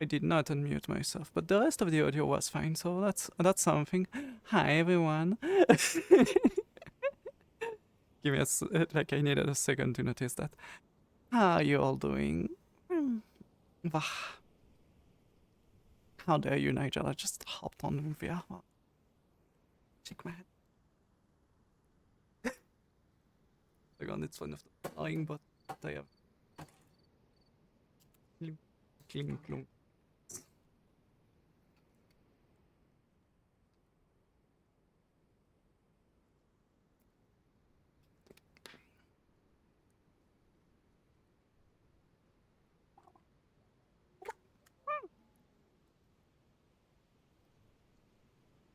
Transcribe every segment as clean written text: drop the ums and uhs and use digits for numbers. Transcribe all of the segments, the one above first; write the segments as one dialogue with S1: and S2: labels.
S1: I did not unmute myself, but the rest of the audio was fine, so that's something. Hi everyone. Give me like I needed a second to notice that. How are you all doing? Wah. How dare you, Nigel? I just hopped on VR. Shake my head. Second, it's one of the annoying but I have. Cling, clunk.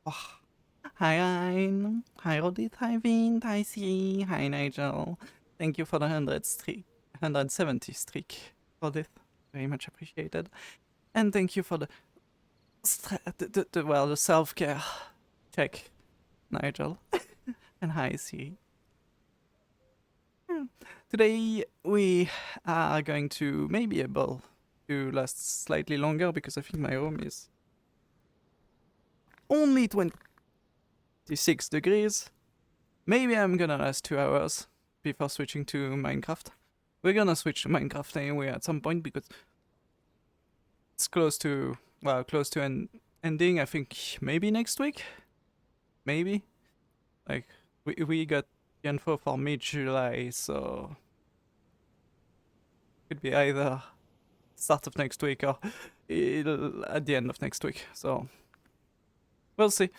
S1: Oh. Hi, Ryan. Hi, Rodit. Hi, Vint. Hi, C. Hi, Nigel. Thank you for the 170 streak, Rodit. Very much appreciated. And thank you for the the self-care check, Nigel. And hi, C. Today we are going to maybe able to last slightly longer because I think my room is only 26 degrees. Maybe I'm gonna last 2 hours before switching to Minecraft. We're gonna switch to Minecraft anyway at some point because it's close to an ending. I think maybe next week. Maybe like we got the info for mid-July, so could be either start of next week or at the end of next week. So we'll see.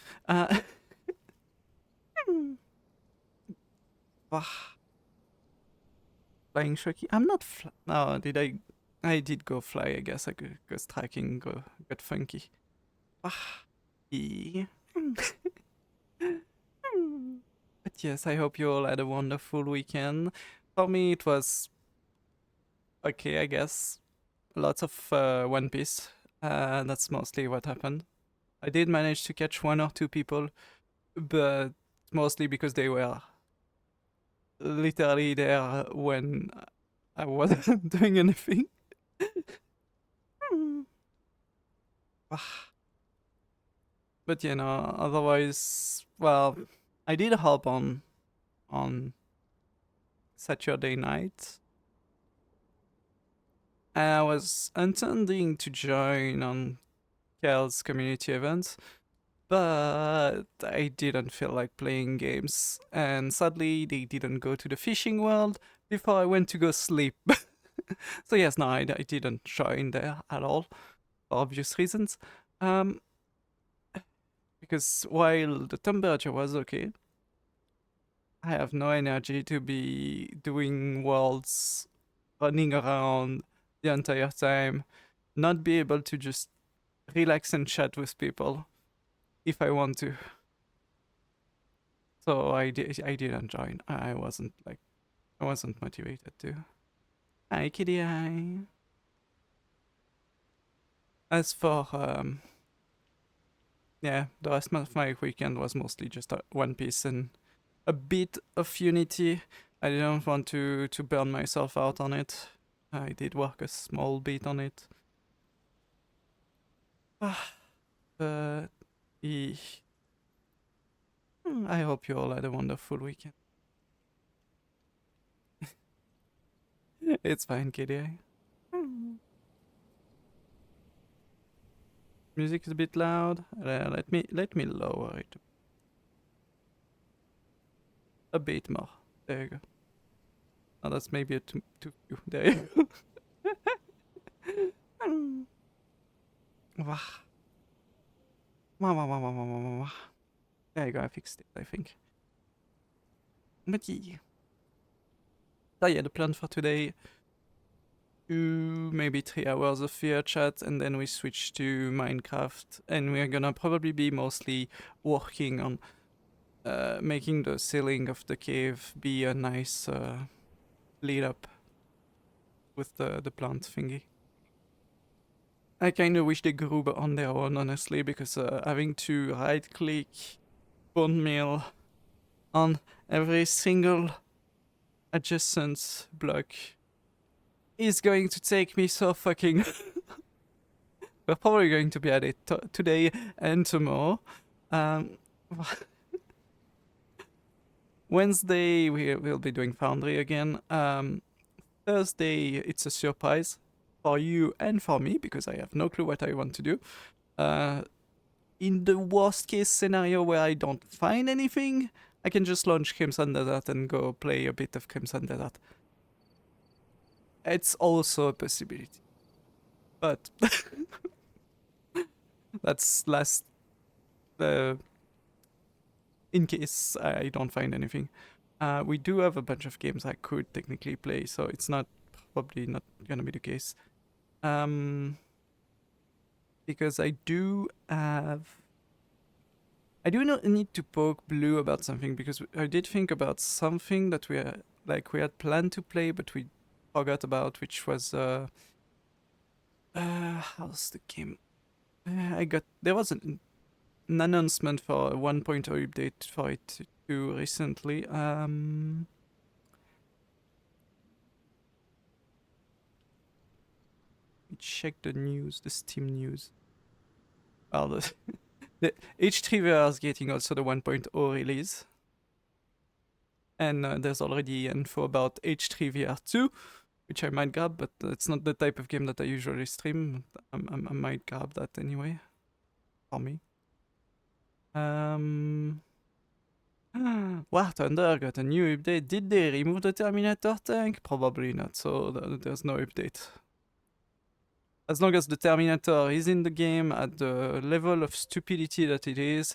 S1: Flying Shocky. I'm not. No, did I? I did go fly. I guess I because tracking got funky. Yeah. But yes, I hope you all had a wonderful weekend. For me, it was okay, I guess. Lots of One Piece. That's mostly what happened. I did manage to catch 1 or 2 people, but mostly because they were literally there when I wasn't doing anything. But you know, otherwise, well, I did hop on Saturday night. And I was intending to join on Kel's community event, but I didn't feel like playing games. And sadly, they didn't go to the fishing world before I went to go sleep. So yes, no, I didn't join there at all, for obvious reasons. Because while the temperature was okay, I have no energy to be doing worlds, running around the entire time, not be able to just relax and chat with people if I want to. So I didn't join. I wasn't motivated to. Hi, kitty. Hi. As for yeah, the rest of my weekend was mostly just One Piece and a bit of Unity. I didn't want to burn myself out on it. I did work a small bit on it. But I hope you all had a wonderful weekend. It's fine, kitty. Music is a bit loud. Let me lower it a bit more. There you go. Oh, that's maybe a too few. There you go. There you go. I fixed it, I think. But yeah. So yeah, the plan for today, 2 maybe 3 hours of vrchat, and then we switch to Minecraft, and we're gonna probably be mostly working on making the ceiling of the cave be a nice lit up with the plant thingy. I kind of wish they grew on their own, honestly, because having to right click bone meal on every single adjacent block is going to take me so fucking we're probably going to be at it today and tomorrow. Wednesday we'll be doing Foundry again. Thursday it's a surprise for you and for me because I have no clue what I want to do. In the worst case scenario where I don't find anything, I can just launch Crimson Desert and go play a bit of Crimson Desert. It's also a possibility. But that's last in case I don't find anything. We do have a bunch of games I could technically play, so it's probably not gonna be the case. Because I do not need to poke Blue about something, because I did think about something that we had planned to play, but we forgot about, which was how's the game? There was an announcement for a 1.0 update for it too recently. Check the news, the Steam news. Well, the H3VR is getting also the 1.0 release. And there's already info about H3VR 2, which I might grab, but it's not the type of game that I usually stream. I might grab that anyway, for me. War Thunder got a new update. Did they remove the Terminator tank? Probably not, so there's no update. As long as the Terminator is in the game at the level of stupidity that it is,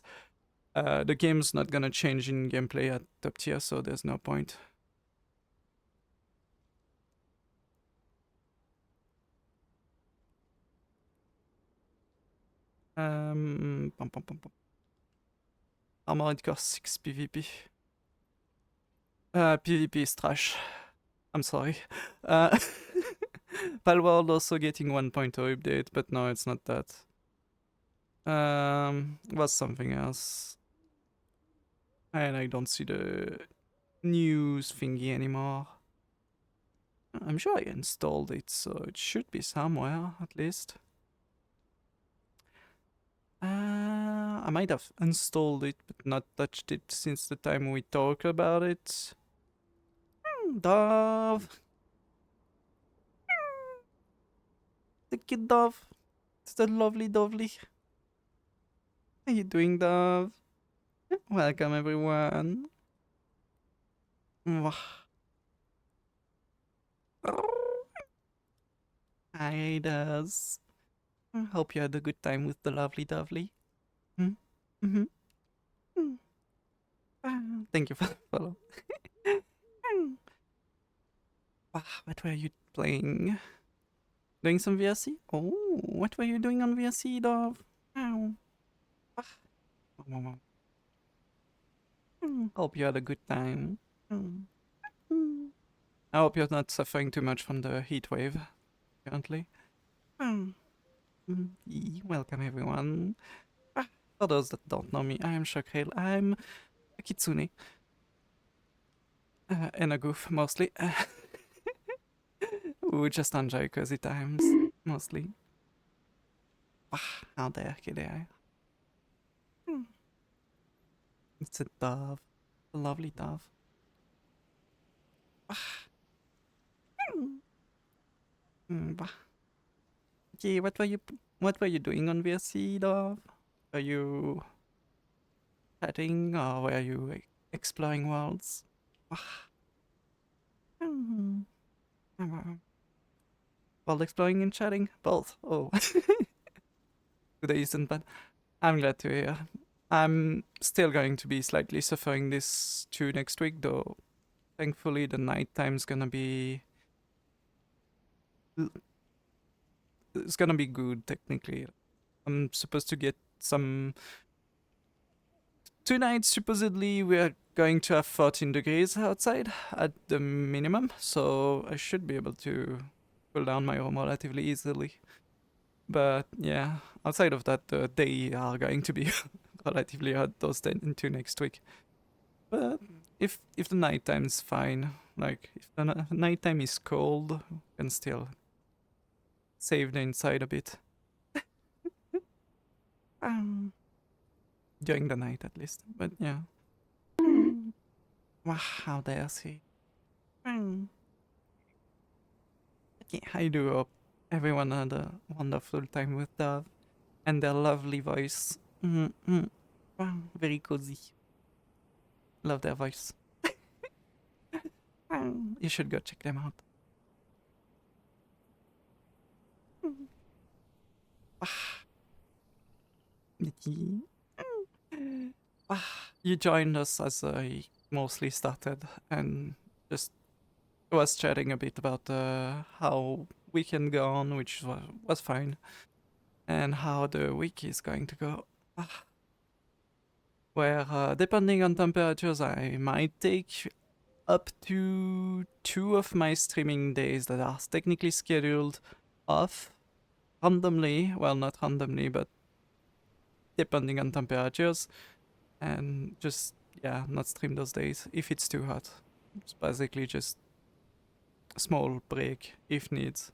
S1: the game's not gonna change in gameplay at top tier, so there's no point. Armored Core 6 PvP. PvP is trash. I'm sorry. Palworld also getting 1.0 update, but no, it's not that. Was something else. And I don't see the news thingy anymore. I'm sure I installed it, so it should be somewhere, at least. I might have installed it, but not touched it since the time we talked about it. Dove! The cute Dove! It's the lovely Dovely. How you doing, Dove? Welcome, everyone. Hi, Daz. Hope you had a good time with the lovely Dovely. Thank you for the follow. What were you playing? Doing some VRC? Oh, what were you doing on VRC, Dove? Hope you had a good time. I hope you're not suffering too much from the heat wave currently. Welcome, everyone. For those that don't know me, I am Shockhail. I'm a kitsune. And a goof, mostly. We just enjoy cozy times, mostly. How dare I? It's a dove. A lovely dove. Okay, what were you doing on VRC, Dove? Were you chatting or were you exploring worlds? World exploring and chatting? Both. Oh. Today isn't bad. I'm glad to hear. I'm still going to be slightly suffering this too next week, though. Thankfully, the night time's gonna be... It's gonna be good, technically. I'm supposed to get some... Tonight, supposedly, we're going to have 14 degrees outside at the minimum, so I should be able to cool down my room relatively easily. But yeah, outside of that, the days are going to be relatively hot those 10 into next week. But if the nighttime's fine, like if the nighttime is cold, we can still save the inside a bit. During the night at least, but yeah. Wow, how dare she. Okay, I do hope everyone had a wonderful time with Dove and their lovely voice. Wow, very cozy. Love their voice. You should go check them out. You joined us as I mostly started and just was chatting a bit about how we can go on, which was fine, and how the week is going to go. Where, depending on temperatures, I might take up to 2 of my streaming days that are technically scheduled off randomly. Well, not randomly, but depending on temperatures, and just, yeah, not stream those days if it's too hot. It's basically just a small break if needs.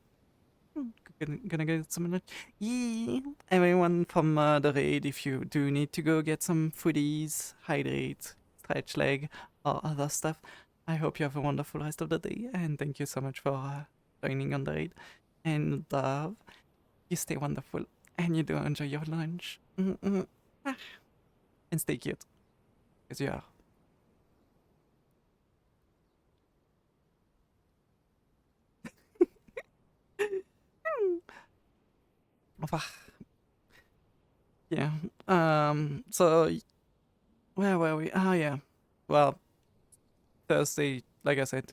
S1: Gonna get some lunch. Yeah. Everyone from the raid, if you do need to go get some foodies, hydrate, stretch leg, or other stuff, I hope you have a wonderful rest of the day, and thank you so much for joining on the raid. And you stay wonderful, and you do enjoy your lunch. And stay cute, as you are. Yeah. So where were we? Oh yeah. Well, Thursday, like I said.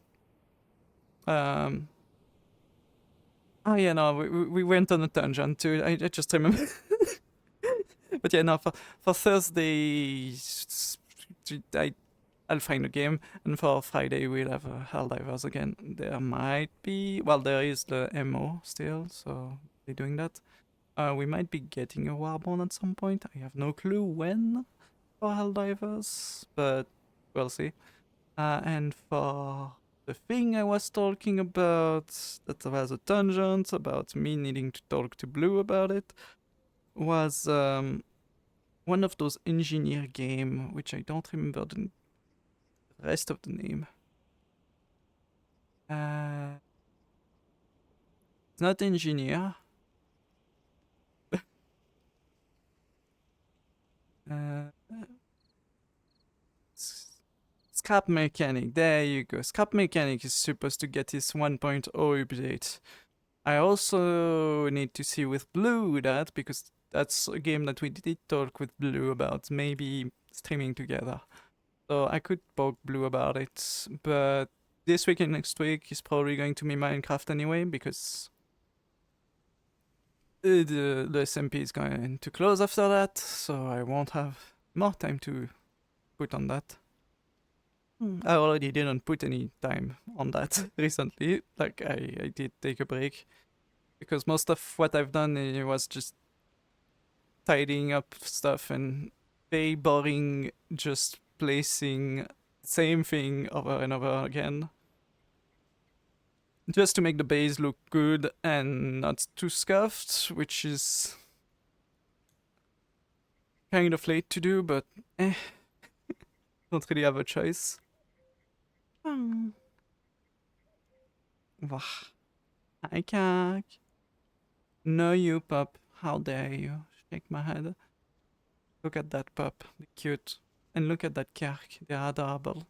S1: Oh yeah, no, we went on a tangent too. I just remember. But yeah, no, for Thursday, I'll find a game, and for Friday we'll have Helldivers again. There might be, well, there is the MO still, so they're doing that. We might be getting a Warborn at some point. I have no clue when for Helldivers, but we'll see. And for the thing I was talking about, that was a tangent about me needing to talk to Blue about it, was one of those engineer game, which I don't remember the rest of the name. It's not engineer. Scrap Mechanic, there you go. Scrap Mechanic is supposed to get his 1.0 update. I also need to see with Blue that, because that's a game that we did talk with Blue about, maybe streaming together. So I could poke Blue about it, but this week and next week is probably going to be Minecraft anyway, because the SMP is going to close after that, so I won't have more time to put on that. I already didn't put any time on that recently. Like, I did take a break, because most of what I've done was just tidying up stuff and very boring, just placing same thing over and over again. Just to make the base look good and not too scuffed, which is kind of late to do, but don't really have a choice. Hi, Kak. No, you pup. How dare you? Shake my head. Look at that pup. They're cute. And look at that Kak. They're adorable.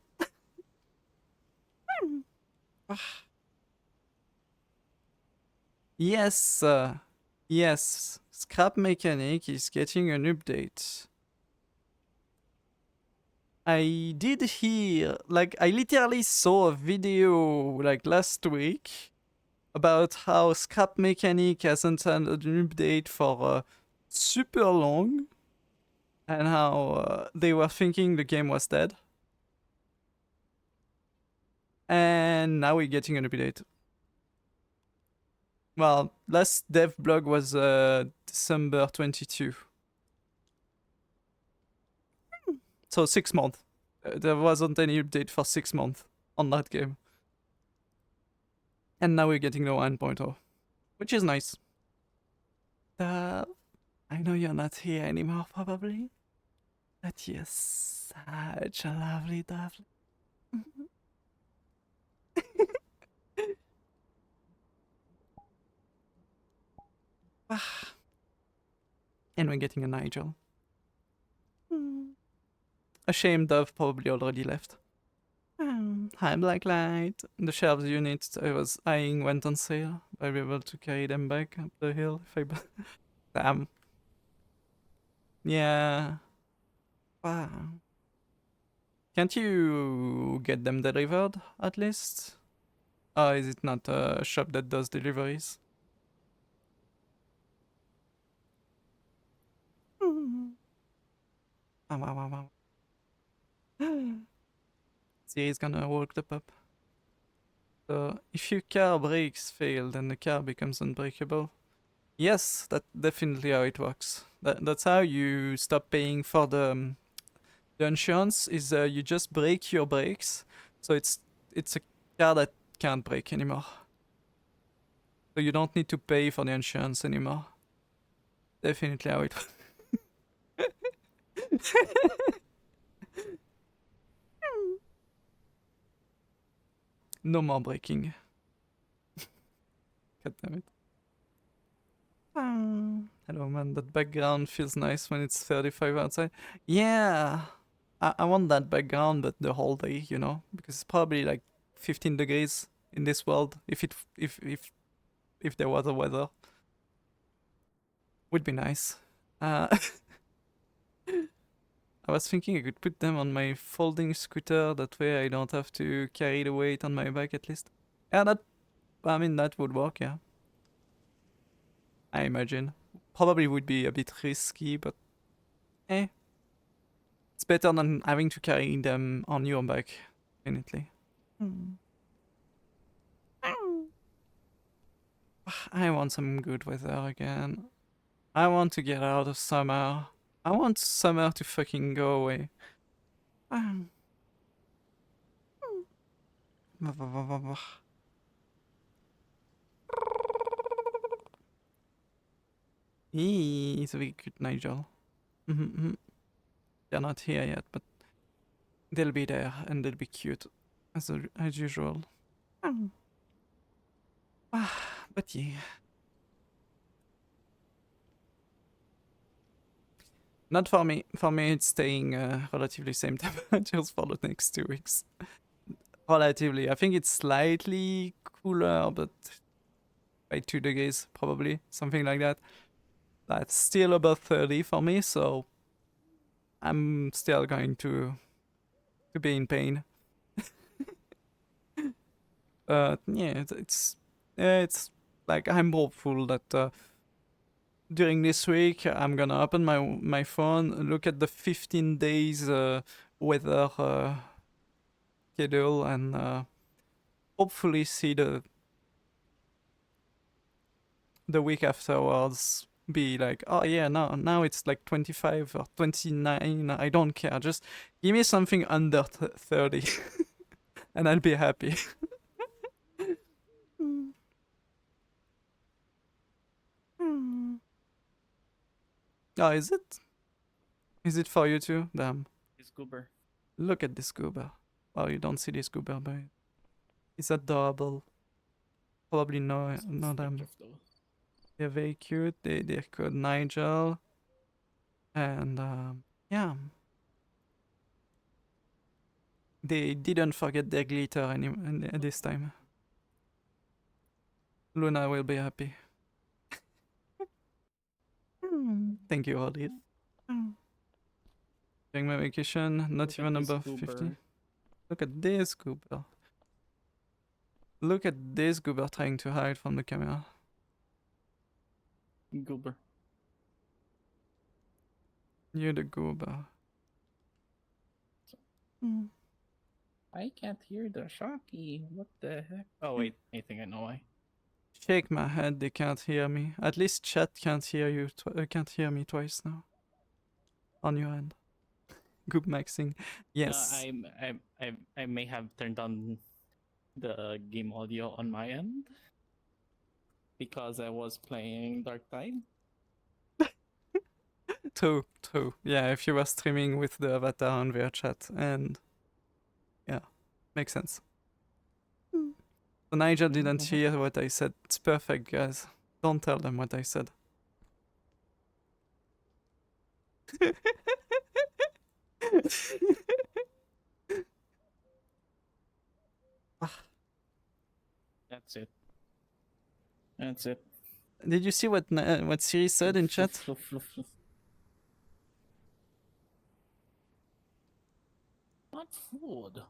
S1: Yes, yes. Scrap Mechanic is getting an update. I did hear, like, I literally saw a video, like, last week about how Scrap Mechanic hasn't had an update for super long, and how they were thinking the game was dead. And now we're getting an update. Well, last dev blog was December 22. So 6 months. There wasn't any update for 6 months on that game. And now we're getting the 1.0, which is nice. I know you're not here anymore, probably. But you're such a lovely dove. And we're getting a Nigel. A shame Dove probably already left. Hi, Blacklight. The shelves unit I was eyeing went on sale. I'll be able to carry them back up the hill if I. Damn. Yeah. Wow. Can't you get them delivered at least? Or is it not a shop that does deliveries? Wow. See, he's gonna walk the pup. So, if your car brakes fail, then the car becomes unbreakable. Yes, that's definitely how it works. That's how you stop paying for the insurance. Is you just break your brakes, so it's a car that can't brake anymore. So you don't need to pay for the insurance anymore. Definitely how it works. No more braking. God damn it. Hello, man. That background feels nice when it's 35 outside. Yeah, I want that background, but the whole day, you know, because it's probably like 15 degrees in this world. If there was a weather, would be nice. I was thinking I could put them on my folding scooter. That way, I don't have to carry the weight on my back at least. Yeah, that would work. Yeah, I imagine. Probably would be a bit risky, but eh. It's better than having to carry them on your back, definitely. I want some good weather again. I want to get out of summer. I want summer to fucking go away. He's a very good Nigel. They're not here yet, but they'll be there and they'll be cute as usual. But yeah. Not for me. For me, it's staying relatively same temperatures for the next 2 weeks. Relatively. I think it's slightly cooler, but by 2 degrees, probably. Something like that. That's still above 30 for me, so I'm still going to be in pain. Yeah, it's like I'm hopeful that during this week I'm gonna open my phone, look at the 15 days weather schedule, and hopefully see the week afterwards be like, oh yeah, now it's like 25 or 29. I don't care. Just give me something under 30, and I'll be happy. Oh, is it? Is it for you too? Damn.
S2: This goober.
S1: Look at this goober. Oh, you don't see this goober, but it's adorable. Probably know them. They're very cute. They're called Nigel, and yeah, they didn't forget their glitter this time. Luna will be happy. Thank you, Olive. During my vacation, not even above 50. Look at this goober. Look at this goober trying to hide from the camera.
S2: Goober.
S1: You're the goober.
S2: I can't hear the Shocky. What the heck? Oh wait, I think I know why.
S1: Shake my head. They can't hear me. At least chat can't hear you. Can't hear me twice now. On your end. Good maxing. Yes.
S2: I may have turned on the game audio on my end because I was playing Dark Tide.
S1: True. Yeah, if you were streaming with the avatar on vrchat, and yeah, makes sense. So Nigel didn't hear what I said. It's perfect, guys. Don't tell them what I said.
S2: That's it. That's it.
S1: Did you see what Siri said in chat?
S2: What food?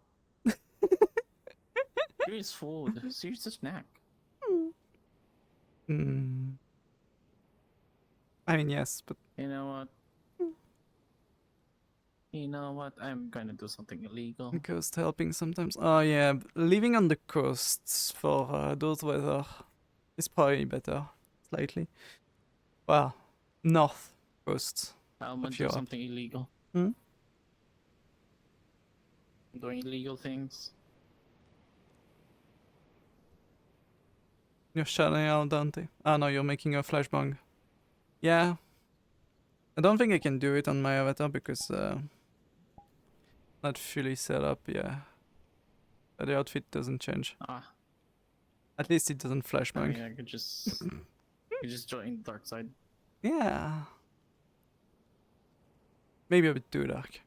S2: Serious food. Serious snack.
S1: Hmm. I mean, yes, but
S2: You know what? You know what? I'm gonna do something illegal.
S1: coast helping sometimes. Oh yeah, living on the coasts for those weather is probably better, slightly. Well, north coast
S2: I'm gonna
S1: of
S2: do
S1: Europe.
S2: something illegal.
S1: Hmm?
S2: I'm doing illegal things.
S1: You're shouting out Dante. Ah no, you're making a flashbang. Yeah. I don't think I can do it on my avatar because not fully set up, yeah. But the outfit doesn't change.
S2: Ah,
S1: At least it doesn't
S2: I
S1: flashbang.
S2: mean, I could just, join the dark side.
S1: Yeah. Maybe a bit too dark.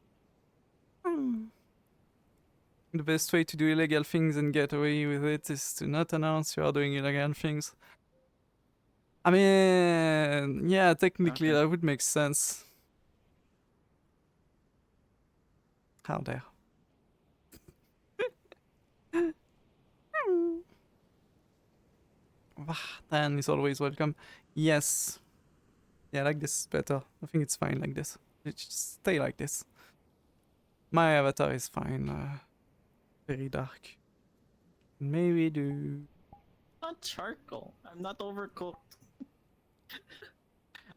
S1: The best way to do illegal things and get away with it is to not announce you are doing illegal things. I mean, yeah, technically
S2: Okay.
S1: that would make sense. How dare. Dan is always welcome. Yes. Yeah, like this is better. I think it's fine like this. It just stay like this. My avatar is fine. Very dark. Maybe do.
S2: Not charcoal. I'm not overcooked.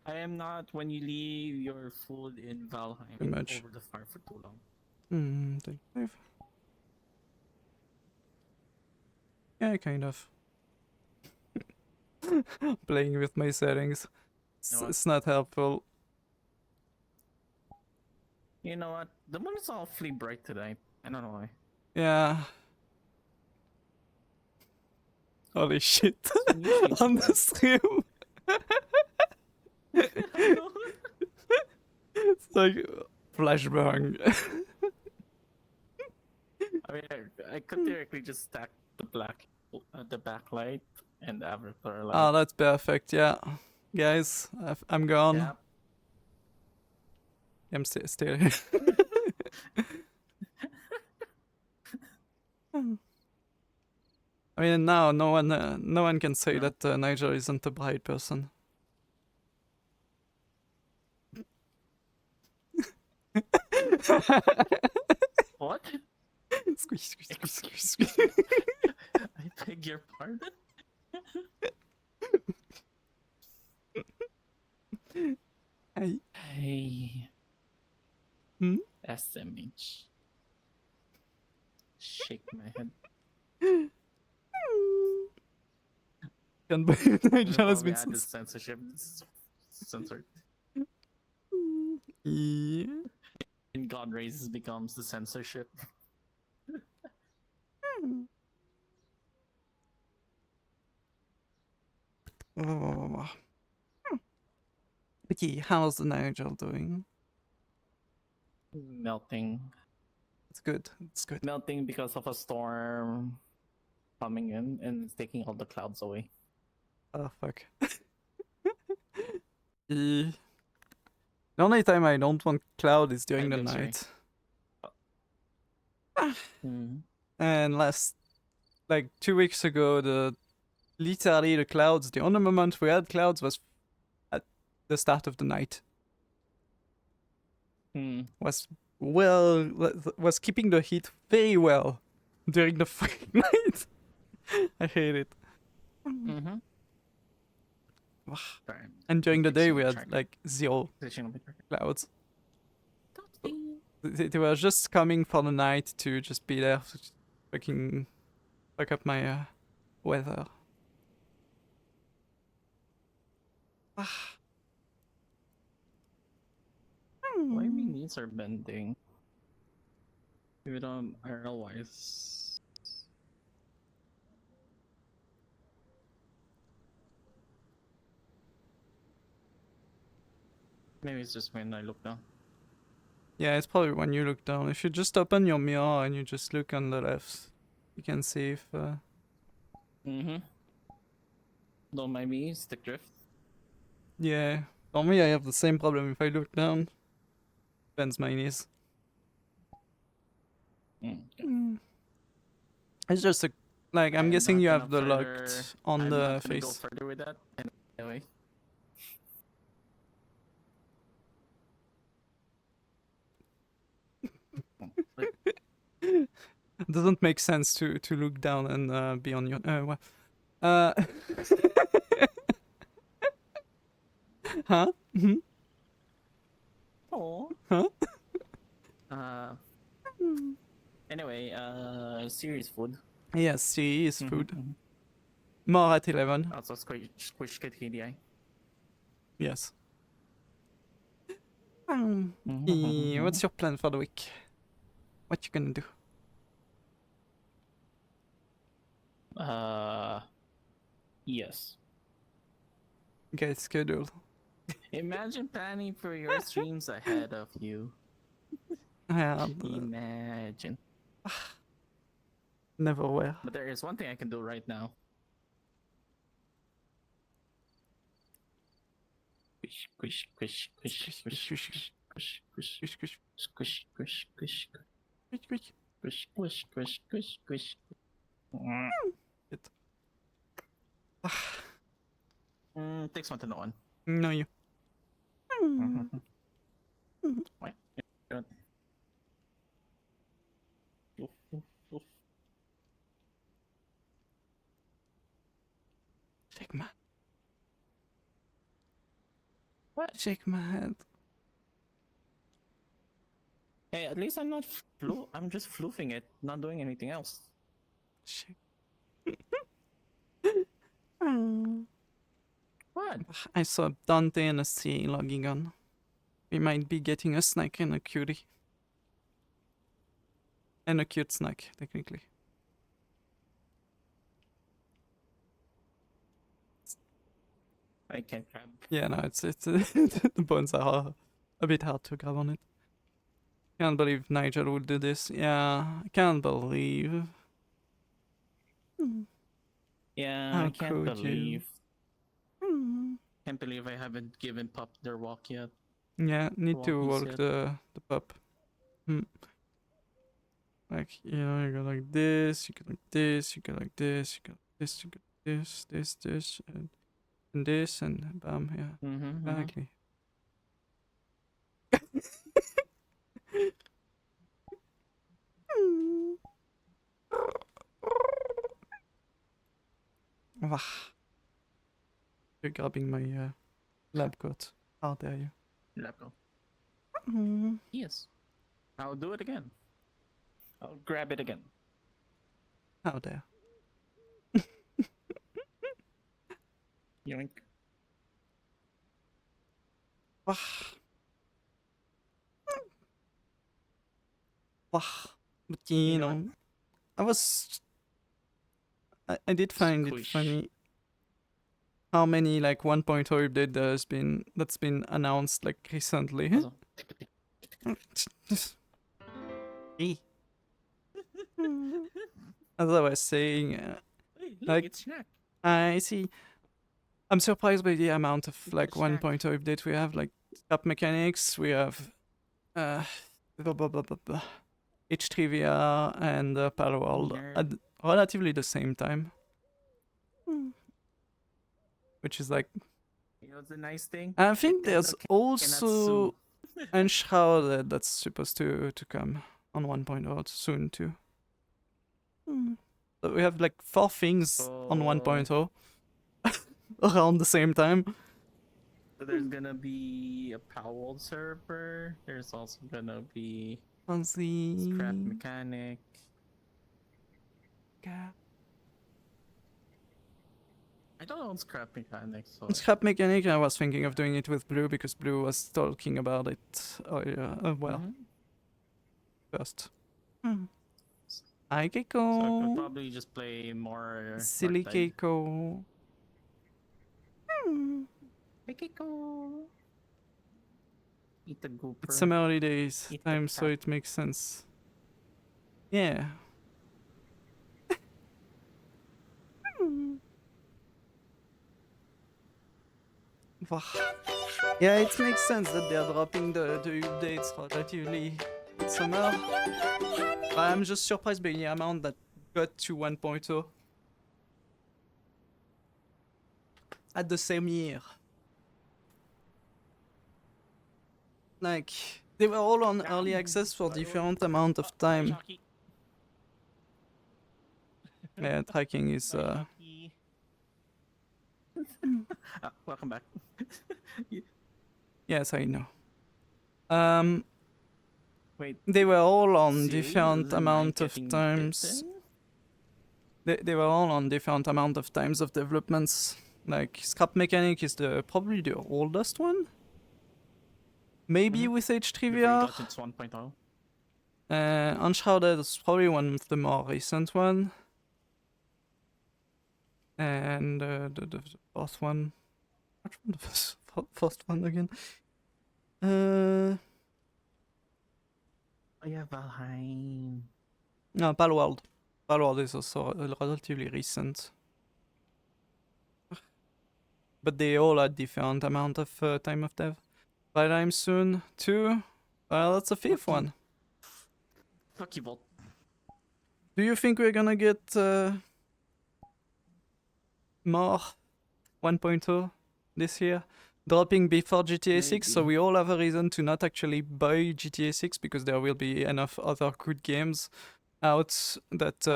S2: I am not when you leave your food in Valheim
S1: Too much.
S2: over the fire for too long.
S1: 25. Yeah, kind of. Playing with my settings.
S2: You know what?
S1: It's not helpful.
S2: You know what? The moon is awfully bright today. I don't know why.
S1: Yeah. Holy shit.
S2: unusually
S1: On the
S2: bright.
S1: stream. It's like flashbang.
S2: I mean, I could theoretically just stack the backlight and the avatar light.
S1: Oh, that's perfect. Yeah. Guys, I'm gone.
S2: Yeah.
S1: I'm still here. I mean, now no one can say
S2: No.
S1: that Nigel isn't a bright person.
S2: What?
S1: Squeeze.
S2: Excuse me. I beg your pardon? Hey.
S1: Hmm?
S2: SMH. Shake my head.
S1: Can't believe Nigel has been
S2: add this censorship. Censored.
S1: Yeah.
S2: And God Raises becomes the censorship.
S1: But yeah, how's the Nigel doing?
S2: Melting.
S1: It's good. It's good.
S2: Melting because of a storm coming in and it's taking all the clouds away.
S1: Oh fuck. The only time I don't want cloud is during the
S2: Eventually.
S1: night.
S2: Mm-hmm.
S1: And like 2 weeks ago, literally the clouds, the only moment we had clouds was at the start of the night. Was keeping the heat very well during the fucking night. I hate it.
S2: Mm-hmm.
S1: And during the day we had like 0
S2: Switching
S1: clouds. They were just coming for the night to just be there to fucking fuck up my weather.
S2: knees are bending. Even on IRL wise. Maybe it's just when I look down.
S1: Yeah, it's probably when you look down. If you just open your mirror and you just look on the left, you can see if.
S2: Don't mind me, stick drift.
S1: Yeah, for me, I have the same problem. If I look down, bends my knees. It's just a like I'm guessing you have the locked on the
S2: I'm not gonna go
S1: face.
S2: further with that. Anyway.
S1: It doesn't make sense to look down and be on your. What? Huh? Mm-hmm.
S2: Oh.
S1: Huh?
S2: Anyway, serious food.
S1: Yes, she is food. More at 11.
S2: Also squish kid KDI.
S1: Yes. What's your plan for the week? What you gonna do?
S2: Yes.
S1: Get scheduled.
S2: Imagine planning for your streams ahead of you. Imagine.
S1: Never were.
S2: But there is one thing I can do right now. Squish, squish, squish, squish, squish, squish, squish, squish, squish, squish, squish, squish, squish, squish, squish, squish. Takes one to know one.
S1: No, you.
S2: What?
S1: Shake my.
S2: What?
S1: Shake my head.
S2: Hey, at least I'm not I'm just floofing it, not doing anything else.
S1: Shake.
S2: What?
S1: I saw Dante and a C logging on. We might be getting a snack and a cutie. And a cute snack, technically.
S2: I can't grab.
S1: Yeah, no, it's the bones are a bit hard to grab on it. Can't believe Nigel would do this. Yeah, I can't believe.
S2: Yeah,
S1: How
S2: I can't
S1: could
S2: believe.
S1: you?
S2: Can't believe I haven't given Pup their walk yet.
S1: Yeah, need to
S2: Walkies
S1: walk
S2: yet.
S1: the pup. Like, you know, you go like this, you go like this, you go like this, you go like this, you go like this, and this, and bam, yeah. Exactly. Wah. You're grabbing my lab coat. How dare you?
S2: Laptop. Yes. I'll do it again. I'll grab it again.
S1: How dare.
S2: Yoink.
S1: Wah. Wah. But you know, I did find it
S2: Squish.
S1: funny how many like 1.0 update that's been announced like recently.
S2: Also,
S1: As I was saying,
S2: hey, look,
S1: like,
S2: it's snack.
S1: I see. I'm surprised by the amount of
S2: It's
S1: like
S2: a snack.
S1: 1.0 update we have. Like top mechanics, we have H3VR and Palworld at relatively the same time, which is like.
S2: You know what's the nice thing?
S1: I think
S2: Nintendo
S1: there's
S2: cannot
S1: also
S2: sue.
S1: Enshrouded that's supposed to come on 1.0 soon too. So we have like 4 things on 1.0 around the same time.
S2: So there's gonna be a Powell server. There's also gonna be
S1: On the
S2: Scrap Mechanic. I don't own scrap mechanics. So
S1: Scrap mechanic, I was thinking of doing it with Blue because Blue was talking about it earlier. First. Hi, Keiko.
S2: So I could probably just play more
S1: Silly
S2: Dark Tide.
S1: Keiko.
S2: Hey, Kiko. Eat the gooper.
S1: It's some early days
S2: Eat the
S1: time, so
S2: cat.
S1: it makes sense. Yeah. Yeah, it makes sense that they are dropping the updates relatively in summer. I'm just surprised by the amount that got to 1.0 at the same year. Like, they were all on early access for different amount of time. Yeah, tracking is
S2: Welcome back.
S1: yes, I know.
S2: Wait,
S1: They were all on
S2: Siri
S1: different
S2: doesn't mind
S1: amount of
S2: getting
S1: times.
S2: bitten?
S1: They were all on different amount of times of developments. Like Scrap Mechanic is probably the oldest one. Maybe with
S2: Before you
S1: H3VR.
S2: got its 1.0.
S1: Unshrouded is probably one of the more recent one. And the fourth one. Which one was the first one again?
S2: Oh yeah, Valheim.
S1: No, Palworld. Palworld is also relatively recent. But they all had different amount of time of dev. Valheim soon, too. Well, that's a fifth one.
S2: Fuck you, Bolt.
S1: Do you think we're gonna get more 1.0 this year? Dropping before GTA 6, so we all have a reason to not actually buy GTA 6 because there will be enough other good games out that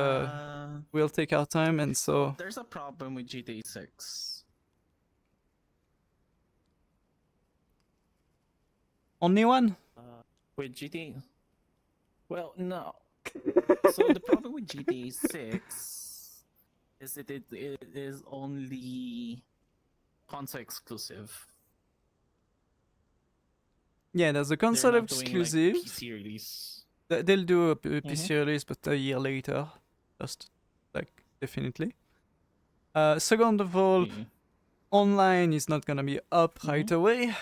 S1: will take our time, and so...
S2: There's a problem with GTA 6.
S1: Only one?
S2: With GTA? Well, no. So the problem with GTA 6 is that it is only console exclusive.
S1: Yeah, there's a console
S2: They're not doing,
S1: exclusive.
S2: like, PC release.
S1: They'll do a PC release, but a year later. Just, like, definitely. Second of all, online is not gonna be up right away.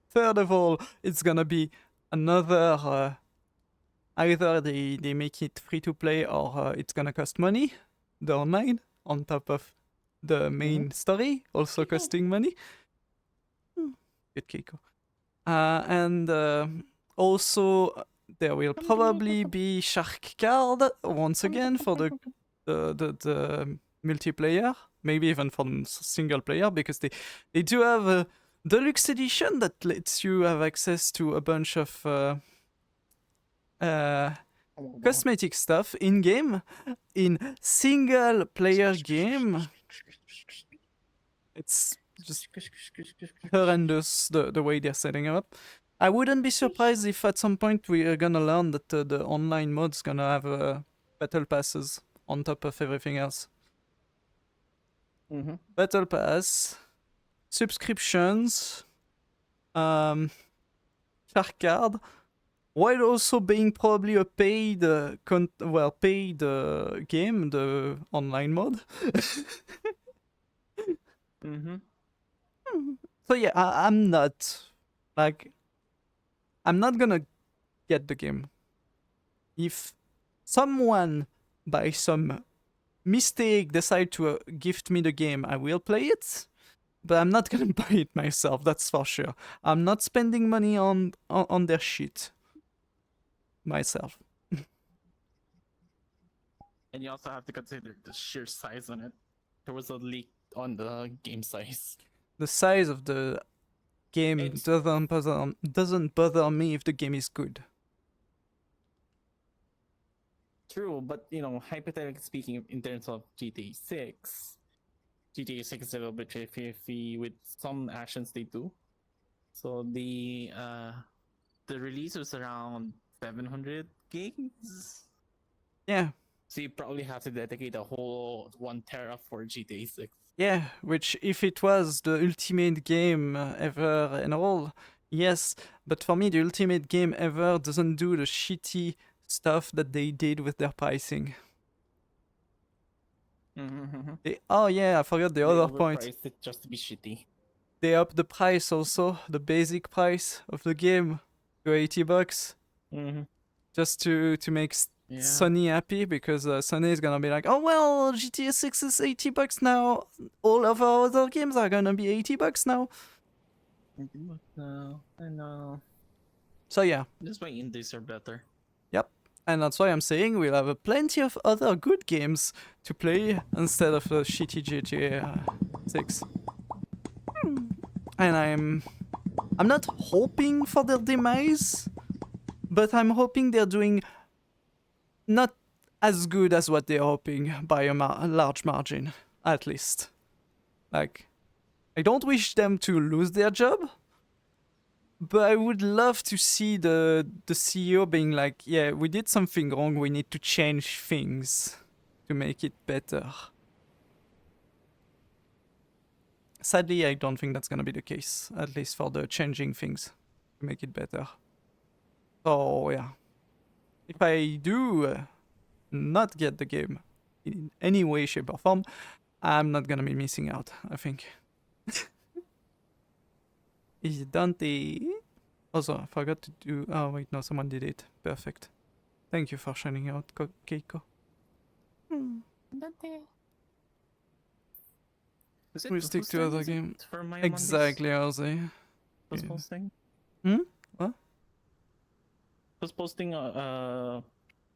S1: Third of all, it's gonna be another... either they make it free to play or it's gonna cost money. The online, on top of the main story, also costing money. Good Keiko. And also, there will probably be Shark Card once again for the multiplayer, maybe even for single player, because they do have a deluxe edition that lets you have access to a bunch of cosmetic stuff in game, in single player game. It's just horrendous the way they're setting it up. I wouldn't be surprised if at some point we are gonna learn that the online mode's gonna have battle passes on top of everything else. Battle pass, subscriptions, Shark Card, while also being probably a paid game, the online mode. So yeah, I'm not gonna get the game. If someone by some mistake decide to gift me the game, I will play it, but I'm not gonna buy it myself, that's for sure. I'm not spending money on their shit myself.
S2: And you also have to consider the sheer size on it. There was a leak on the game size.
S1: The size of the game doesn't bother me if the game is good.
S2: True, but you know, hypothetically speaking, in terms of GTA 6, GTA 6 is a little bit iffy with some actions they do. So the release was around 700 gigs.
S1: Yeah.
S2: So you probably have to dedicate a whole 1 tera for GTA 6.
S1: Yeah, which if it was the ultimate game ever and all, yes, but for me the ultimate game ever doesn't do the shitty stuff that they did with their pricing.
S2: Mm-hmm.
S1: Oh yeah, I forgot the
S2: They
S1: other point.
S2: overpriced it just to be shitty.
S1: They upped the price also, the basic price of the game to $80.
S2: Mm-hmm.
S1: Just to make
S2: Yeah.
S1: Sony happy, because Sony is gonna be like, oh well, GTA 6 is $80 now. All of our other games are gonna be $80 now.
S2: No, I know.
S1: So yeah,
S2: That's why indies are better.
S1: yep. And that's why I'm saying we'll have plenty of other good games to play instead of shitty GTA 6. And I'm not hoping for their demise, but I'm hoping they're doing not as good as what they're hoping by a large margin, at least. Like, I don't wish them to lose their job, but I would love to see the CEO being like, yeah, we did something wrong, we need to change things to make it better. Sadly, I don't think that's gonna be the case, at least for the changing things to make it better. So yeah, if I do not get the game in any way, shape, or form, I'm not gonna be missing out, I think. Is Dante? Also, I forgot to do. Oh, wait, no, someone did it. Perfect. Thank you for shining out, Keiko.
S2: Dante.
S1: We stick to other game.
S2: For my
S1: Exactly, Ozzy.
S2: Who's
S1: Yeah.
S2: posting?
S1: What?
S2: Who's posting?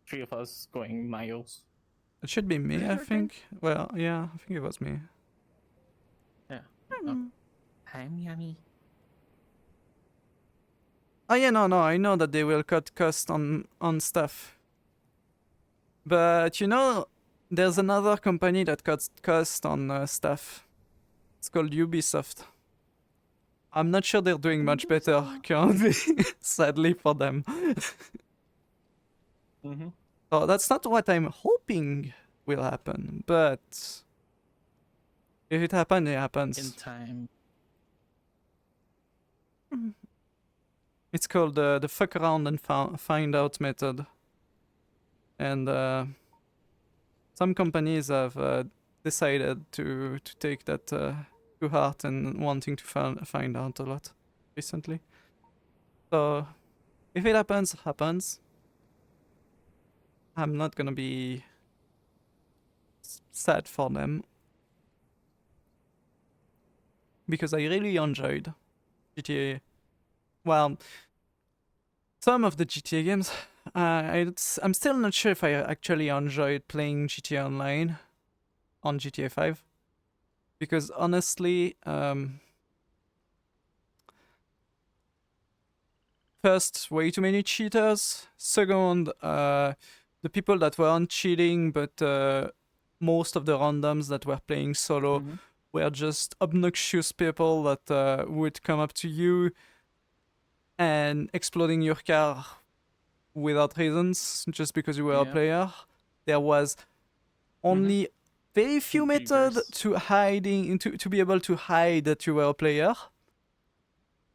S2: Three of us going Mayos.
S1: It should be me,
S2: Is it
S1: I
S2: your
S1: think. Well, yeah, I think it was me.
S2: Yeah. Oh. Hi, Yummy.
S1: Oh yeah, no, I know that they will cut cost on stuff. But you know, there's another company that cuts cost on stuff. It's called Ubisoft. I'm not sure they're doing much better currently, sadly for them.
S2: Mm-hmm.
S1: So that's not what I'm hoping will happen, but if it happens, it happens.
S2: In time.
S1: It's called the fuck around and find out method. And some companies have decided to take that to heart and wanting to find out a lot recently. So if it happens, happens. I'm not gonna be sad for them, because I really enjoyed GTA. Well, some of the GTA games. I'm still not sure if I actually enjoyed playing GTA Online on GTA 5, because honestly, first, way too many cheaters. Second, the people that weren't cheating, but most of the randoms that were playing solo
S2: Mm-hmm.
S1: were just obnoxious people that would come up to you and exploding your car without reasons just because you were a
S2: Yeah.
S1: player. There was only very few methods
S2: Beavers.
S1: to hiding to be able to hide that you were a player,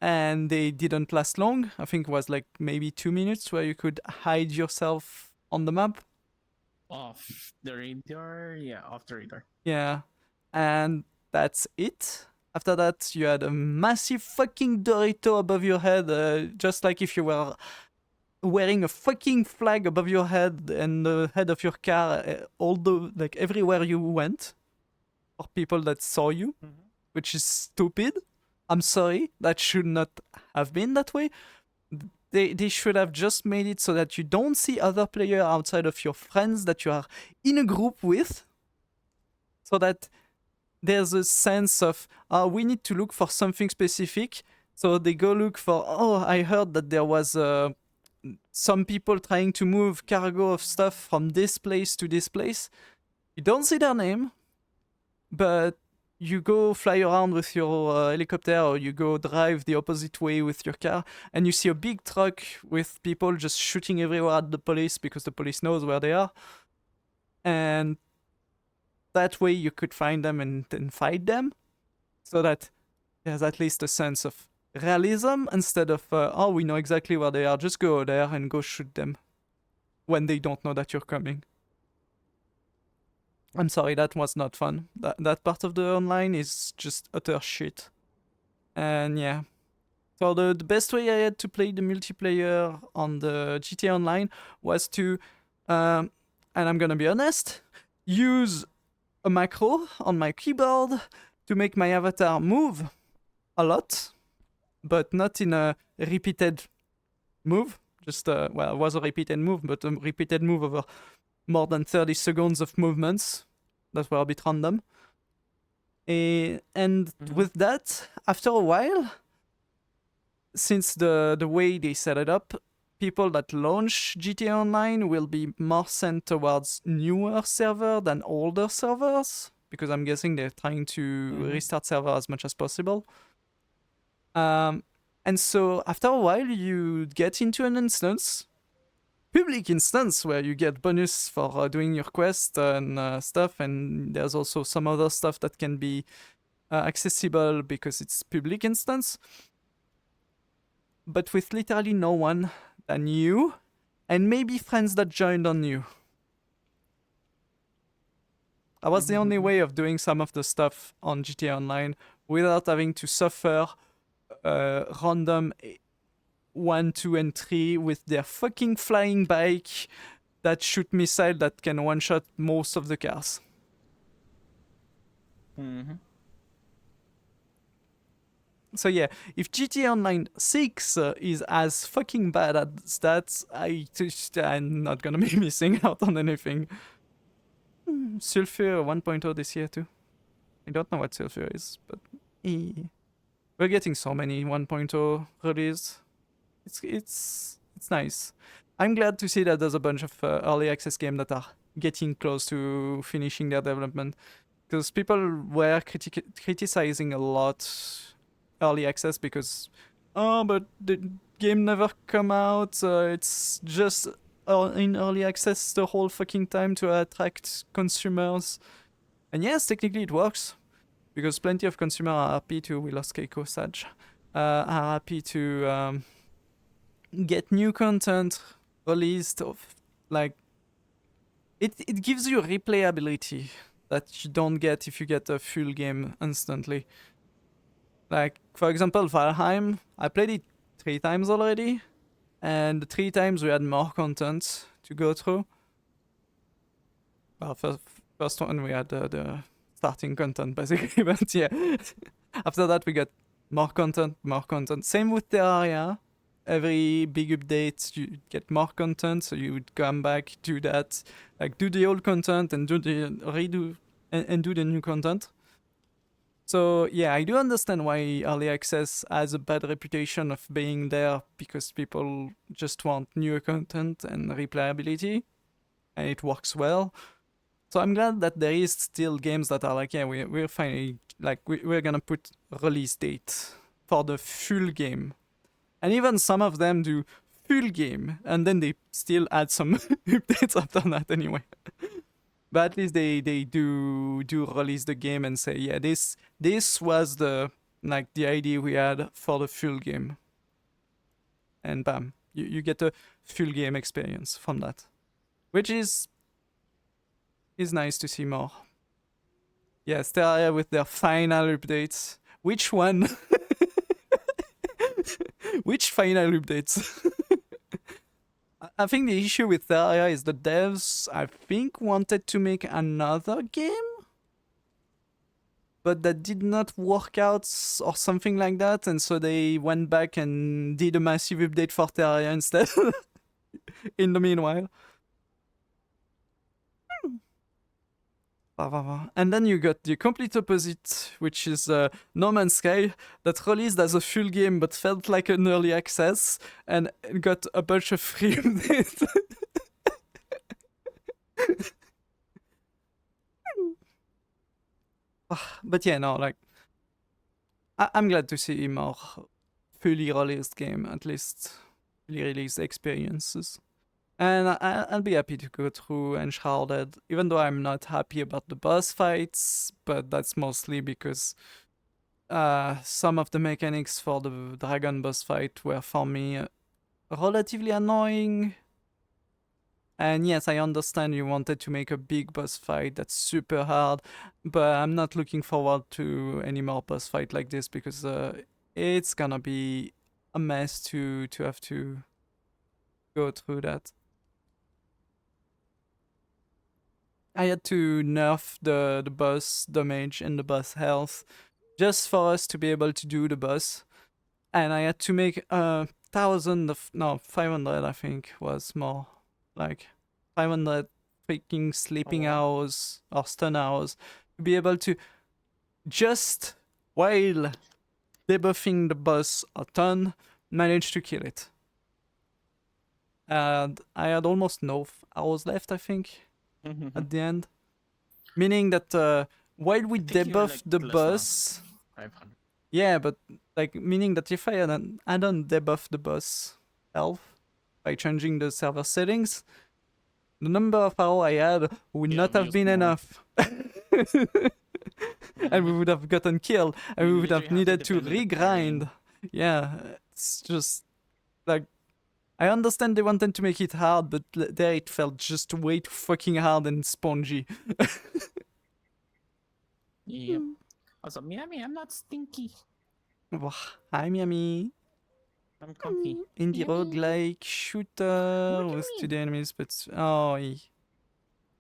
S1: and they didn't last long. I think it was like maybe 2 minutes where you could hide yourself on the map.
S2: Off the radar. Yeah, off the radar.
S1: Yeah, and that's it. After that, you had a massive fucking Dorito above your head, just like if you were wearing a fucking flag above your head and the head of your car, all the like everywhere you went, for people that saw you, which is stupid. I'm sorry, that should not have been that way. They should have just made it so that you don't see other players outside of your friends that you are in a group with, so that there's a sense of, we need to look for something specific. So they go look for, I heard that there was some people trying to move cargo of stuff from this place to this place. You don't see their name, but you go fly around with your helicopter, or you go drive the opposite way with your car, and you see a big truck with people just shooting everywhere at the police because the police knows where they are. And that way you could find them and then fight them, so that there's at least a sense of realism instead of oh, we know exactly where they are, just go there and go shoot them when they don't know that you're coming. I'm sorry, that was not fun. That part of the online is just utter shit. And yeah. So the best way I had to play the multiplayer on the GTA Online was to, and I'm gonna be honest, use a macro on my keyboard to make my avatar move a lot, but not in a repeated move. Just, well, it was a repeated move, but a repeated move over more than 30 seconds of movements that were a bit random. And with that, after a while, since the way they set it up, people that launch GTA Online will be more sent towards newer server than older servers, because I'm guessing they're trying to restart server as much as possible. And so after a while, you get into an instance, public instance, where you get bonus for doing your quest and stuff, and there's also some other stuff that can be accessible because it's public instance, but with literally no one than you, and maybe friends that joined on you. That was the only way of doing some of the stuff on GTA Online without having to suffer random 1, 2, and 3 with their fucking flying bike that shoot missile that can one-shot most of the cars. So yeah, if GTA Online 6 is as fucking bad as that, I'm not gonna be missing out on anything. Sulfur 1.0 this year too. I don't know what Sulfur is, but we're getting so many 1.0 release. It's nice. I'm glad to see that there's a bunch of early access games that are getting close to finishing their development, because people were criticizing a lot early access because but the game never come out, it's just in early access the whole fucking time to attract consumers. And yes, technically it works, because plenty of consumers are happy to, we lost Keiko Sage, are happy to get new content released of, like, it gives you replayability that you don't get if you get a full game instantly. Like, for example, Valheim, I played it 3 times already, and 3 times we had more content to go through. Well, first one we had the starting content, basically, but yeah. After that we got more content. Same with Terraria. Every big update, you get more content, so you would come back, do that, like do the old content and do the redo and do the new content. So yeah, I do understand why early access has a bad reputation of being there, because people just want newer content and replayability, and it works well. So I'm glad that there is still games that are like, yeah, we're finally, like, we're gonna put release date for the full game. And even some of them do full game, and then they still add some updates after that anyway. But at least they do release the game and say, yeah, this was the idea we had for the full game. And bam, you get a full game experience from that, which is nice to see more. Yes, Terraria with their final updates. Which one? Which final updates? I think the issue with Terraria is the devs, I think, wanted to make another game, but that did not work out or something like that, and so they went back and did a massive update for Terraria instead. In the meanwhile. And then you got the complete opposite, which is No Man's Sky, that released as a full game but felt like an early access and got a bunch of free updates. But yeah, no, like, I'm glad to see more fully released game, at least fully released experiences. And I'll be happy to go through Enshrouded, even though I'm not happy about the boss fights, but that's mostly because some of the mechanics for the dragon boss fight were for me relatively annoying. And yes, I understand you wanted to make a big boss fight that's super hard, but I'm not looking forward to any more boss fight like this because it's gonna be a mess to have to go through that. I had to nerf the boss damage and the boss health just for us to be able to do the boss. And I had to make 500 I think was more like 500 freaking sleeping
S2: wow.
S1: hours or stun hours to be able to just while debuffing the boss a ton manage to kill it. And I had almost no hours left I think at the end, meaning that while we
S2: I think you were, like,
S1: debuff the
S2: less than
S1: boss,
S2: 500.
S1: yeah, but like meaning that if I hadn't debuff the boss health by changing the server settings, the number of hours I had would
S2: You
S1: not have
S2: used
S1: been
S2: more.
S1: enough. And we would have gotten killed, and
S2: You
S1: we would have
S2: literally have
S1: needed to
S2: depend on the parrying.
S1: regrind. Yeah, it's just like I understand they wanted to make it hard, but there it felt just way too fucking hard and spongy.
S2: Yep. Also, Miami, I'm not stinky.
S1: Wah, hi, Miami.
S2: I'm comfy.
S1: Indie
S2: Yummy.
S1: roguelike shooter
S2: What do you
S1: with
S2: mean?
S1: 2D enemies, but oh,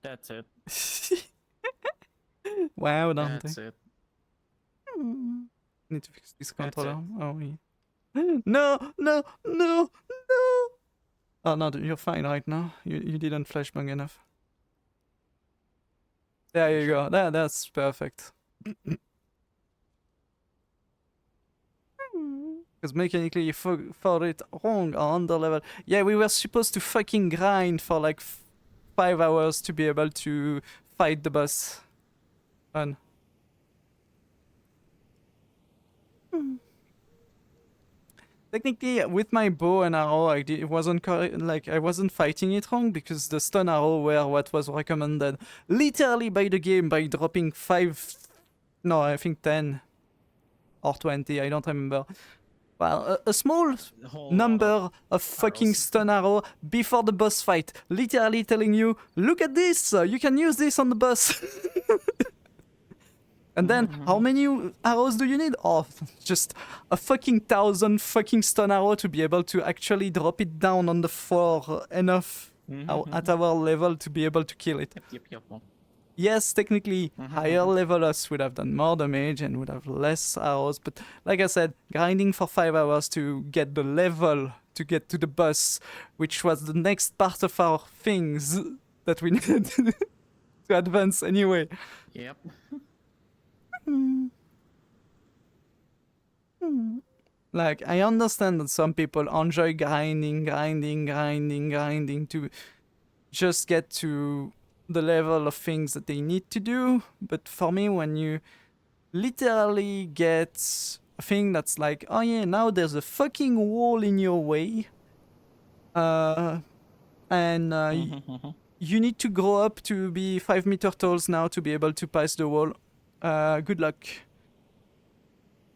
S2: That's it.
S1: wow, Dante.
S2: That's it.
S1: Need to fix this
S2: That's
S1: controller.
S2: it.
S1: Oh, no, no, no, no. Oh no, you're fine right now. You didn't flashbang enough. There you go. That's perfect. Because mechanically you thought it wrong or under level. Yeah, we were supposed to fucking grind for like 5 hours to be able to fight the boss. Fun. Technically, with my bow and arrow, it wasn't like I wasn't fighting it wrong because the stun arrow were what was recommended literally by the game by dropping 5, no, I think 10 or 20, I don't remember. Well, a small
S2: A whole lot
S1: number of fucking
S2: arrows.
S1: stun arrow before the boss fight, literally telling you, look at this, you can use this on the boss. And then, how many arrows do you need? Oh, just a fucking 1,000 fucking stun arrow to be able to actually drop it down on the floor enough at our level to be able to kill it.
S2: Yep.
S1: Yes, technically, higher level us would have done more damage and would have less arrows, but like I said, grinding for 5 hours to get the level to get to the boss, which was the next part of our things that we needed to advance anyway.
S2: Yep.
S1: Like, I understand that some people enjoy grinding to just get to the level of things that they need to do. But for me, when you literally get a thing that's like, oh yeah, now there's a fucking wall in your way, and you need to grow up to be 5 meter tall now to be able to pass the wall. Good luck.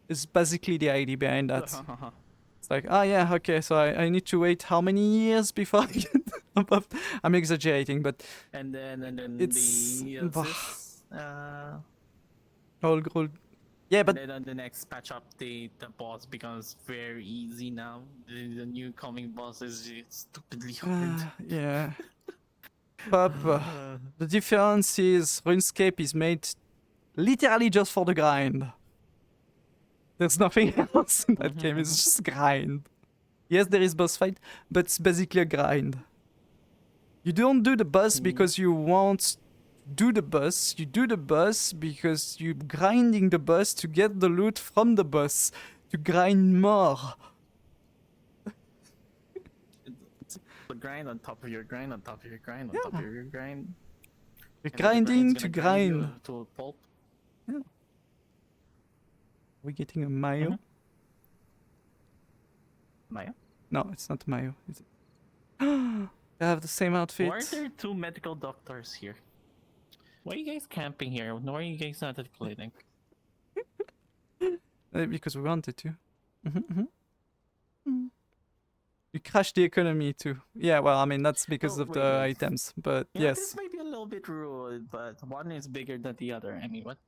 S1: Is basically the idea behind that. It's like, oh yeah, okay, so I need to wait how many years before I get above? I'm exaggerating, but
S2: and then
S1: it's
S2: all
S1: yeah, but
S2: then on the next patch update, the boss becomes very easy now. The new coming boss is stupidly hard.
S1: yeah. But the difference is RuneScape is made literally just for the grind. There's nothing else in that game. It's just grind. Yes, there is boss fight, but it's basically a grind. You don't do the boss because you want do the boss. You do the boss because you're grinding the boss to get the loot from the boss to grind more.
S2: It's a grind on top of your grind on top of your grind on top of your grind.
S1: You're grinding to grind.
S2: To a pulp.
S1: Yeah. Are we getting a mayo?
S2: Mayo?
S1: No, it's not mayo. Is it? They have the same outfit.
S2: Why are there two medical doctors here? Why are you guys camping here? Why are you guys not at the clinic?
S1: Because we wanted to. You crashed the economy too. Yeah, well, I mean, that's because
S2: Oh,
S1: of
S2: wait,
S1: the
S2: wait.
S1: items, but
S2: You know,
S1: yes.
S2: this might be a little bit rude, but one is bigger than the other. I mean, what?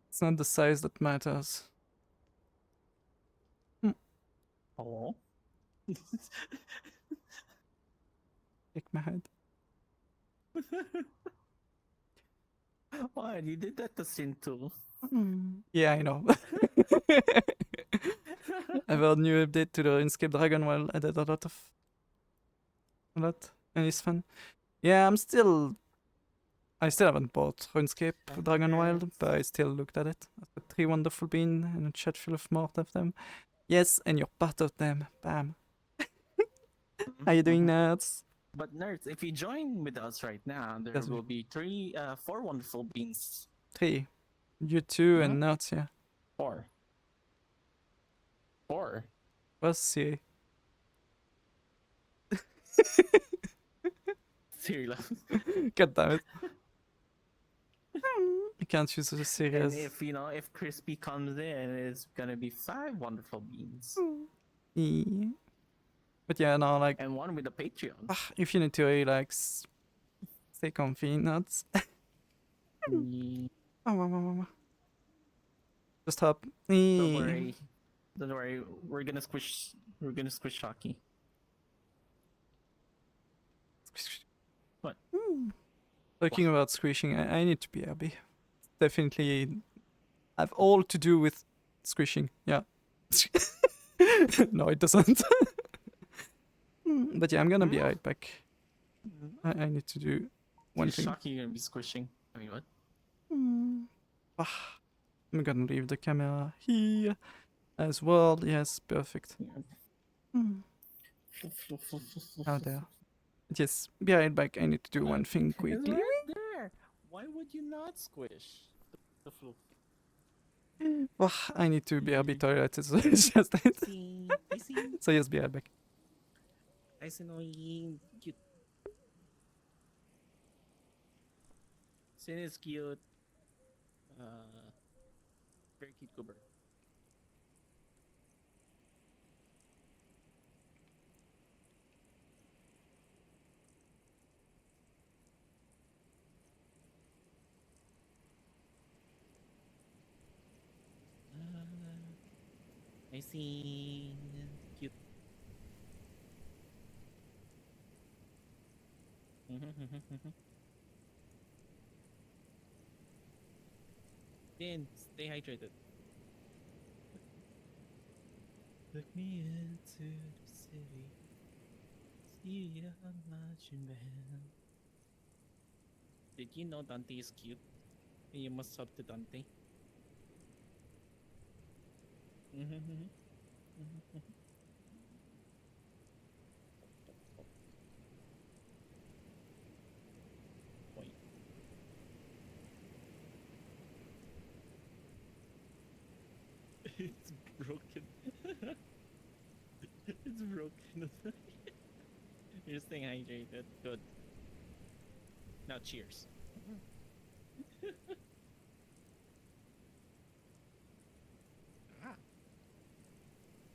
S1: It's not the size that matters.
S2: Oh.
S1: Shake my head.
S2: Why? You did that to Sin too.
S1: Yeah, I know. I've heard new update to the RuneScape Dragon Wild added a lot, and it's fun. Yeah, I still haven't bought RuneScape Dragon Wild, but I still looked at it. I've got 3 wonderful beans and a chat full of more of them. Yes, and you're part of them. Bam. How you doing, nerds?
S2: But nerds, if you join with us right now, there
S1: Yes,
S2: will be 4 wonderful beans.
S1: 3. You 2 and nerds, yeah.
S2: 4. 4.
S1: What's C?
S2: Serious.
S1: God damn it. I can't use a serious.
S2: And if Crispy comes in, it's gonna be 5 wonderful beans.
S1: Yeah. But yeah, no, like,
S2: And 1 with a Patreon.
S1: if you need to relax, stay comfy, nuts. Just hop.
S2: Don't worry. Don't worry. We're gonna squish Shocky. What?
S1: Talking about squishing, I need to be happy. Definitely have all to do with squishing. Yeah. No, it doesn't. But yeah, I'm gonna be right back. I need to do one thing.
S2: Shocky, you're gonna be squishing. I mean, what?
S1: I'm gonna leave the camera here as well. Yes, perfect. Out there. Yes, be right back. I need to do one thing quickly.
S2: It's right there. Why would you not squish the fluff?
S1: I need to be a bit toilet, so it's just it. So yes, be right back.
S2: Nice annoying, cute. Sin is cute. Very cute goober. I see. Cute. Then stay hydrated. Took me into the city. See a marching band. Did you know Dante is cute? You must sub to Dante. Wait. It's broken. It's broken. You're staying hydrated. Good. Now cheers. Ah.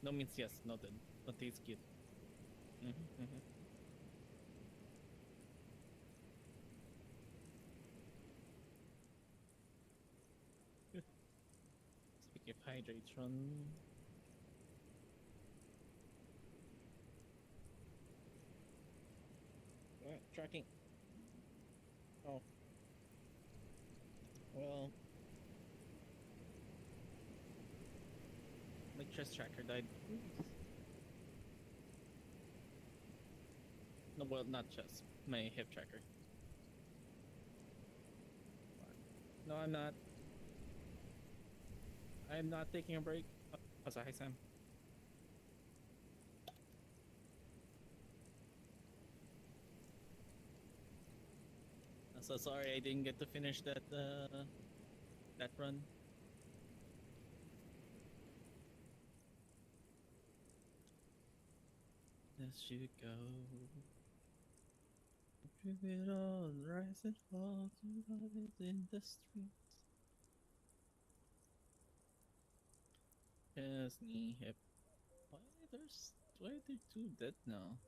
S2: No means yes, noted. But tastes good. Speaking of hydration. Tracking. Oh. Well. My chest tracker died. No, well, not chest. My hip tracker. No, I'm not. I'm not taking a break. Oh, sorry, Sam. I'm so sorry I didn't get to finish that run. as you go. Through it all, rise and fall to love in the streets. Just knee hip. Why are there two dead now?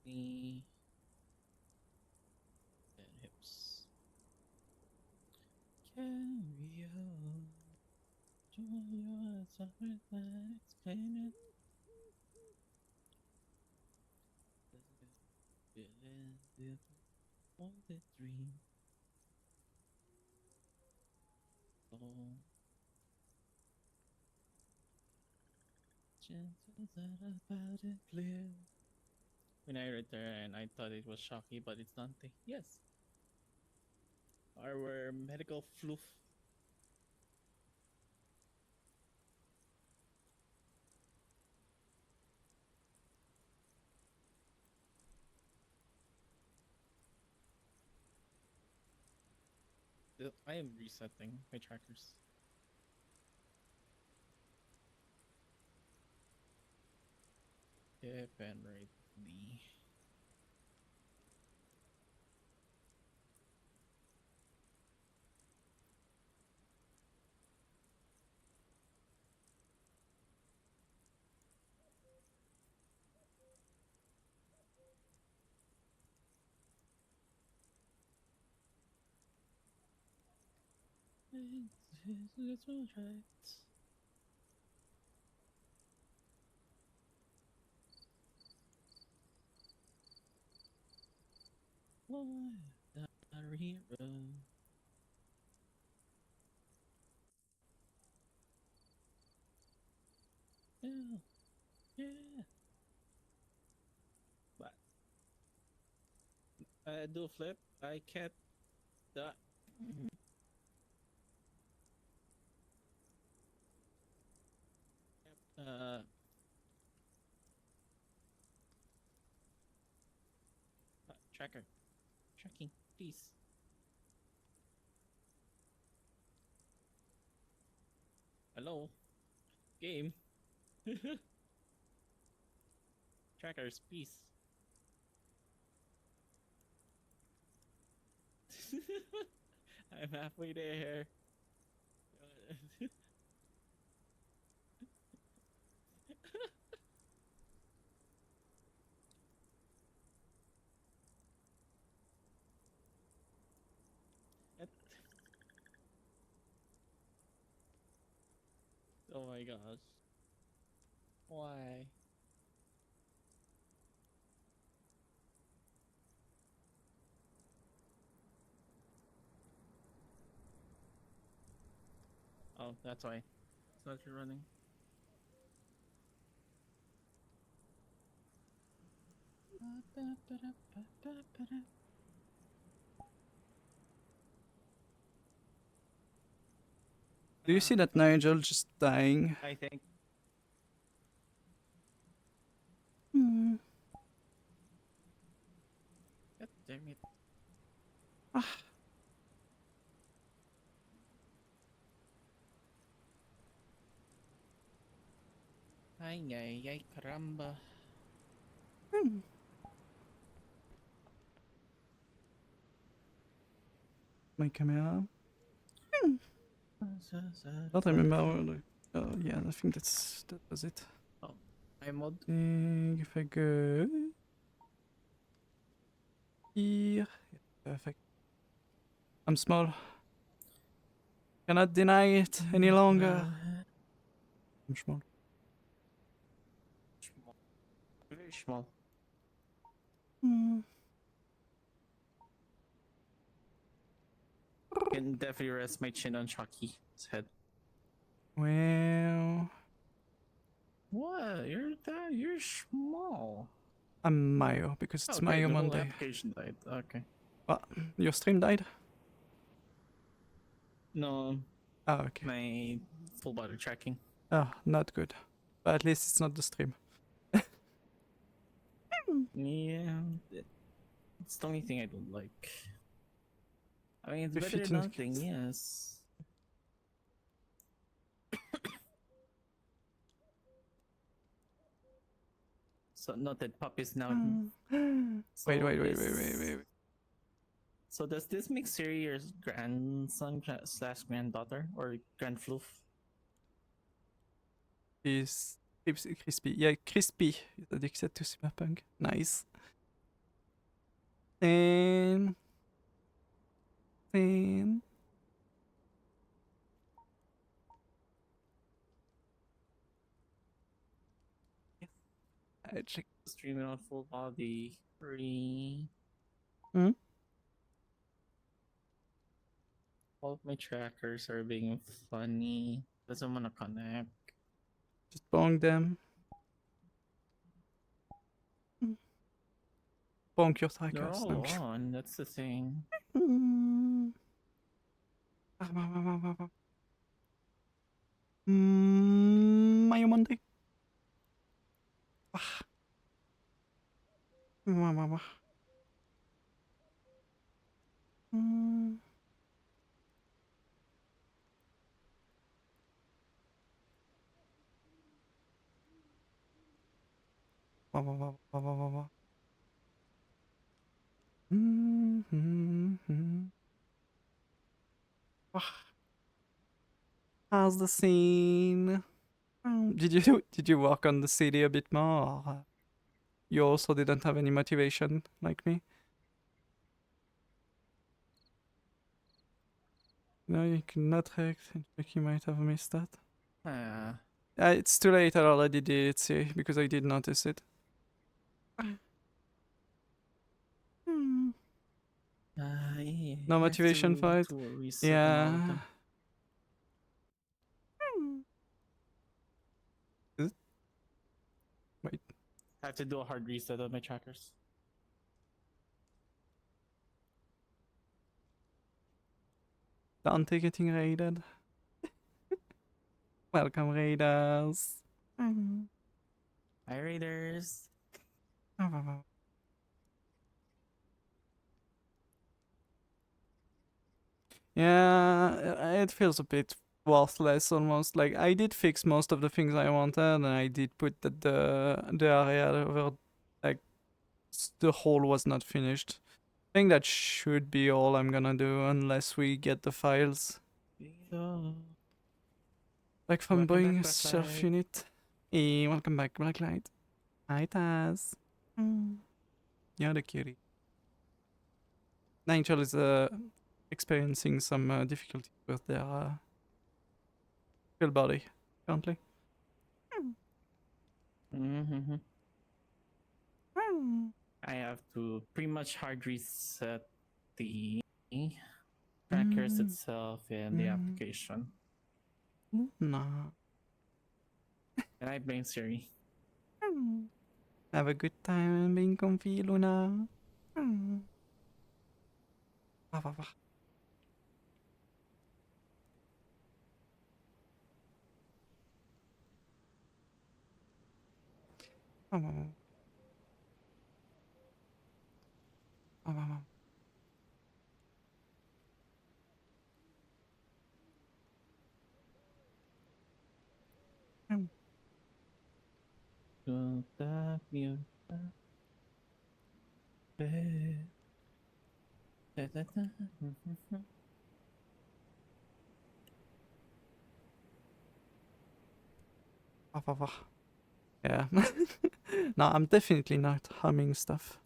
S2: Knee and hips. Carry on. Joy your suffering, explain it. Feeling with all the dream. Oh, chances are about it clear. When I returned, I thought it was Shocky, but it's Dante. Yes, our medical floof. I am resetting my trackers. Hip and right knee. It's alright. Why our hero? Yeah, yeah. But I do a flip. I can't. Die. Uh, tracker, tracking, please. Hello, game. Trackers, please. I'm halfway there. Oh my gosh. Why? Oh, that's why. It's not you running.
S1: Do you see that Nigel just dying?
S2: I think.
S1: Hmm.
S2: God damn it.
S1: Ah.
S2: Ay, ay, ay, caramba.
S1: Hmm. My camera. Hmm. Don't remember. Oh yeah, I think that was it.
S2: Oh, I mod.
S1: If I go here, yeah, perfect. I'm small. Cannot deny it any longer. I'm small.
S2: Small. Very small.
S1: Hmm.
S2: Can definitely rest my chin on Chucky's head.
S1: Well,
S2: What? You're small.
S1: I'm Mayo because it's
S2: Okay,
S1: Mayo
S2: the whole
S1: Monday.
S2: application died. Okay.
S1: What? Your stream died?
S2: No,
S1: Ah, okay.
S2: my full body tracking.
S1: Ah, not good. But at least it's not the stream.
S2: Yeah, it's the only thing I don't like. I mean, it's
S1: If you
S2: better than
S1: didn't
S2: nothing, yes. So noted. Pup is now. So
S1: Wait.
S2: So does this make Siri your grandson slash granddaughter or grandfloof?
S1: Is crispy. Yeah, crispy is addicted to cyberpunk. Nice. And yes, I check.
S2: Streaming on full body. Free.
S1: Hmm?
S2: All of my trackers are being funny. Doesn't want to connect.
S1: Just bonk them. Bonk your
S2: They're
S1: trackers.
S2: all on. That's the thing.
S1: Mayo Monday. How's the scene? Did you work on the CD a bit more? Or you also didn't have any motivation like me? No, you cannot hack. Like you might have missed that. It's too late. I already did it, see, because I did notice it. No motivation for it. Yeah. Is it? Wait.
S2: I have to do a hard reset of my trackers.
S1: Dante getting raided. Welcome, raiders.
S2: Hi, Raiders.
S1: Yeah, it feels a bit worthless almost. Like I did fix most of the things I wanted, and I did put that the area over, like the hole was not finished. I think that should be all I'm gonna do unless we get the files. Like from
S2: Welcome
S1: Boeing
S2: back,
S1: Surf
S2: Blacklight.
S1: Unit. Hey, welcome back, Blacklight. Hi, Taz. You're the cutie. Nigel is experiencing some difficulty with their field body currently.
S2: I have to pretty much hard reset the trackers itself and the application.
S1: Nah.
S2: And I blame Siri.
S1: Have a good time being comfy, Luna. Yeah. No, I'm definitely not humming stuff.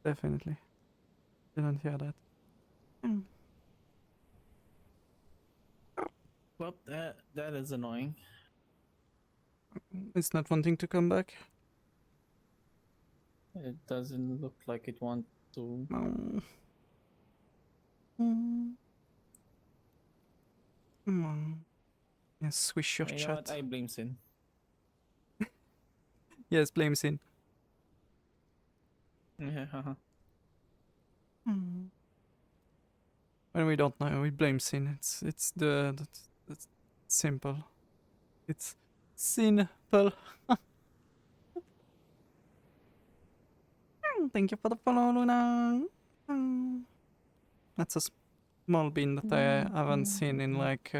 S1: Definitely. Didn't hear that.
S2: Well, that is annoying.
S1: It's not wanting to come back.
S2: It doesn't look like it wants to.
S1: Yes, swish your
S2: You know
S1: chat.
S2: what? I blame Sin.
S1: Yes, blame Sin. When we don't know, we blame Sin. It's that's simple. It's simple. Thank you for the follow, Luna. That's a small bean that I haven't seen in like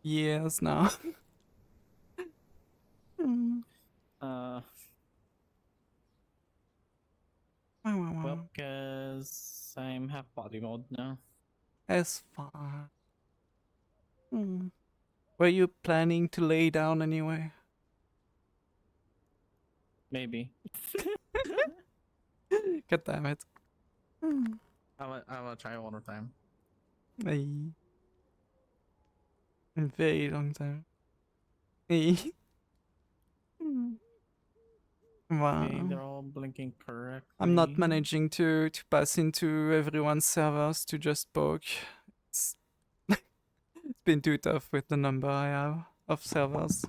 S1: years now.
S2: half body mode now.
S1: It's fine. Were you planning to lay down anyway?
S2: Maybe.
S1: God damn it.
S2: I will try one more time.
S1: Ay. In very long time. Ay. Wow.
S2: Okay, they're all blinking correctly.
S1: I'm not managing to pass into everyone's servers to just poke. It's been too tough with the number I have of servers.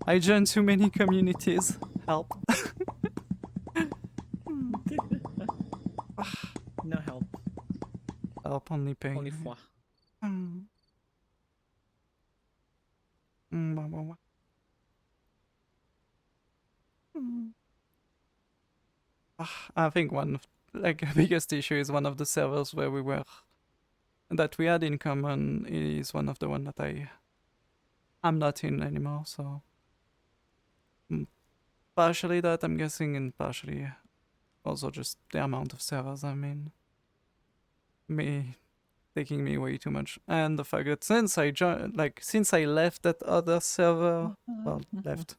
S1: I joined too many communities. Help.
S2: No help.
S1: Help, only pain.
S2: Only foi.
S1: Wah, wah, wah. I think one of the biggest issue is one of the servers where we were that we had in common is one of the one that I'm not in anymore, so partially that I'm guessing, and partially also just the amount of servers. I mean, me taking me way too much, and the fact that since I joined, since I left that other server, well, left.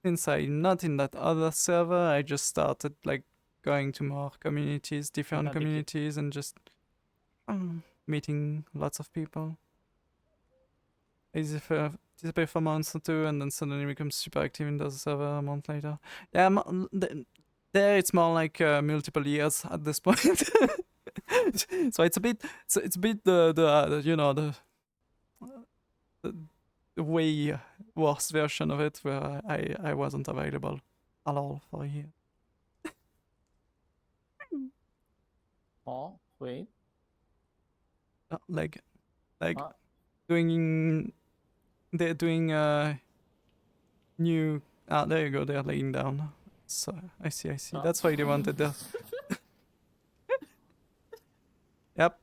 S1: Since I'm not in that other server, I just started going to more communities, different communities, and just meeting lots of people. I disappear for months or two, and then suddenly become super active in the server a month later. Yeah, there it's more like multiple years at this point. So it's a bit, the way worse version of it, where I wasn't available at all for a year.
S2: Oh, wait.
S1: Doing, they're doing new. There you go. They're laying down. So I see.
S2: Oh.
S1: That's why they wanted the. Yep.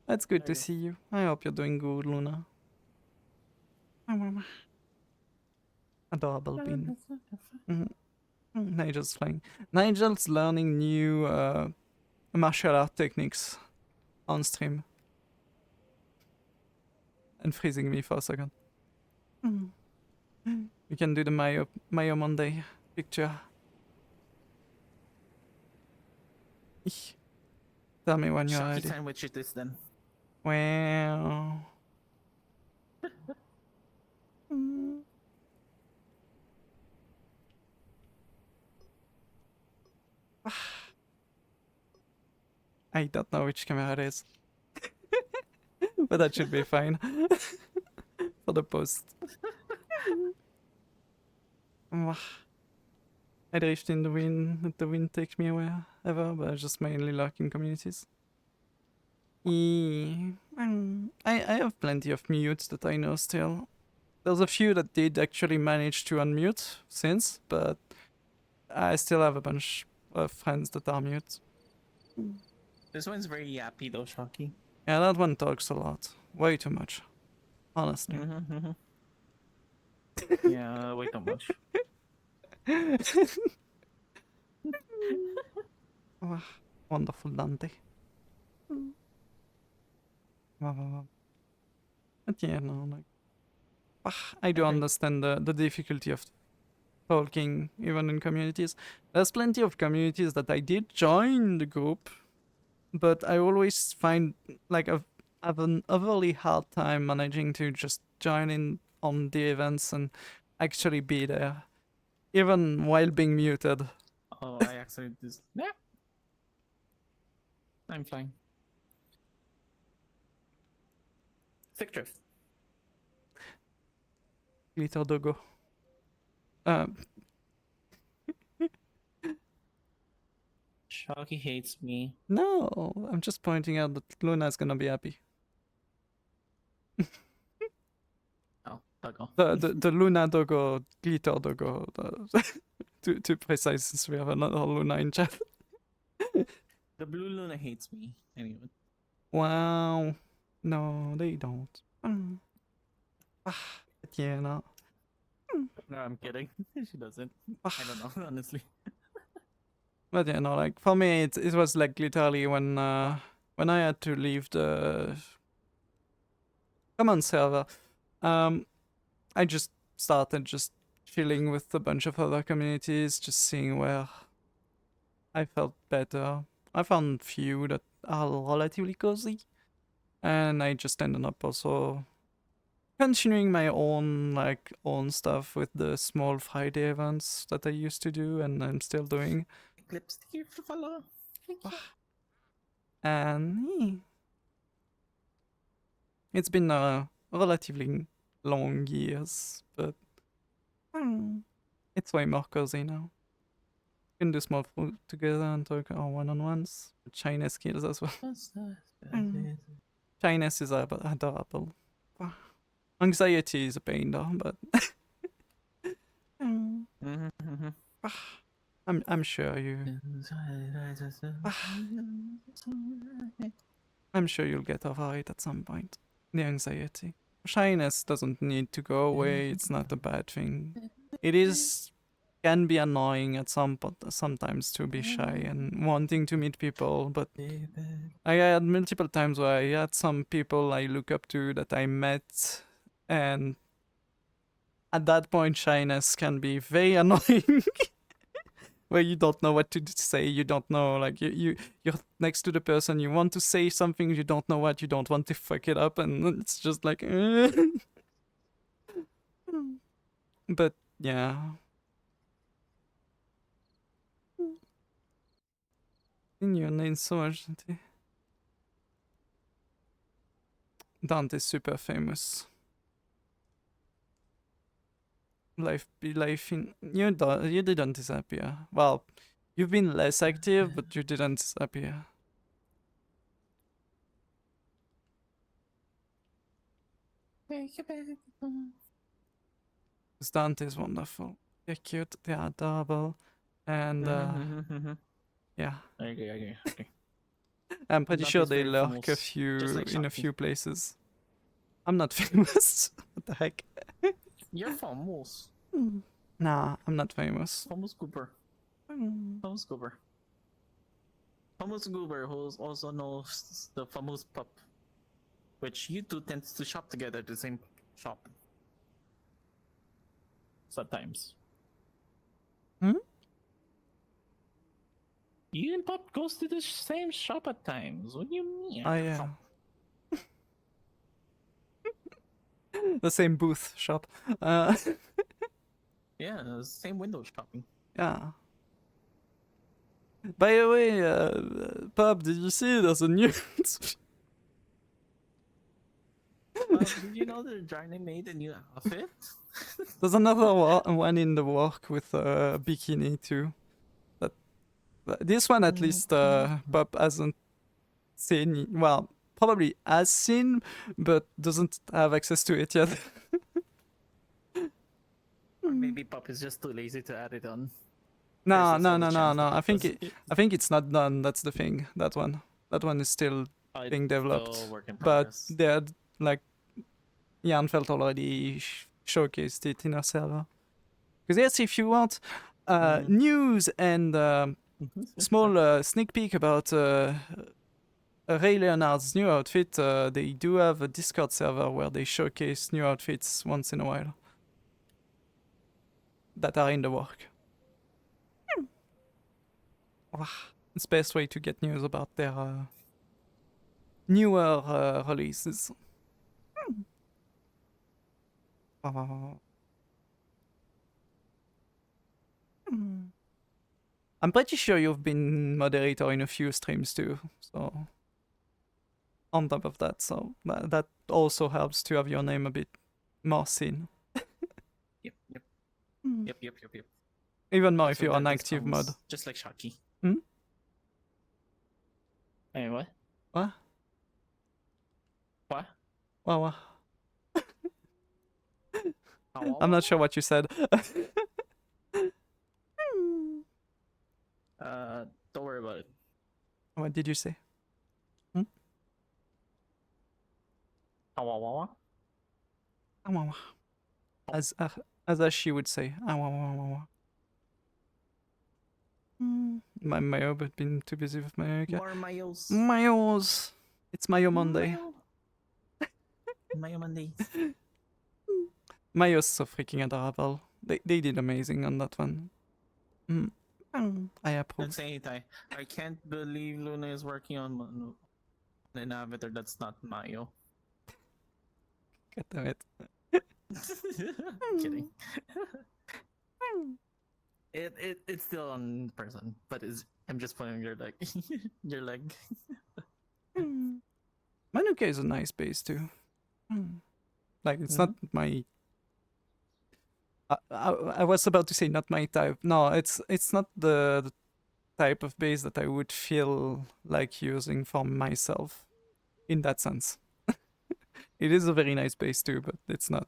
S1: That's good to see you. I hope you're doing good, Luna. Adorable bean. Nigel's flying. Nigel's learning new martial art techniques on stream. And freezing me for a second. We can do the Mayo Monday picture. Tell me when you're ready.
S2: Sandwich it is then.
S1: Wow. I don't know which camera it is. But that should be fine. For the post. I drift in the wind, let the wind take me wherever, but I just mainly lurk in communities. I have plenty of mutes that I know still. There's a few that did actually manage to unmute since, but I still have a bunch of friends that are mute.
S2: This one's very yappy though, Shocky.
S1: Yeah, that one talks a lot. Way too much. Honestly.
S2: Yeah, way too much.
S1: Wonderful Dante. But yeah, no, I do understand the difficulty of talking even in communities. There's plenty of communities that I did join the group, but I always find I have an overly hard time managing to just join in on the events and actually be there, even while being muted.
S2: Oh, I actually just I'm fine. Sick drift.
S1: Glitter Dogo.
S2: Shocky hates me.
S1: No, I'm just pointing out that Luna's gonna be happy.
S2: Oh, Dogo.
S1: The Luna Dogo, Glitter Dogo. Too precise since we have another Luna in chat.
S2: The blue Luna hates me. Anyway.
S1: Wow. No, they don't. But yeah, no.
S2: No, I'm kidding. She doesn't. I don't know, honestly.
S1: But you know, like for me, it was like literally when I had to leave the common server, I just started just chilling with a bunch of other communities, just seeing where I felt better. I found few that are relatively cozy, and I just ended up also continuing my own stuff with the small Friday events that I used to do, and I'm still doing.
S2: Clips here for follow. Thank you.
S1: And it's been relatively long years, but it's way more cozy now. We can do small food together and talk our one-on-ones. Chinese skills as well. Chinese is adorable. Anxiety is a pain though, but I'm sure you'll get over it at some point. The anxiety. Shyness doesn't need to go away. It's not a bad thing. It can be annoying at sometimes to be shy and wanting to meet people, but I had multiple times where I had some people I look up to that I met, and at that point shyness can be very annoying. Where you don't know what to say, you don't know, like you're next to the person, you want to say something, you don't know what, you don't want to fuck it up, and it's just like but yeah. In your name so much, Dante's super famous. Life in you didn't disappear. Well, you've been less active, but you didn't disappear. Dante is wonderful. They're cute, they're adorable, and yeah.
S2: I agree.
S1: I'm pretty sure they
S2: very
S1: lurk
S2: famous,
S1: in a few places. I'm not famous. What the heck?
S2: You're famous.
S1: Nah, I'm not famous.
S2: Famous Goober. Famous Goober. Famous Goober, who also knows the famous pup, which you two tend to shop together at the same shop. Sometimes. You and Pup goes to the same shop at times. What do you mean?
S1: Oh yeah. The same booth shop.
S2: Yeah, the same window shopping.
S1: Yeah. By the way, Pub, did you see there's a new...
S2: Did you know that Jarney made a new outfit?
S1: There's another one in the work with a bikini too. This one at least Bob hasn't seen. Well, probably has seen, but doesn't have access to it yet.
S2: Or maybe Pup is just too lazy to add it on.
S1: No. I think it's not done. That's the thing. That one is still being developed.
S2: Still work in
S1: But
S2: progress.
S1: they're like Janfelt already showcased it in our server. Because yes, if you want news and small sneak peek about Ray Leonard's new outfit, they do have a Discord server where they showcase new outfits once in a while that are in the work. It's the best way to get news about their newer releases. I'm pretty sure you've been moderator in a few streams too, so on top of that, so that also helps to have your name a bit more seen.
S2: Yep.
S1: Even more
S2: Also,
S1: if you're
S2: that
S1: on active
S2: counts,
S1: mode.
S2: just like Shaki.
S1: Hmm?
S2: Hey, what?
S1: What?
S2: What?
S1: Wow. I'm not sure what you said.
S2: Don't worry about it.
S1: What did you say? As as Ashi would say. My Mayo, but been too busy with Mayo.
S2: More Mayos.
S1: Mayos! It's Mayo Monday.
S2: Mayo. Mayo Mondays.
S1: Mayo's so freaking adorable. They did amazing on that one. I approve.
S2: Let's say I can't believe Luna is working on an avatar that's not Mayo.
S1: God damn it.
S2: Kidding. It's still on person, but I'm just putting your leg. Your leg.
S1: Manuka is a nice base too. Like it's not my. I was about to say not my type. No, it's not the type of base that I would feel like using for myself. In that sense, it is a very nice base too, but it's not.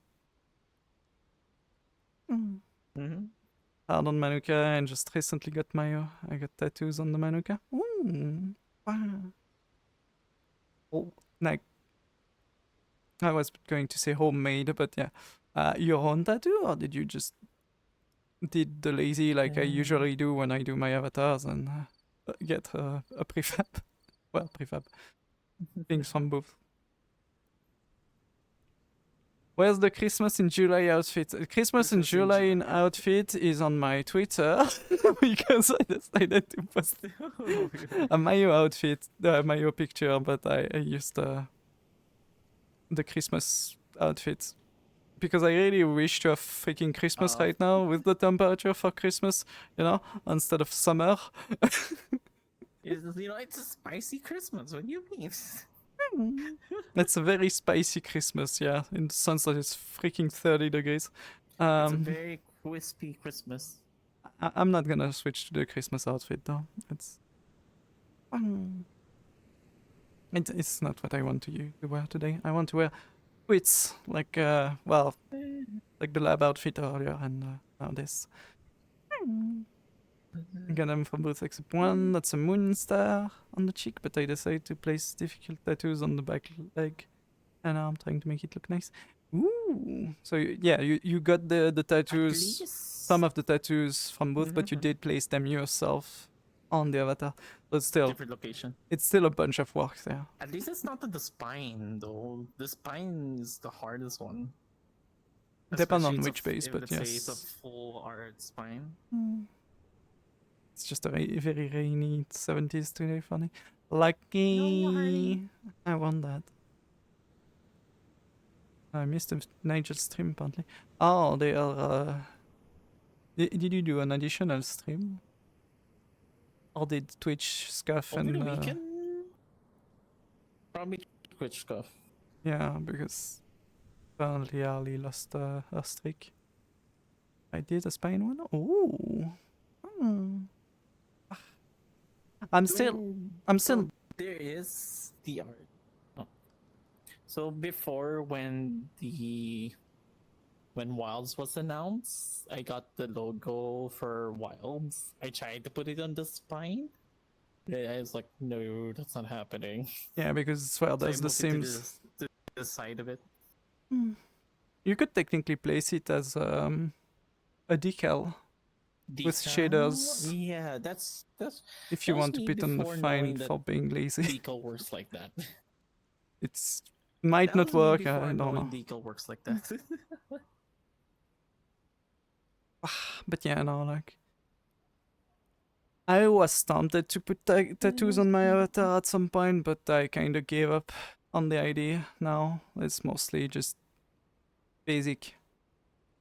S1: Hard on Manuka and just recently got Mayo. I got tattoos on the Manuka. Ooh, wow. Oh, like I was going to say homemade, but yeah. Your own tattoo, or did you just did the lazy like I usually do when I do my avatars and get a prefab? Well, prefab things from both. Where's the Christmas in July outfit? Christmas in July in outfit is on my Twitter because I decided to post a Mayo outfit, the Mayo picture, but I used the Christmas outfit because I really wish to have freaking Christmas right now with the temperature for Christmas, instead of summer.
S2: It's a spicy Christmas. What do you mean?
S1: It's a very spicy Christmas, yeah. In the sense that it's freaking 30 degrees.
S2: It's a very crispy Christmas.
S1: I'm not gonna switch to the Christmas outfit though. It's not what I want to wear today. I want to wear quits like like the lab outfit earlier and now this. I got them from both except one. That's a moon star on the cheek, but I decided to place difficult tattoos on the back leg, and now I'm trying to make it look nice. Ooh, so you got the tattoos, some of the tattoos from both, but you did place them yourself on the avatar. But still,
S2: different location.
S1: It's still a bunch of work there.
S2: At least it's not on the spine, though. The spine is the hardest one.
S1: Depends on which base, but
S2: let's
S1: yes.
S2: say it's a full art spine.
S1: It's just a very rainy 70s today, funny. Lucky. I want that. I missed the Nigel stream, apparently. Oh, they are... Did you do an additional stream? Or did Twitch scuff
S2: Over
S1: and...
S2: the weekend? Probably Twitch scuff.
S1: Yeah, because apparently Ali lost her streak. I did a spine one? Ooh. I'm still...
S2: There is the art. Oh. So before when Wilds was announced, I got the logo for Wilds. I tried to put it on the spine. I was like, no, that's not happening.
S1: Yeah, because it's well, there's the Sims.
S2: To the side of it.
S1: You could technically place it as a decal. With shaders.
S2: Yeah, that's
S1: if you want to put on the fine for being lazy.
S2: Decal works like that.
S1: It's might not work. I don't know.
S2: Decal works like that.
S1: But yeah, no, like I was tempted to put tattoos on my avatar at some point, but I kind of gave up on the idea. Now it's mostly just basic.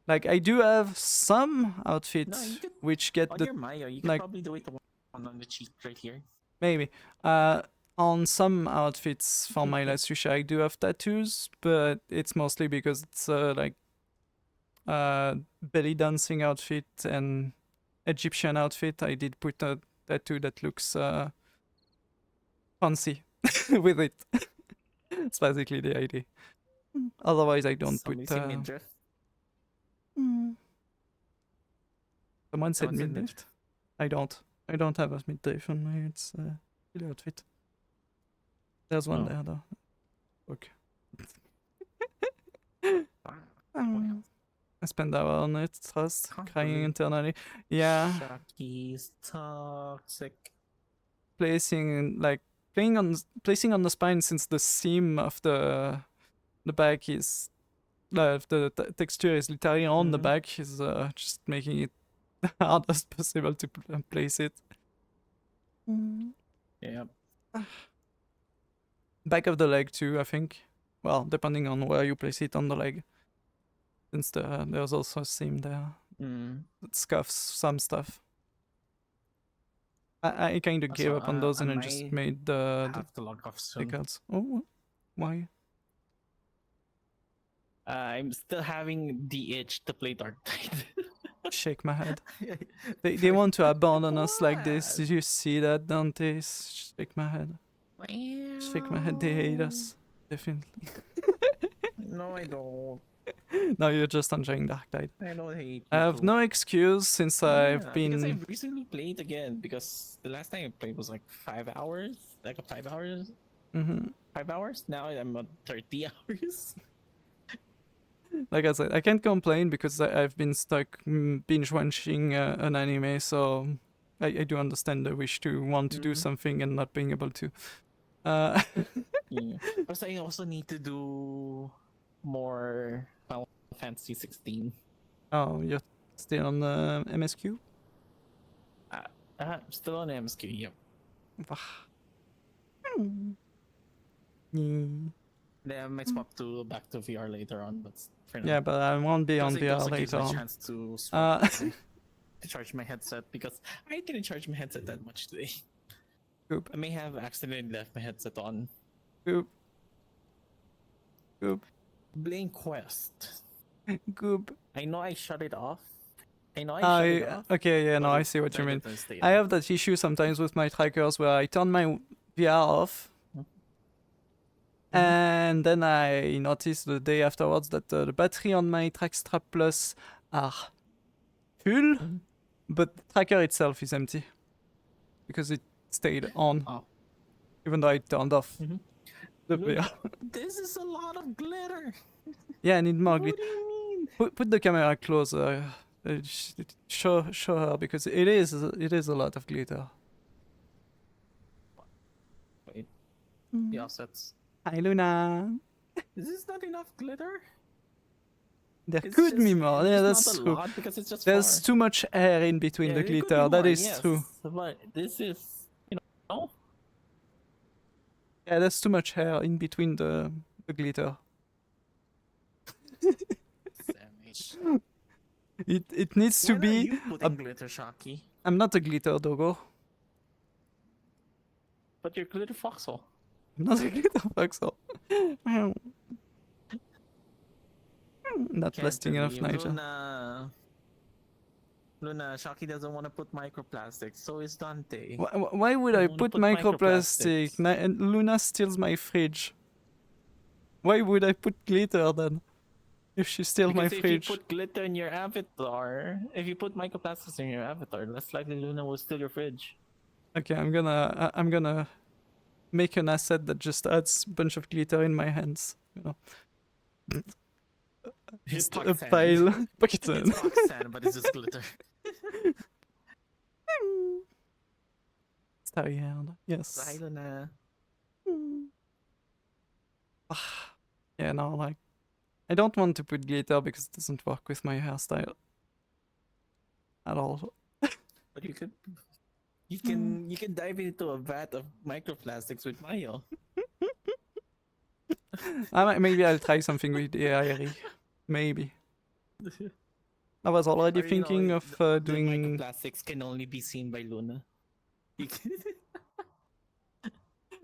S1: Like I do have some outfits which get
S2: on your Maya, you can probably do it the one on the cheek right here.
S1: Maybe. On some outfits for my last wish, I do have tattoos, but it's mostly because it's like belly dancing outfit and Egyptian outfit. I did put a tattoo that looks fancy with it. It's basically the idea. Otherwise, I don't put. Someone said midriff. I don't have a midriff on my. It's the outfit. There's one there though. Okay. I spend hour on it, trust,
S2: Can't
S1: crying
S2: believe
S1: internally. Yeah,
S2: Shaki's toxic.
S1: placing placing on the spine, since the seam of the back is the texture is literally on the back, is just making it the hardest possible to place it.
S2: Yeah.
S1: Back of the leg too, I think. Well, depending on where you place it on the leg, since there's also a seam there that scuffs some stuff. I kind of gave
S2: So,
S1: up on those
S2: I
S1: and I just
S2: might
S1: made the
S2: have to log off soon.
S1: takeouts. Oh, why?
S2: I'm still having the itch to play Dark Tide.
S1: Shake my head. They want to abandon us like this.
S2: What?
S1: Did you see that, Dante? Shake my head. Shake my head. They hate us. Definitely.
S2: No, I don't.
S1: No, you're just enjoying Dark Tide.
S2: I don't hate
S1: I
S2: you
S1: have
S2: too.
S1: no excuse since I've
S2: Because
S1: been.
S2: I've recently played again, because the last time I played was like 5 hours. Like 5 hours? 5 hours? Now I'm at 30 hours.
S1: Like I said, I can't complain because I've been stuck binge watching an anime, so I do understand the wish to want to do something and not being able to.
S2: Yeah. Plus, I also need to do more Final Fantasy 16.
S1: Oh, you're still on the MSQ?
S2: Still on MSQ, yep. Then I might swap to back to VR later on, but for now.
S1: Yeah, but I won't be on
S2: Plus, it
S1: VR
S2: also gives
S1: later
S2: me a
S1: on.
S2: chance to swap to charge my headset, because I didn't charge my headset that much today.
S1: Goop.
S2: I may have accidentally left my headset on.
S1: Goop. Goop.
S2: Blame Quest.
S1: Goop.
S2: I know I shut it off. Shut it off.
S1: Okay, yeah, no, I see what you mean. I have that issue sometimes with my trackers where I turn my VR off, and then I notice the day afterwards that the battery on my Trackstrap Plus are full, but the tracker itself is empty because it stayed on, even though I turned off the VR.
S2: This is a lot of glitter.
S1: Yeah, I need more glitter.
S2: What do you mean?
S1: Put the camera closer. Show her, because it is a lot of glitter.
S2: Wait, the offsets.
S1: Hi, Luna.
S2: Is this not enough glitter?
S1: There could be more. Yeah, that's true.
S2: Lot, because it's just
S1: There's too much air in between the glitter. That is true.
S2: But this is,
S1: Yeah, there's too much hair in between the glitter. It needs to be.
S2: You putting glitter, Shaki?
S1: I'm not a glitter doggo.
S2: But you're glitter foxhole.
S1: I'm not a glitter foxhole. Not lasting enough, Nigel.
S2: Luna, Shaki doesn't want to put microplastics, so is Dante.
S1: Why would I put microplastic? And Luna steals my fridge. Why would I put glitter then? If she steals my fridge.
S2: If you put glitter in your avatar, if you put microplastics in your avatar, less likely Luna will steal your fridge.
S1: Okay, I'm gonna make an asset that just adds a bunch of glitter in my hands. You know. Just a pile. Pocket sand.
S2: It's pocket sand, but it's just glitter.
S1: It's tired. Yes.
S2: Hi, Luna.
S1: Yeah, no, like, I don't want to put glitter because it doesn't work with my hairstyle at all.
S2: But you can dive into a vat of microplastics with Mayo.
S1: Maybe I'll try something with the AIRE. Maybe. I was already thinking of doing.
S2: The microplastics can only be seen by Luna.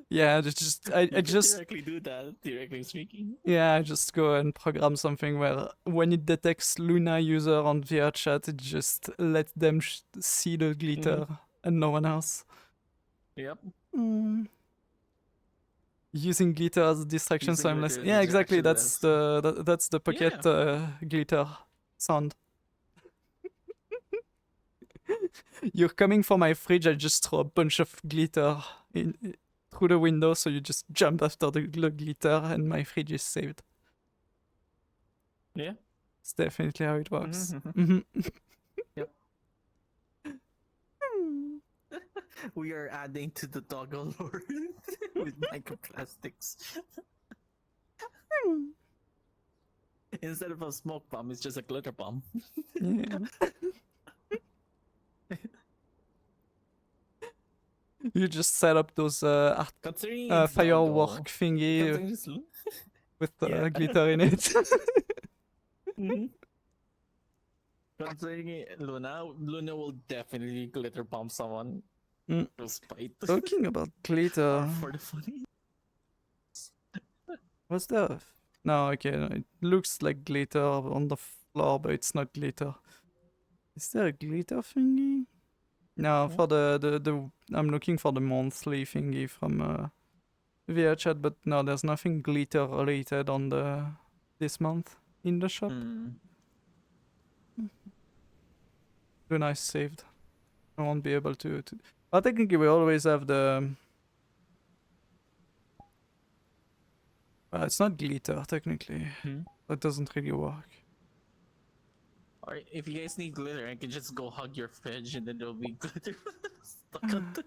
S1: Yeah, I just
S2: directly do that. Directly speaking.
S1: Yeah, I just go and program something where when it detects Luna user on vrchat, it just lets them see the glitter and no one else.
S2: Yep.
S1: Using glitter as a distraction, so I'm less. Yeah, exactly. That's the pocket glitter sound. You're coming for my fridge. I just throw a bunch of glitter through the window, so you just jump after the glitter, and my fridge is saved.
S2: Yeah.
S1: It's definitely how it works.
S2: Mhm. Yep. We are adding to the toggle lore with microplastics. Instead of a smoke bomb, it's just a glitter bomb.
S1: Yeah. You just set up those
S2: Considering it's
S1: firework
S2: doggo,
S1: thingy
S2: considering it's
S1: with
S2: yeah.
S1: glitter in it.
S2: Mhm. Considering Luna will definitely glitter bomb someone
S1: Mm.
S2: to spite
S1: Talking about glitter,
S2: or for the funny.
S1: what's that? No, okay, no, it looks like glitter on the floor, but it's not glitter. Is there a glitter thingy? No, for the I'm looking for the monthly thingy from vrchat, but no, there's nothing glitter related on the this month in the shop.
S2: Mm.
S1: Luna is saved. I won't be able to. But technically, we always have the. It's not glitter technically.
S2: Hmm?
S1: That doesn't really work.
S2: Or if you guys need glitter, I can just go hug your fridge and then there'll be glitter stuck onto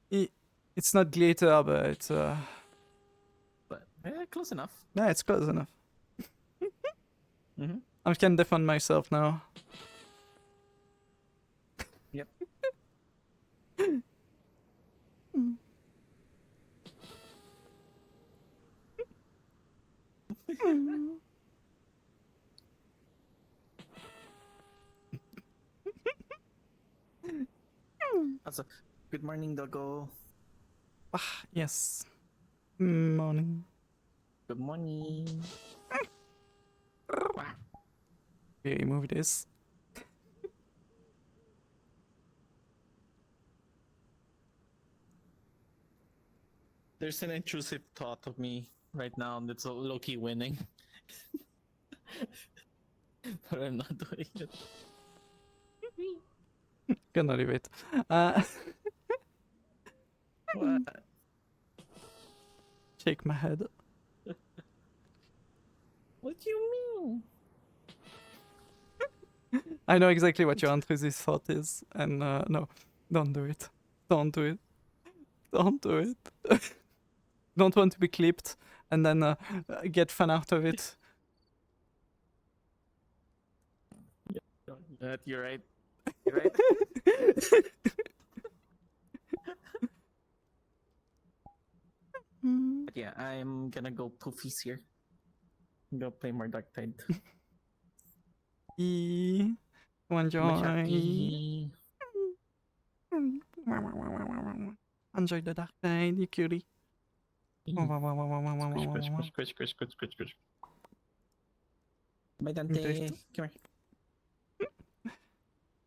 S2: it.
S1: It's not glitter, but it's
S2: But close enough.
S1: yeah, it's close enough.
S2: Mm-hmm.
S1: I can defend myself now.
S2: Yep. Also, good morning, doggo.
S1: Ah, yes. Morning.
S2: Good morning.
S1: Okay, remove this.
S2: There's an intrusive thought of me right now that's low-key winning. But I'm not doing it.
S1: Gonna leave it.
S2: What?
S1: Shake my head.
S2: What do you mean?
S1: I know exactly what your intrusive thought is, and no, don't do it. Don't do it. Don't do it. Don't want to be clipped and then get fun out of it.
S2: You're right. You're right. But yeah, I'm gonna go poofies here. Go play more Dark Tide.
S1: Come on, joy.
S2: Machaki.
S1: Enjoy the dark night, you cutie.
S2: Squish. Bye, Dante. Come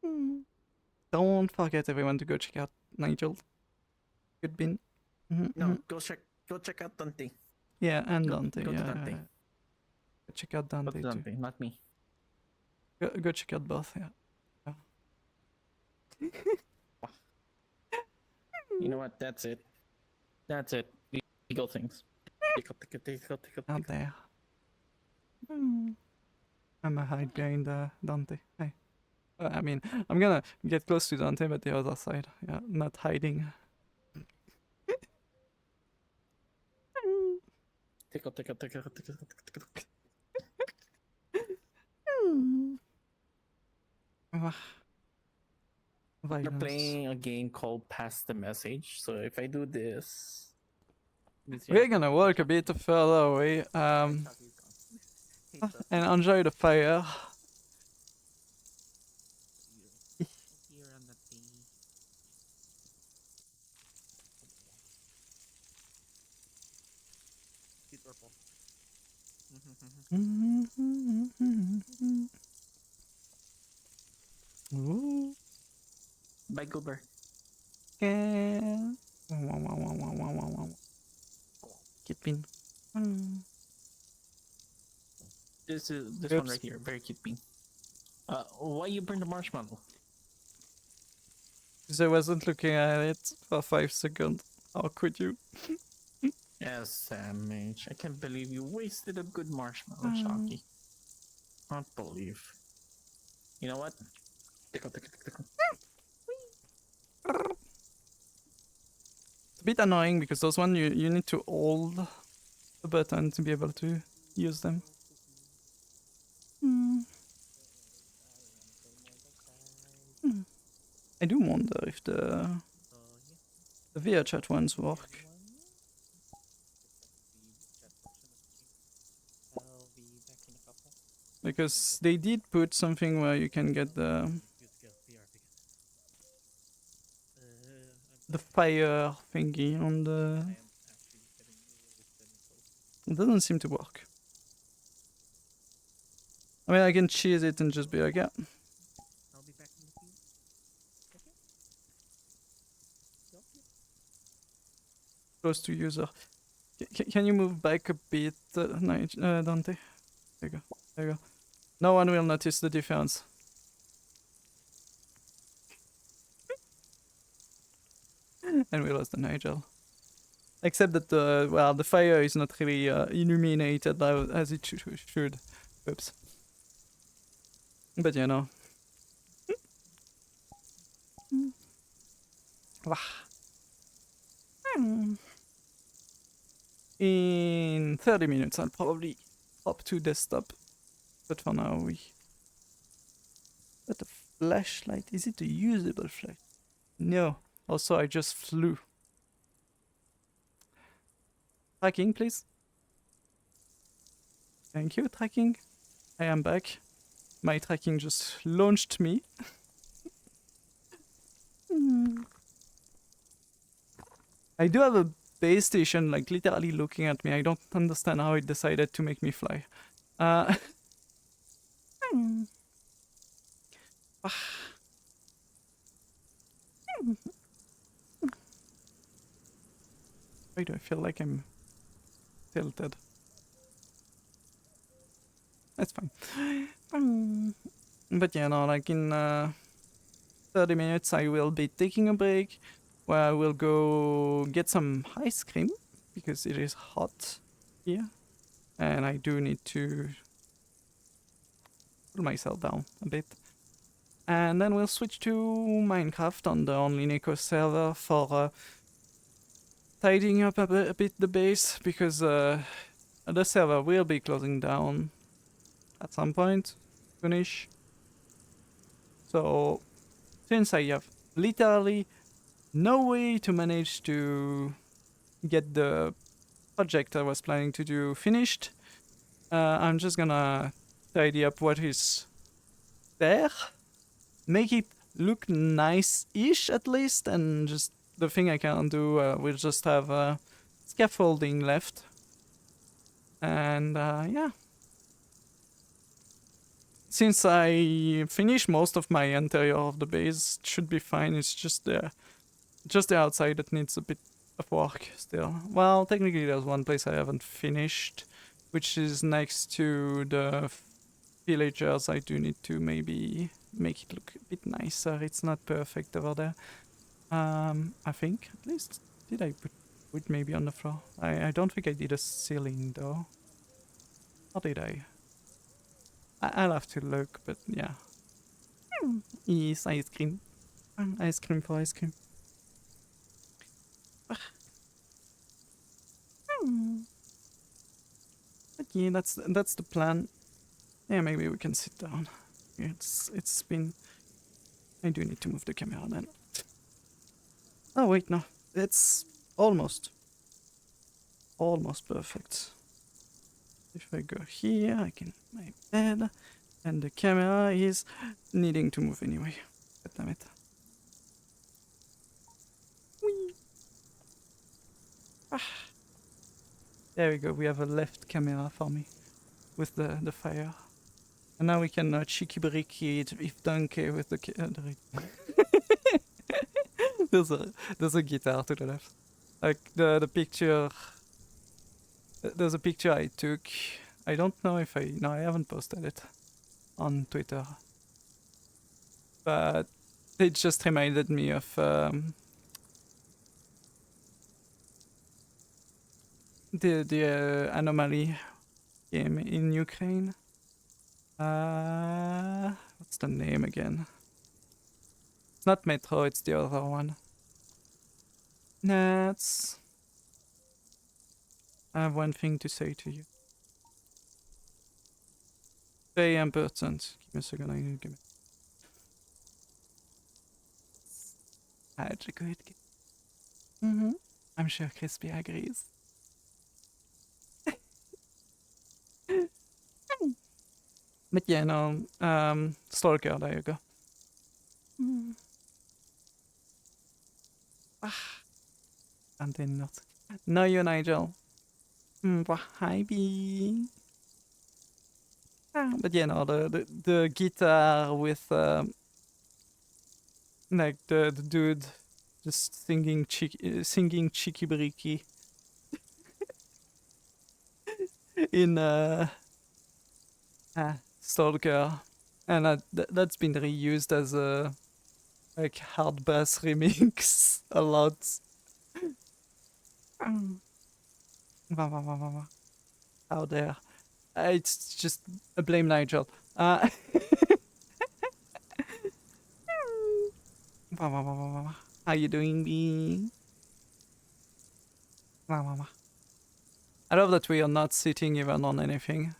S2: here.
S1: Don't forget everyone to go check out Nigel. Good bin.
S2: No, go check out Dante.
S1: Yeah, and
S2: Go-
S1: Dante.
S2: go to
S1: Yeah,
S2: Dante.
S1: Go check out
S2: Go
S1: Dante
S2: to
S1: too.
S2: Dante, not me.
S1: Go check out both. Yeah.
S2: You know what? That's it. That's it. Legal things. Take
S1: Out there. I'm a hide behind Dante. Hey. I mean, I'm gonna get close to Dante, but the other side. Yeah, not hiding.
S2: Take. We're
S1: Violence.
S2: playing a game called Pass the Message. So if I do this,
S1: We're gonna walk a bit further away and enjoy the fire. Ooh.
S2: Bye, Goober.
S1: Yeah. Keeping.
S2: This one
S1: Oops.
S2: right here, very cute bean. Why you burn the marshmallow?
S1: Because I wasn't looking at it for 5 seconds. How could you?
S2: SMH. I can't believe you wasted a good marshmallow, Shocky. Can't believe. You know what? Tickle, tickle, tickle.
S1: It's a bit annoying because those ones you need to hold the button to be able to use them. I do wonder if the vrchat ones work. Because they did put something where you can get the fire thingy on the... It doesn't seem to work. I mean, I can cheese it and just be like, yeah. Close to user. Can you move back a bit, Dante? There you go. There you go. No one will notice the difference. And we lost the Nigel. Except that the fire is not really illuminated as it should. Oops. But you know. In 30 minutes I'll probably hop to desktop. But for now we... But a flashlight, is it a usable flashlight? No. Also I just flew. Tracking, please. Thank you, tracking. I am back. My tracking just launched me. I do have a base station like literally looking at me. I don't understand how it decided to make me fly. Why do I feel like I'm tilted? That's fine. But yeah, no, like in 30 minutes I will be taking a break where I will go get some ice cream because it is hot here and I do need to cool myself down a bit. And then we'll switch to Minecraft on the OnlyNekos server for tidying up a bit the base because the server will be closing down at some point soonish. So since I have literally no way to manage to get the project I was planning to do finished, I'm just gonna tidy up what is there, make it look nice-ish at least, and just the thing I can do, we'll just have scaffolding left. And yeah. Since I finished most of my interior of the base, it should be fine. It's just the outside that needs a bit of work still. Well, technically there's one place I haven't finished, which is next to the villagers. I do need to maybe make it look a bit nicer. It's not perfect over there. I think, at least. Did I put wood maybe on the floor? I don't think I did a ceiling though. Or did I? I'll have to look, but yeah. Yes, ice cream. Ice cream for ice cream. But yeah, that's the plan. Yeah, maybe we can sit down. It's been... I do need to move the camera then. Oh wait, no. It's almost perfect. If I go here, I can my bed, and the camera is needing to move anyway. God damn it. Whee. Ah. There we go. We have a left camera for me with the fire, and now we can cheeky bricky it if donkey with the there's a guitar to the left. Like the picture. There's a picture I took. I don't know if I haven't posted it on Twitter, but it just reminded me of the anomaly game in Ukraine. What's the name again? It's not Metro, it's the other one. Nats. I have one thing to say to you. Very important. Give me a second, I need to give me. Good. I'm sure Crispy agrees. But yeah, no, Stalker, there you go. And then not. No, you, Nigel. Hi, B. But yeah, no, the guitar with like the dude just singing Cheeky Bricky in Stalker, and that's been reused as a like hard bass remix a lot. How dare. It's just a blame Nigel. How you doing, B? I love that we are not sitting even on anything.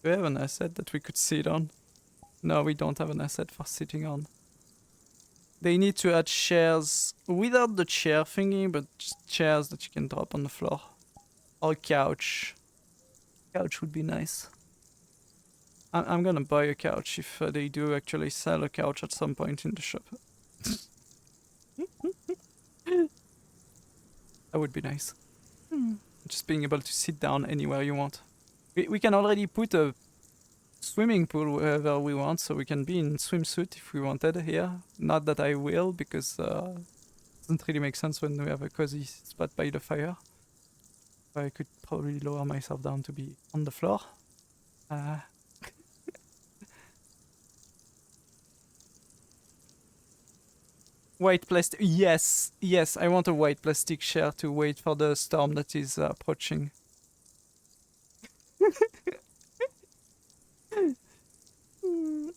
S1: Do we have an asset that we could sit on? No, we don't have an asset for sitting on. They need to add chairs without the chair thingy, but just chairs that you can drop on the floor. Or a couch. Couch would be nice. I'm gonna buy a couch if they do actually sell a couch at some point in the shop. That would be nice. Just being able to sit down anywhere you want. We can already put a swimming pool wherever we want, so we can be in swimsuit if we wanted here. Not that I will, because it doesn't really make sense when we have a cozy spot by the fire. I could probably lower myself down to be on the floor. White plastic. Yes, yes, I want a white plastic chair to wait for the storm that is approaching.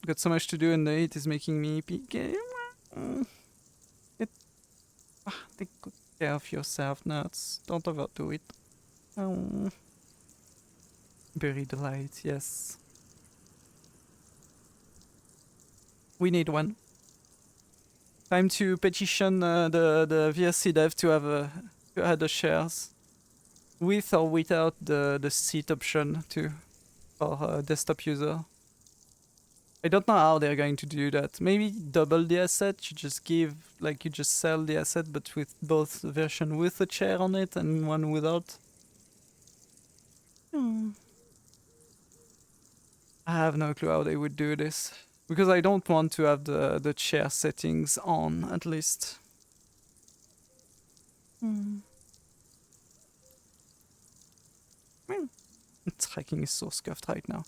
S1: Got so much to do and the heat is making me peak. Take good care of yourself, nuts. Don't overdo it. Oh. Bury the light, yes. We need one. Time to petition the VRC dev to have to add the shares. With or without the seat option too. For a desktop user. I don't know how they're going to do that. Maybe double the asset. You just give, like you just sell the asset, but with both version with a chair on it and one without. I have no clue how they would do this. Because I don't want to have the chair settings on, at least. Tracking is so scuffed right now.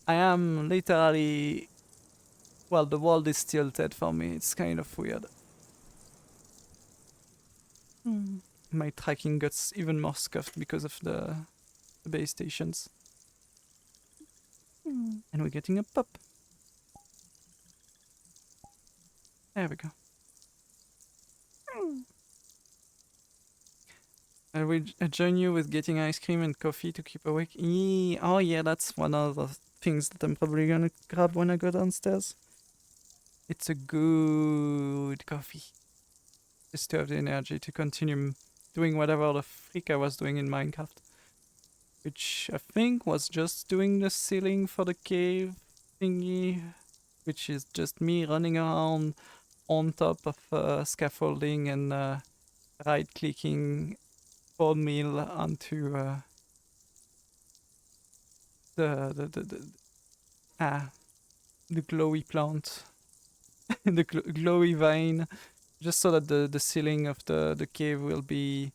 S1: I am literally... Well, the world is tilted for me. It's kind of weird. My tracking gets even more scuffed because of the base stations. And we're getting a pup. There we go. I will join you with getting ice cream and coffee to keep awake. Oh yeah, that's one of the things that I'm probably gonna grab when I go downstairs. It's a good coffee. Just to have the energy to continue doing whatever the freak I was doing in Minecraft. Which I think was just doing the ceiling for the cave thingy. Which is just me running around on top of scaffolding and right-clicking bone meal onto the glowy plant, the glowy vine, just so that the ceiling of the cave will be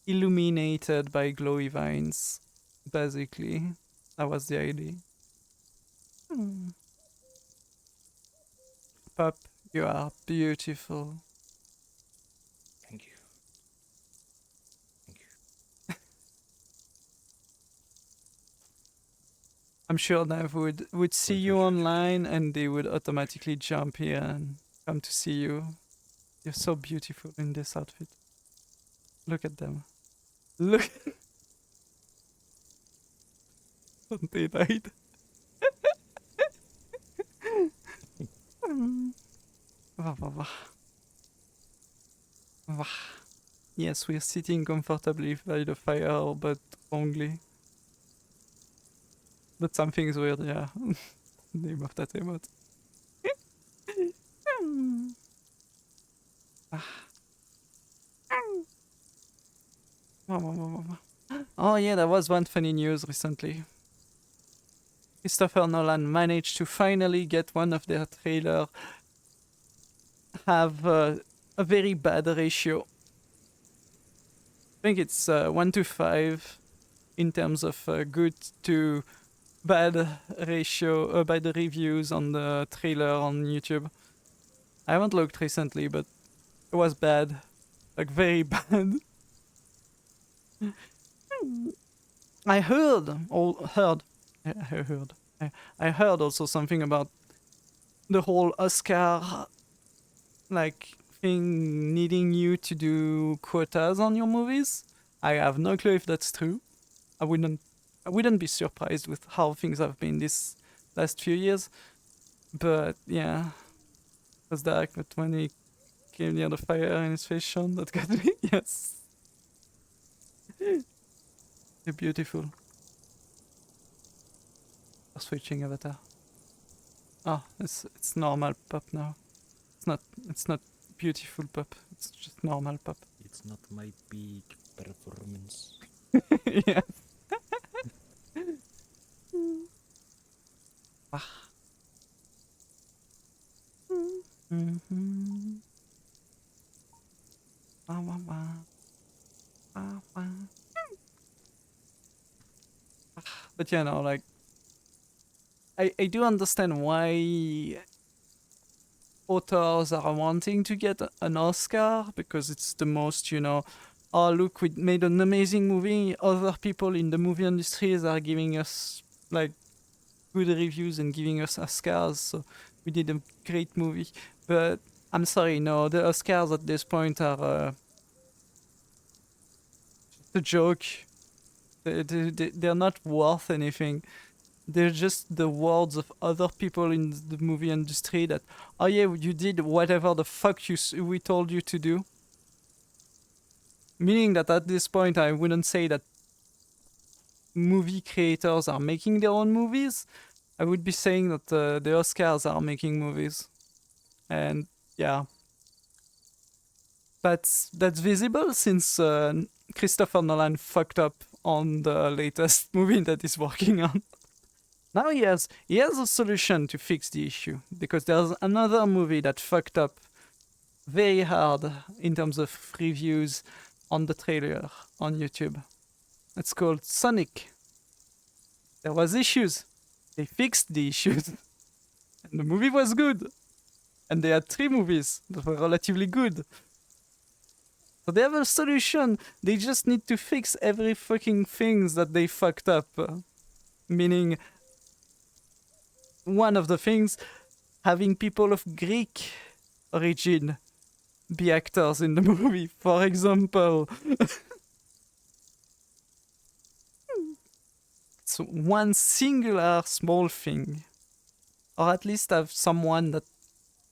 S1: illuminated by glowy vines. Basically, that was the idea. Pup, you are beautiful.
S2: Thank you. Thank you.
S1: I'm sure Nav would see you online and they would automatically jump here and come to see you. You're so beautiful in this outfit. Look at them. Look. They died. Wah, wah, wah. Wah. Yes, we're sitting comfortably by the fire, but wrongly. But something's weird, yeah. Name of that emote. Oh yeah, there was one funny news recently. Christopher Nolan managed to finally get one of their trailers have a very bad ratio. I think it's 1 to 5 in terms of good to bad ratio, bad reviews on the trailer on YouTube. I haven't looked recently, but it was bad, like very bad. I heard. I heard also something about the whole Oscar like thing needing you to do quotas on your movies. I have no clue if that's true. I wouldn't be surprised with how things have been this last few years. But yeah, it was dark. But when he came near the fire and his face shone, that got me. Yes, they're beautiful. Switching avatar. Oh, it's normal pop now. It's not beautiful pop. It's just normal pop.
S3: It's not my peak performance.
S1: Yes. Ah. Mm-hmm. Wah, wah, wah. Wah, wah. But yeah, no, like I do understand why authors are wanting to get an Oscar because it's the most, oh look, we made an amazing movie. Other people in the movie industries are giving us like good reviews and giving us Oscars, so we did a great movie. But I'm sorry, no, the Oscars at this point are just a joke. They're not worth anything. They're just the words of other people in the movie industry that, oh yeah, you did whatever the fuck we told you to do. Meaning that at this point, I wouldn't say that movie creators are making their own movies. I would be saying that the Oscars are making movies. And yeah. That's visible since Christopher Nolan fucked up on the latest movie that he's working on. Now he has a solution to fix the issue, because there's another movie that fucked up very hard in terms of reviews on the trailer on YouTube. It's called Sonic. There was issues. They fixed the issues. And the movie was good. And they had 3 movies that were relatively good. So they have a solution. They just need to fix every fucking things that they fucked up. Meaning, one of the things, having people of Greek origin be actors in the movie, for example. It's one singular small thing. Or at least have someone that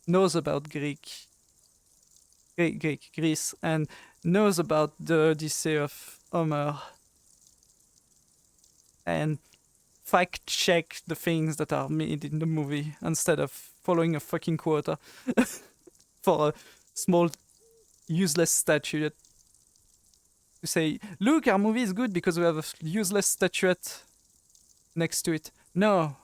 S1: knows about Greece, and knows about the Odyssey of Homer. And fact check the things that are made in the movie instead of following a fucking quota for a small useless statuette to say, look, our movie is good because we have a useless statuette next to it. No.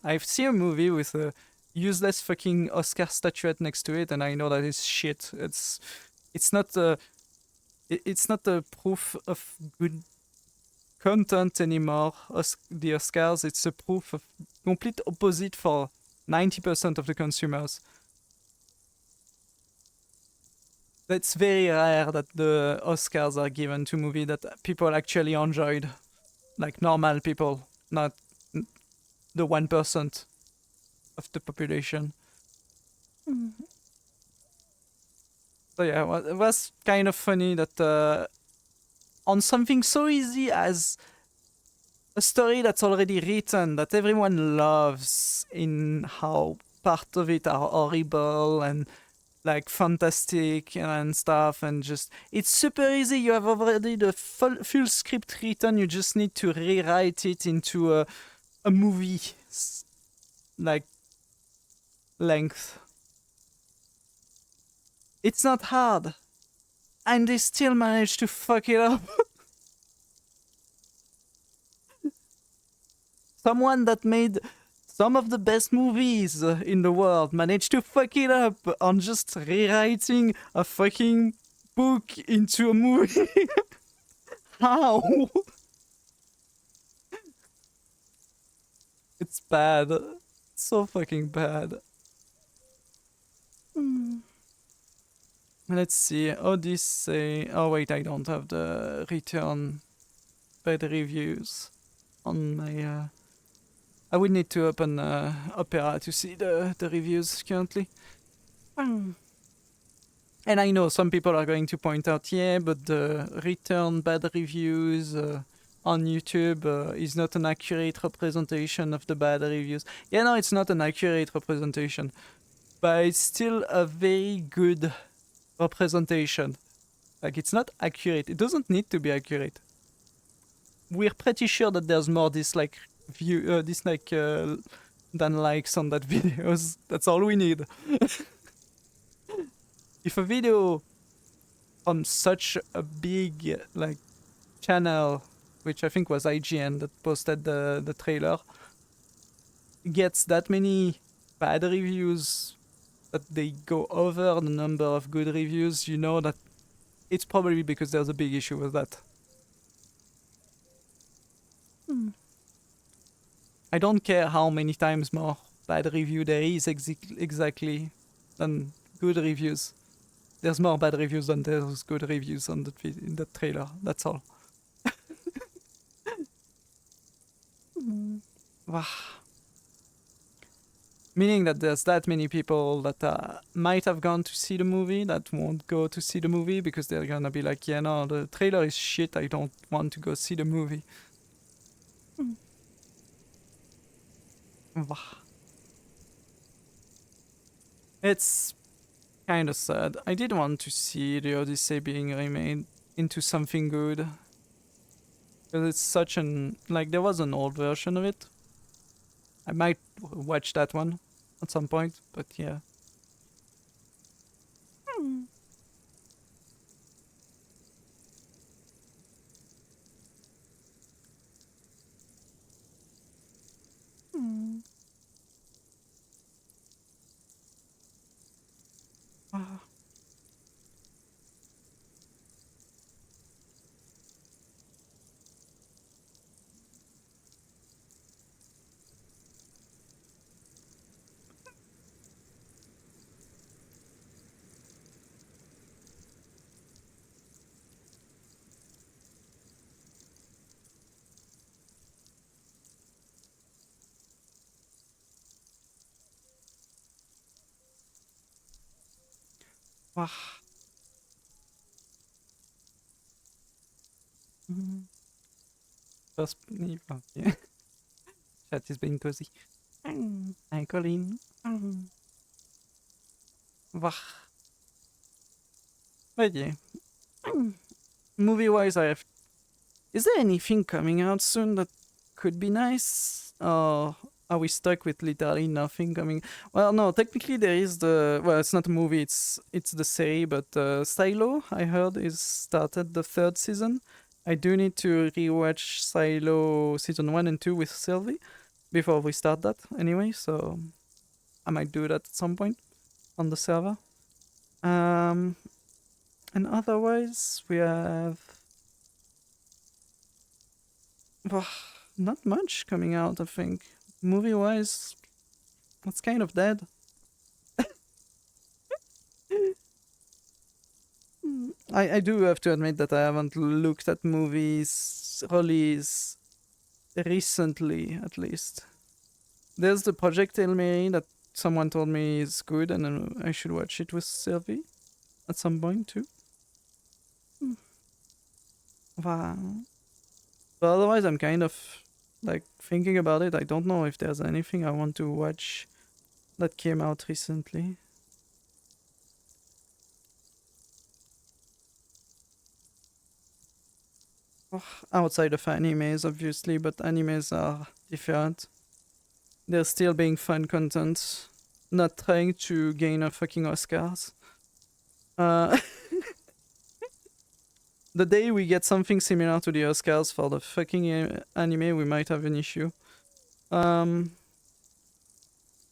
S1: I've seen a movie with a useless fucking Oscar statuette next to it, and I know that is shit. It's not a proof of good content anymore. The Oscars, it's a proof of complete opposite for 90% of the consumers. It's very rare that the Oscars are given to movies that people actually enjoyed, like normal people. not the 1% of the population. So yeah, it was kind of funny that on something so easy as a story that's already written, that everyone loves, in how part of it are horrible and like fantastic and stuff, and just it's super easy. You have already the full script written. You just need to rewrite it into a movie like length. It's not hard, and they still manage to fuck it up. Someone that made some of the best movies in the world managed to fuck it up on just rewriting a fucking book into a movie. How? It's bad. It's so fucking bad. Let's see. Odyssey. Oh wait, I don't have the return bad reviews on my. I would need to open Opera to see the reviews currently. And I know some people are going to point out, yeah, but the return bad reviews on YouTube is not an accurate representation of the bad reviews. Yeah, no, it's not an accurate representation, but it's still a very good representation. Like, it's not accurate. It doesn't need to be accurate. We're pretty sure that there's more dislike than likes on that videos. That's all we need. If a video on such a big like channel, which I think was IGN that posted the trailer, gets that many bad reviews, that they go over the number of good reviews, you know that it's probably because there's a big issue with that. I don't care how many times more bad review there is exactly than good reviews. There's more bad reviews than there's good reviews on in the trailer. That's all. Meaning that there's that many people that might have gone to see the movie that won't go to see the movie because they're gonna be like, yeah, no, the trailer is shit. I don't want to go see the movie. It's kind of sad. I did want to see the Odyssey being remade into something good. Because it's such an... Like, there was an old version of it. I might watch that one at some point, but yeah. First, yeah. Chat is being cozy. Hi, Colleen. But yeah. Movie-wise, I have... Is there anything coming out soon that could be nice? Or are we stuck with literally nothing coming? Well, no, technically there is the... Well, it's not a movie, it's the series, but Silo, I heard, is started the 3rd season. I do need to rewatch Silo season 1 and 2 with Sylvie before we start that anyway, so I might do that at some point on the server. And otherwise, we have... not much coming out, I think. Movie-wise, it's kind of dead. I do have to admit that I haven't looked at movies release recently, at least. There's the Project Hail Mary that someone told me is good, and I should watch it with Sylvie at some point too. Wow. But otherwise, I'm kind of like thinking about it. I don't know if there's anything I want to watch that came out recently. Outside of animes, obviously, but animes are different. They're still being fun content, not trying to gain a fucking Oscars. The day we get something similar to the Oscars for the fucking anime, we might have an issue.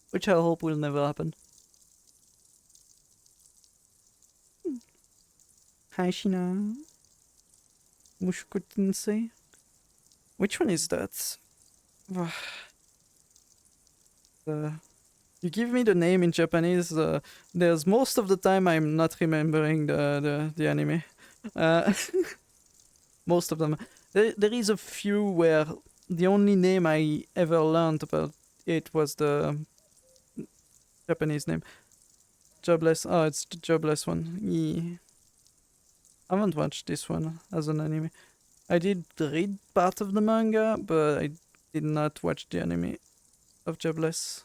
S1: Which I hope will never happen. Hi, Shina. Mushoku Tensei. Which one is that? You give me the name in Japanese. There's most of the time I'm not remembering the anime. Most of them. There is a few where the only name I ever learned about it was the Japanese name. Jobless. Oh, it's the Jobless one. Yeah. I haven't watched this one as an anime. I did read part of the manga, but I did not watch the anime of Jobless.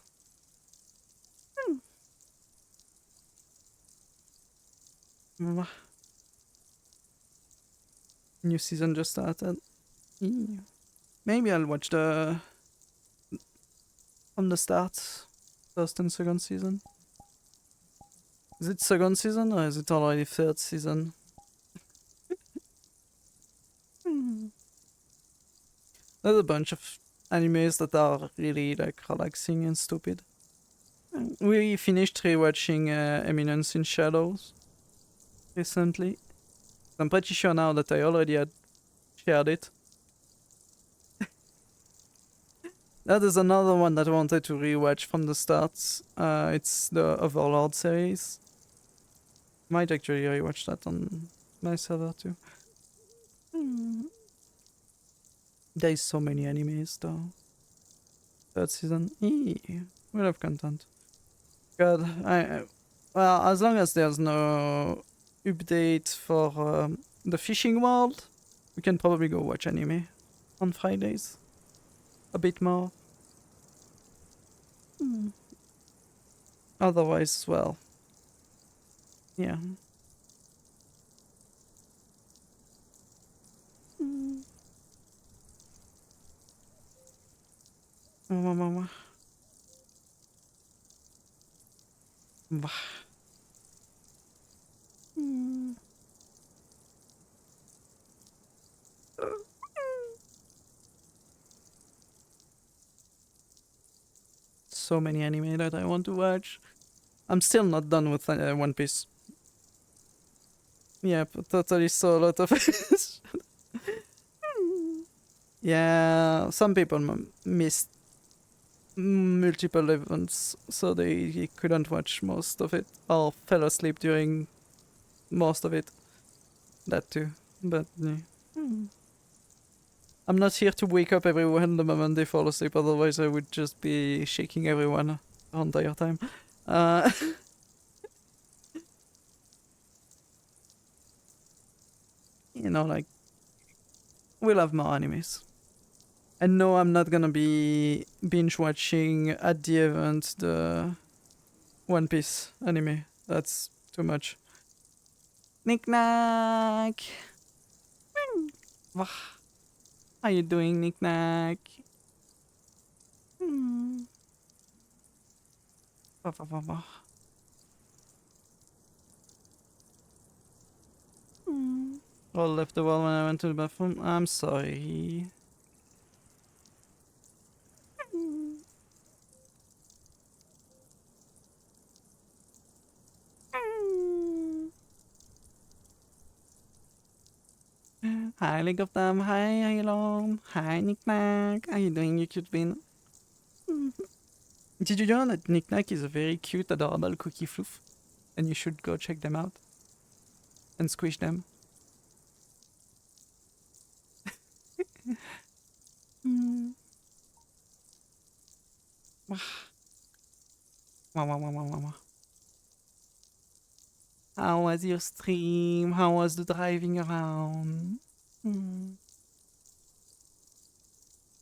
S1: New season just started. Maybe I'll watch the from the start, first and second season. Is it second season or is it already third season? There's a bunch of animes that are really like relaxing and stupid. We finished rewatching Eminence in Shadows recently. I'm pretty sure now that I already had shared it. That is another one that I wanted to rewatch from the start. It's the Overlord series. Might actually rewatch that on my server too. There is so many animes though. Third season, we'll have content. God, well, as long as there's no update for the fishing world, we can probably go watch anime on Fridays. A bit more. Otherwise, well, yeah. So many anime that I want to watch. I'm still not done with One Piece. Yeah, but totally saw a lot of it. Yeah, some people missed multiple events, so they couldn't watch most of it, or fell asleep during most of it. That too, but yeah. I'm not here to wake up everyone the moment they fall asleep, otherwise I would just be shaking everyone the entire time. You know, like, we'll have more animes. And no, I'm not gonna be binge watching at the event the One Piece anime. That's too much. Knick-knack! How you doing, Knick-knack? All left the wall when I went to the bathroom. I'm sorry. Hi, League of Them. Hi, Hello. Hi, Knick-knack. How you doing, you cute bean? Did you know that Knick-knack is a very cute, adorable cookie floof? And you should go check them out. And squish them. Wow, wow, wow, wow, wow, wow. How was your stream? How was the driving around? Hmm.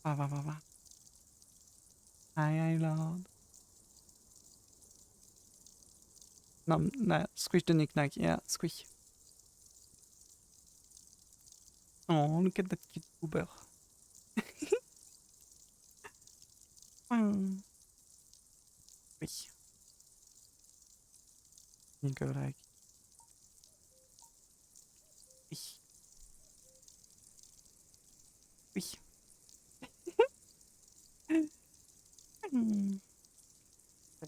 S1: Wow, wow, wow, wow. Hi, Lord. No, no, squish the knick-knack. Yeah, squish. Oh, look at that cute goober. Hmm. Squish. You go like... Squish. Squish. Hmm.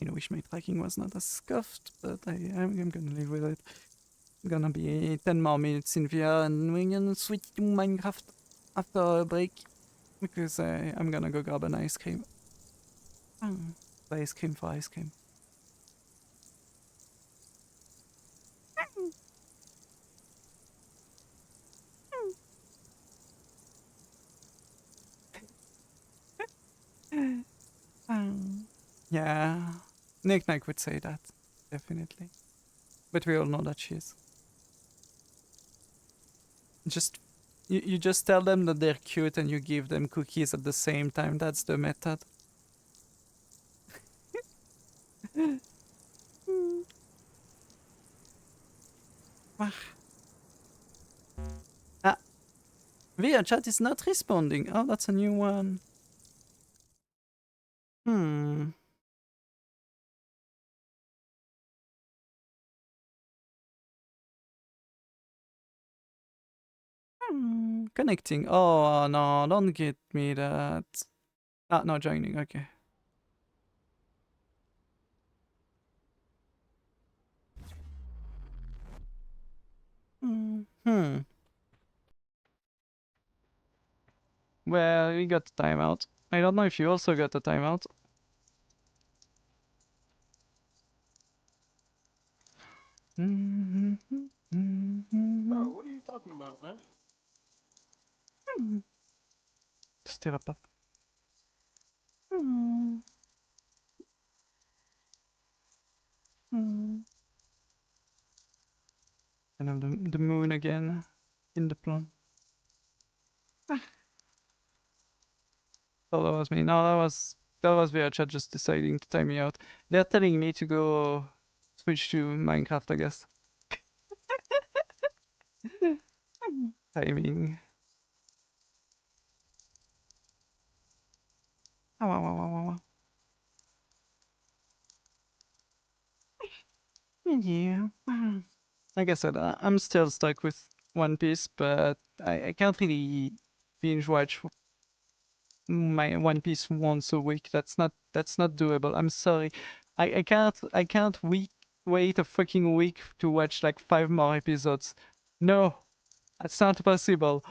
S1: I wish my tracking was not as scuffed, but I'm gonna live with it. Gonna be 10 more minutes in VR and we're gonna switch to Minecraft after a break because I'm gonna go grab an ice cream. Ice cream for ice cream. Yeah, Nick Nack would say that, definitely. But we all know that she is. Just you just tell them that they're cute and you give them cookies at the same time. That's the method. Ah, vrchat is not responding. Oh, that's a new one. Hmm. Connecting. Oh no, don't get me that. Ah, no, joining. Okay. Hmm. Well, we got the timeout. I don't know if you also got the timeout.
S3: What are you talking about, man?
S1: Stir up. And have the moon again in the plan. Oh, that was me. No, that was vrchat just deciding to time me out. They're telling me to go switch to Minecraft, I guess. Timing. Oh, wow, wow, wow, wow. Yeah. Like I said, I'm still stuck with One Piece, but I can't really binge watch my One Piece once a week. That's not doable. I'm sorry. I can't wait a fucking week to watch like 5 more episodes. No, that's not possible.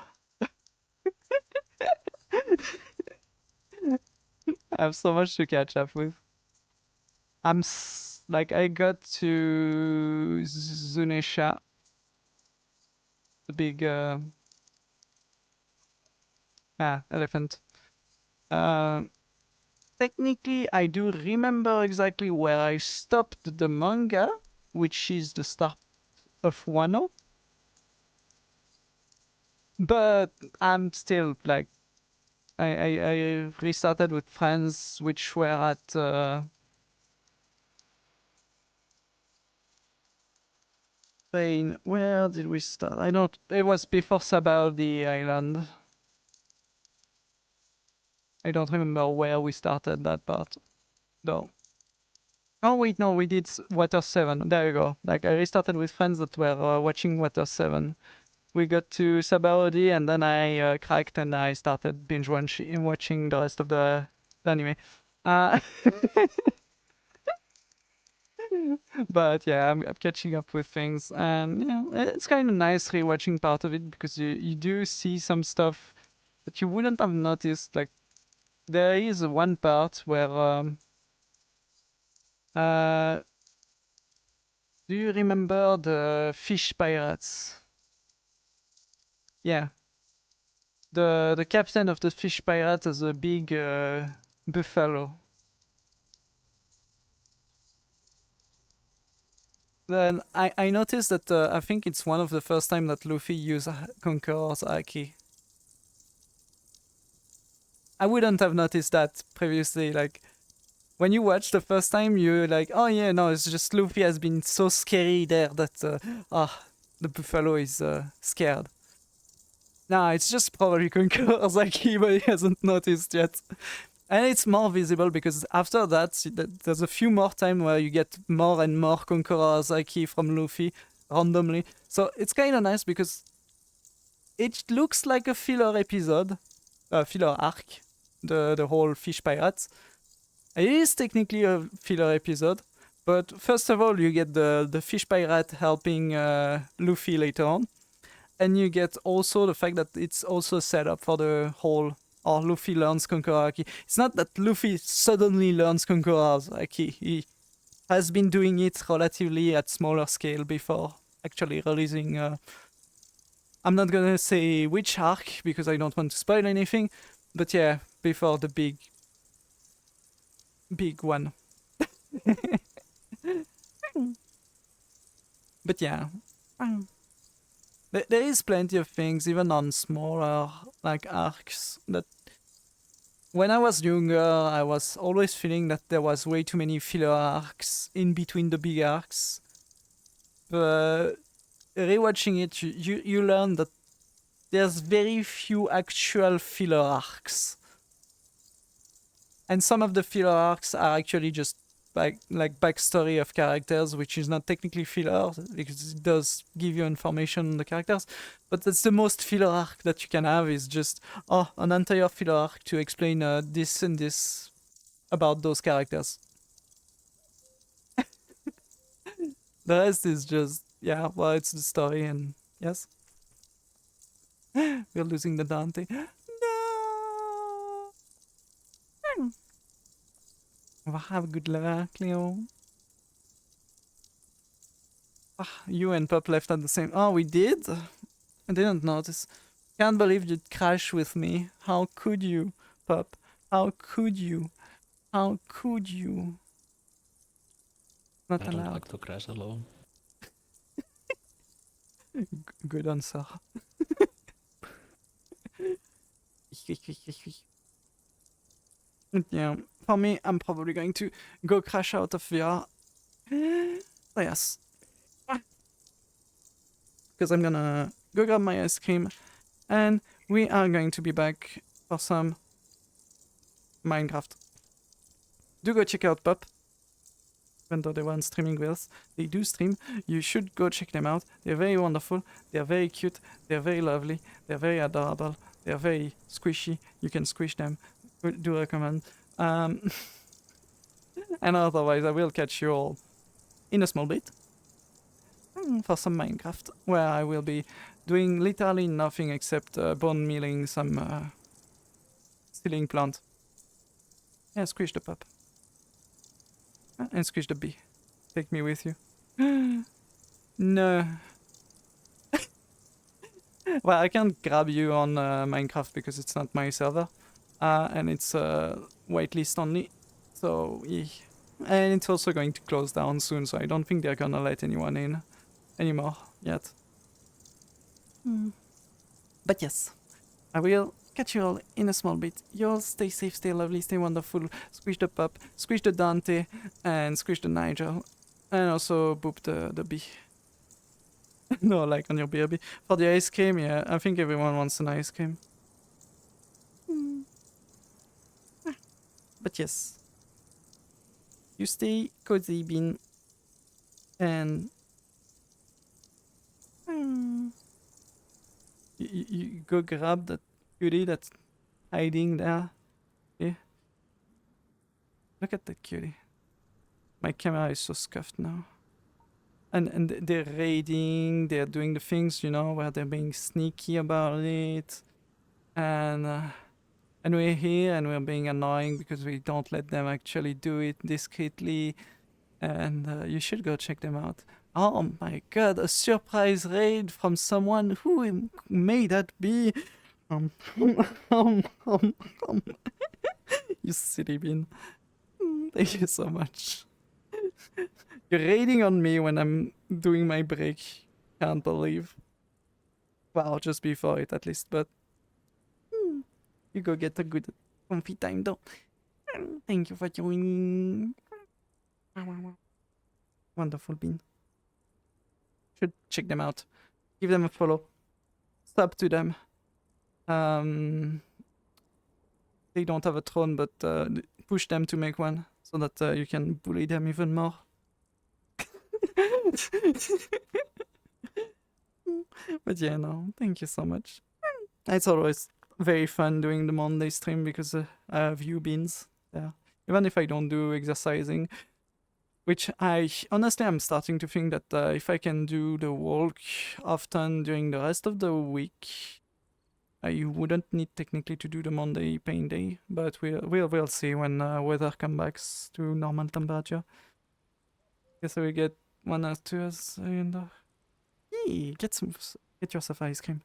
S1: I have so much to catch up with. Like I got to Zunesha, the big elephant. Uh, Technically, I do remember exactly where I stopped the manga, which is the start of Wano. But I'm still like, I restarted with friends which were at Spain. Where did we start? I don't. It was before Sabaody Island. I don't remember where we started that part though. Oh wait, no, we did Water 7. There you go. Like I restarted with friends that were watching Water 7. We got to Sabaody and then I cracked and I started binge watching the rest of the anime. Uh, but yeah, I'm catching up with things, and yeah, it's kind of nice rewatching part of it because you do see some stuff that you wouldn't have noticed. Like there is one part where uh do you remember the fish pirates? Yeah, the captain of the fish pirates has a big buffalo. Then I noticed that I think it's one of the first time that Luffy used Conqueror's Haki. I wouldn't have noticed that previously. Like when you watch the first time, you're like, oh yeah, no, it's just Luffy has been so scary there that the buffalo is scared. Nah, it's just probably Conqueror's Haki, but he hasn't noticed yet. And it's more visible because after that, there's a few more times where you get more and more Conqueror's Haki from Luffy randomly. So it's kind of nice because it looks like a filler episode, filler arc, the whole fish pirates. It is technically a filler episode, but first of all, you get the fish pirate helping Luffy later on, and you get also the fact that it's also set up for the whole. Or Luffy learns Conqueror Haki. It's not that Luffy suddenly learns Conqueror's Haki. He has been doing it relatively at smaller scale before actually releasing. I'm not gonna say which arc because I don't want to spoil anything, but yeah, before the big one. But yeah. There is plenty of things, even on smaller like arcs, that when I was younger, I was always feeling that there was way too many filler arcs in between the big arcs. But rewatching it, you learn that there's very few actual filler arcs. And some of the filler arcs are actually just like backstory of characters, which is not technically filler because it does give you information on the characters, but that's the most filler arc that you can have, is just an entire filler arc to explain this and this about those characters. The rest is just, yeah, well, it's the story, and yes. We're losing the Dante. No! Well, have a good luck, Leo. You and Pup left at the same... Oh, we did? I didn't notice. Can't believe you'd crash with me. How could you, Pup? How could you? How could you? Not
S4: I don't
S1: allowed.
S4: like to crash alone.
S1: Good answer. Yeah, for me, I'm probably going to go crash out of VR. Oh, yes. Because I'm gonna go grab my ice cream, and we are going to be back for some Minecraft. Do go check out Pop. Even though they weren't streaming with us, they do stream. You should go check them out. They're very wonderful. They're very cute. They're very lovely. They're very adorable. They're very squishy. You can squish them. Do recommend. And otherwise, I will catch you all in a small bit for some Minecraft, where I will be doing literally nothing except bone milling some stealing plant. Yeah, squish the pup. And squish the bee. Take me with you. No. Well, I can't grab you on Minecraft because it's not my server. And it's whitelist only. So, yeah. And it's also going to close down soon, so I don't think they're gonna let anyone in anymore yet. But yes, I will catch you all in a small bit. You all stay safe, stay lovely, stay wonderful. Squish the pup, squish the Dante, and squish the Nigel. And also boop the bee. No, like on your BRB. For the ice cream, yeah, I think everyone wants an ice cream. But yes. You stay cozy, Bean. And... You go grab that cutie that's hiding there. Yeah. Look at that cutie. My camera is so scuffed now. And they're raiding, they're doing the things, you know, where they're being sneaky about it. And we're here and we're being annoying because we don't let them actually do it discreetly. And you should go check them out. Oh my god, a surprise raid from someone. Who may that be? You silly bean. Thank you so much. You're raiding on me when I'm doing my break. Can't believe. Well, just before it at least, but you go get a good comfy time though. Thank you for joining. Wonderful bean. Should check them out. Give them a follow. Sub to them. They don't have a throne, but push them to make one so that you can bully them even more. But yeah, no, thank you so much. It's always very fun doing the Monday stream because I have you beans there. Even if I don't do exercising, which honestly I'm starting to think that if I can do the walk often during the rest of the week, I wouldn't need technically to do the Monday pain day, but we'll see when weather comes back to normal temperature. Guess we get 1 or 2 hours in the. Yee, get yourself ice cream.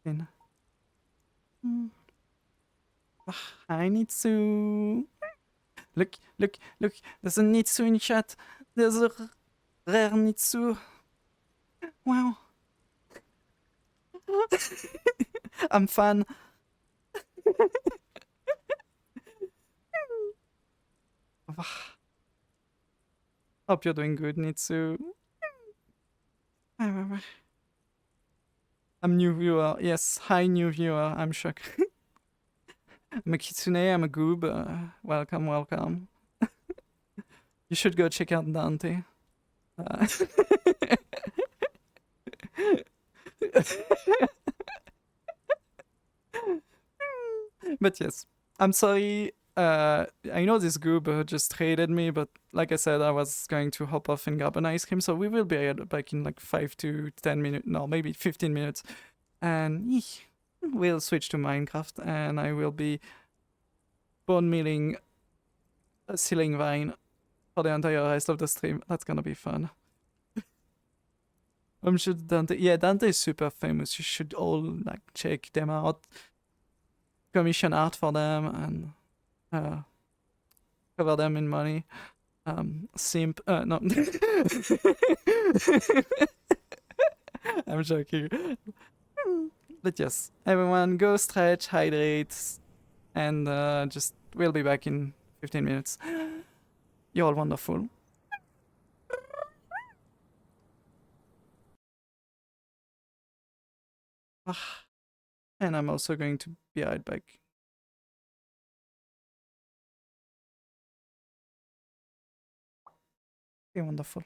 S1: In. Hi Nitsu. Look! There's a Nitsu in chat. There's a rare Nitsu. Wow. I'm fan. Hope you're doing good, Nitsu. I'm new viewer. Yes, hi new viewer. I'm shocked. I'm a kitsune. I'm a goob. Welcome. You should go check out Dante. But yes, I'm sorry. I know this goob just hated me, but like I said, I was going to hop off and grab an ice cream, so we will be back in like 5 to 10 minutes. No, maybe 15 minutes. And we'll switch to Minecraft, and I will be bone milling a ceiling vine for the entire rest of the stream. That's gonna be fun. I'm sure Dante. Yeah, Dante is super famous. You should all like check them out. Commission art for them and cover them in money. Simp. No. I'm joking. But yes, everyone go stretch, hydrate, and just we'll be back in 15 minutes. You're all wonderful. And I'm also going to be right back. Okay, wonderful.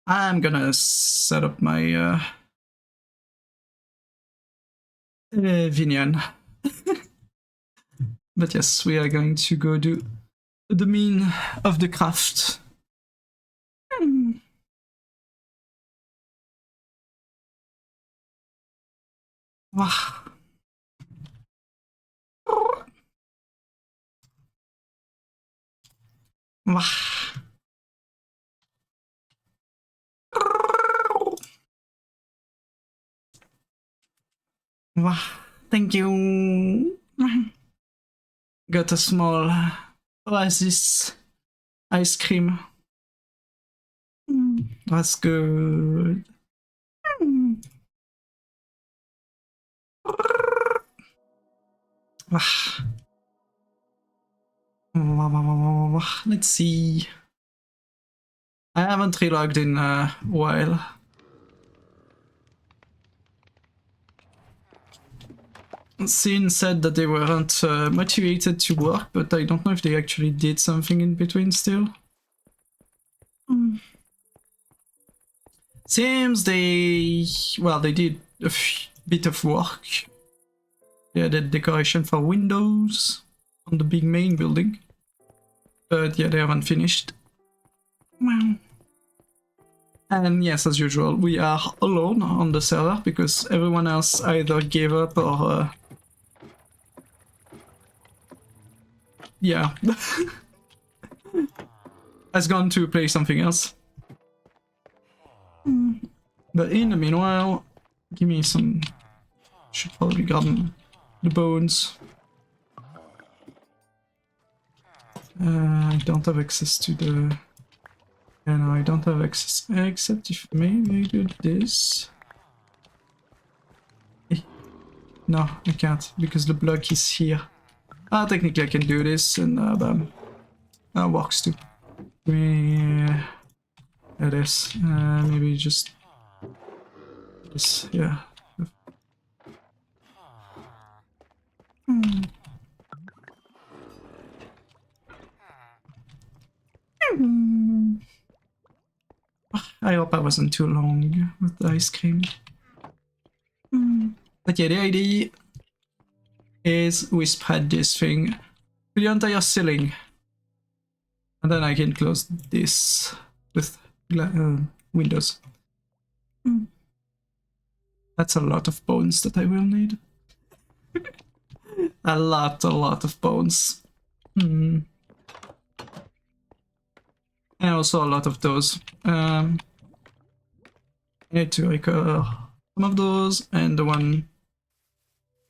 S1: I'm gonna set up my Vinian. But yes, we are going to go do the mean of the craft. Wah. Wah. Wah. Thank you. Got a small oasis ice cream. That's good. Let's see. I haven't relogged in a while. Sin said that they weren't motivated to work, but I don't know if they actually did something in between still. Seems they... well, they did a bit of work. They added decoration for windows on the big main building. But yeah, they haven't finished. And yes, as usual, we are alone on the server because everyone else either gave up or... yeah. has gone to play something else. But in the meanwhile, give me some... should probably grab the bones. I don't have access to the... yeah, no, I don't have access, except if maybe I do this. No, I can't, because the block is here. Ah, technically I can do this, and bam. That works too. Yeah, it is. Maybe just this, yeah. I hope I wasn't too long with the ice cream. But yeah, the idea is we spread this thing to the entire ceiling. And then I can close this with windows. That's a lot of bones that I will need. a lot of bones. And also a lot of those. I need to recover some of those and the one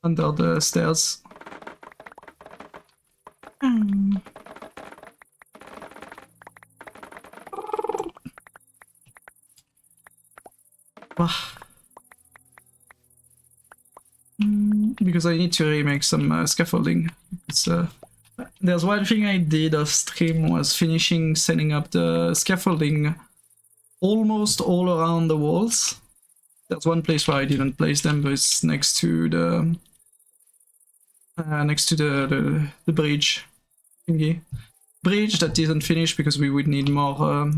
S1: under the stairs. Because I need to remake some scaffolding. There's one thing I did off stream was finishing setting up the scaffolding almost all around the walls. There's one place where I didn't place them, but it's next to the bridge thingy. Bridge that isn't finished because we would need more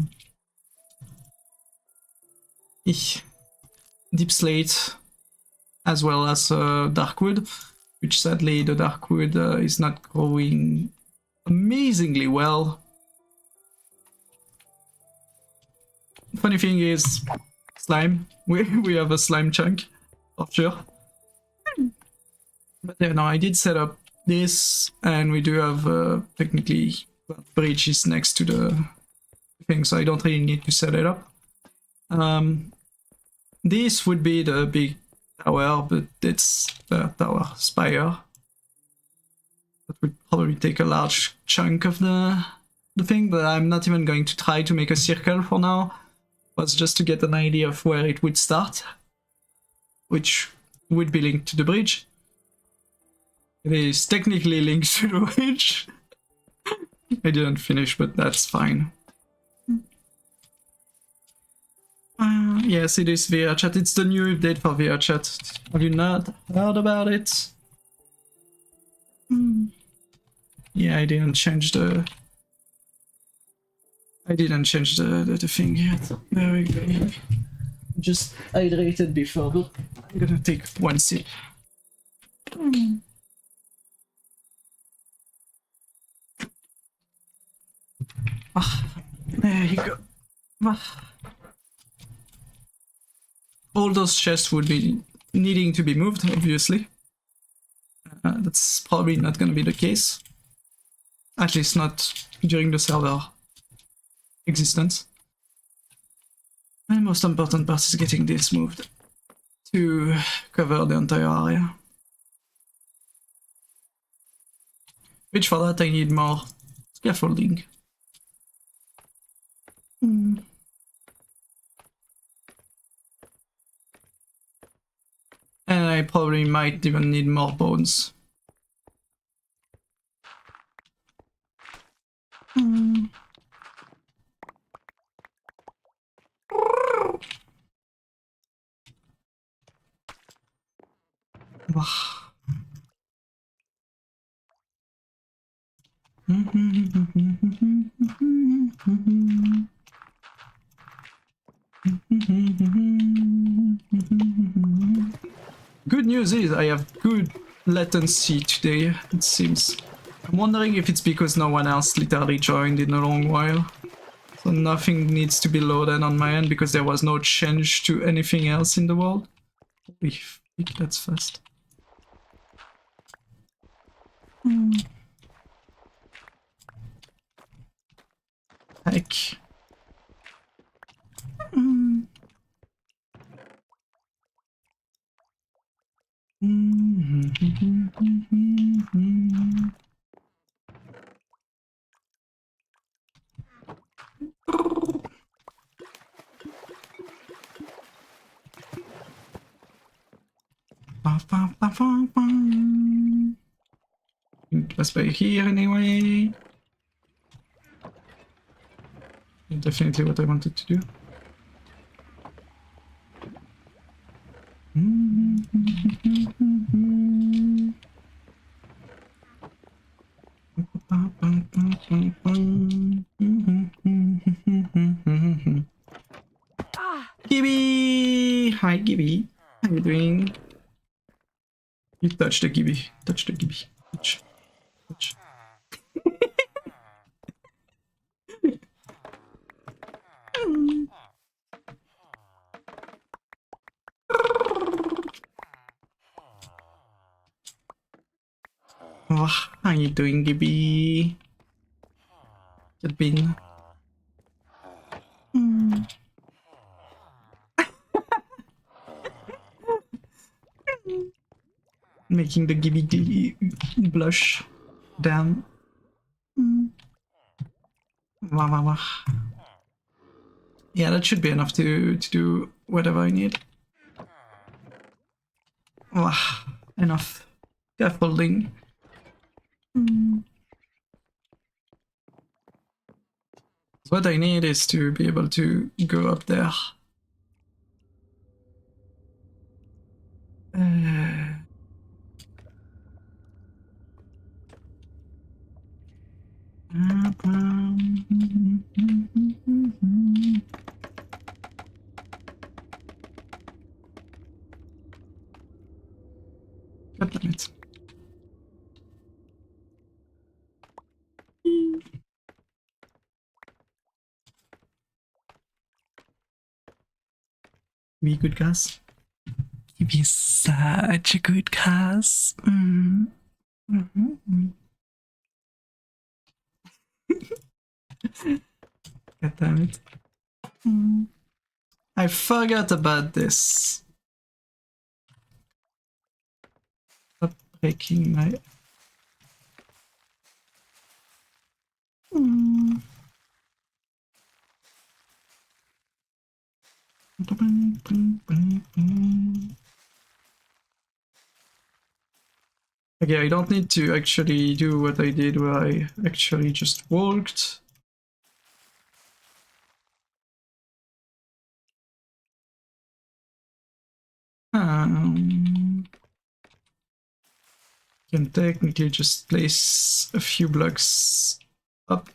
S1: deep slate as well as dark wood, which sadly the dark wood is not growing amazingly well. Funny thing is, slime. We have a slime chunk, for sure. But yeah, no, I did set up this, and we do have technically bridge is next to the thing, so I don't really need to set it up. This would be the big tower, but it's the tower spire. That would probably take a large chunk of the thing, but I'm not even going to try to make a circle for now. It was just to get an idea of where it would start, which would be linked to the bridge. It is technically linked to the bridge. I didn't finish, but that's fine. Yes, it is vrchat. It's the new update for vrchat. Have you not heard about it? Yeah, I didn't change the I didn't change the thing yet. Very good. Just hydrated before, but I'm gonna take one sip. Ah, there you go. Ah. All those chests would be needing to be moved, obviously. That's probably not gonna be the case. At least not during the server existence. And the most important part is getting this moved to cover the entire area. Which for that I need more scaffolding. And I probably might even need more bones. Wah. Good news is I have good latency today, it seems. I'm wondering if it's because no one else literally joined in a long while. So nothing needs to be loaded on my end because there was no change to anything else in the world. Holy freak, that's fast. Heck. It was by here anyway. Definitely what I wanted to do. Gibby! Hi Gibby. How you doing? You touch the Gibby. Touch the Gibby. Touch. Touch. Oh, how you doing, Gibby? Good bin. Making the Gibby blush. Damn. Wah, wah, wah. Yeah, that should be enough to do whatever I need. Wah, enough. Scaffolding. What I need is to be able to go up there. God damn it. Be good guys. Be such a good guys. God damn it. I forgot about this. Stop breaking my... Okay, I don't need to actually do what I did where I actually just walked. Can technically just place a few blocks up.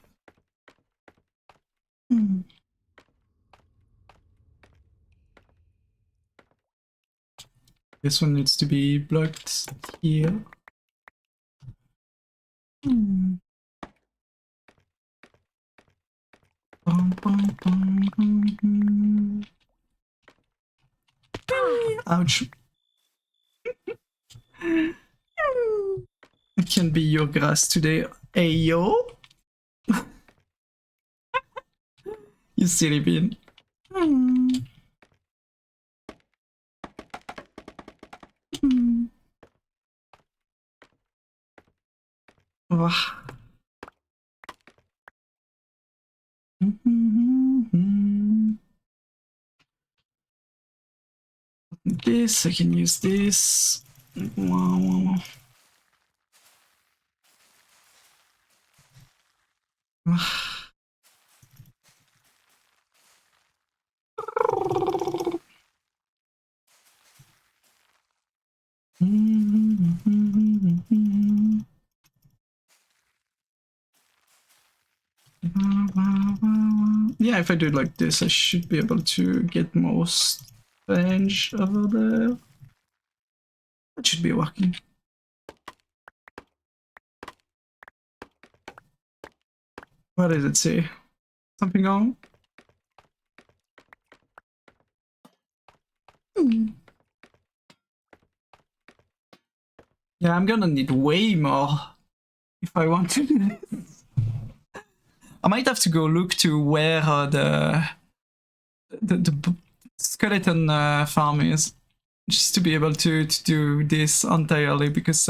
S1: Hmm. This one needs to be blocked here. Hmm. Bum, bum, bum, bum, bum. Ouch. It can be your grass today. Hey yo! You silly bean. Hmm. Hmm. Wah. This, I can use this. Wow. Yeah, if I do it like this, I should be able to get most range over there. That should be working. What did it say? Something wrong? Yeah, I'm gonna need way more if I want to do this. I might have to go look to where the skeleton farm is, just to be able to do this entirely, because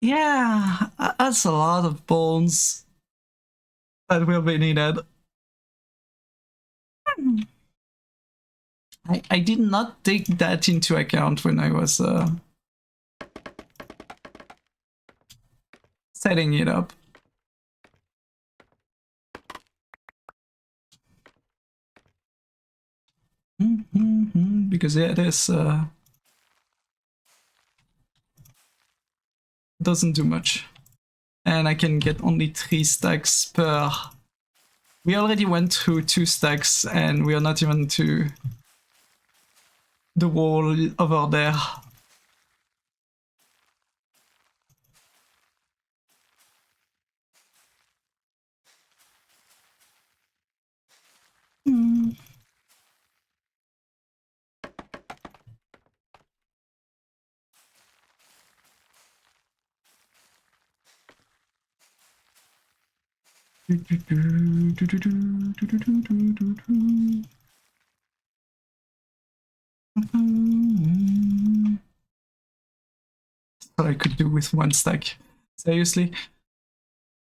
S1: yeah, that's a lot of bones that will be needed. I did not take that into account when I was setting it up. Because yeah, this doesn't do much. And I can get only 3 stacks per... We already went through 2 stacks and we are not even to the wall over there. That's what I could do with 1 stack. Seriously?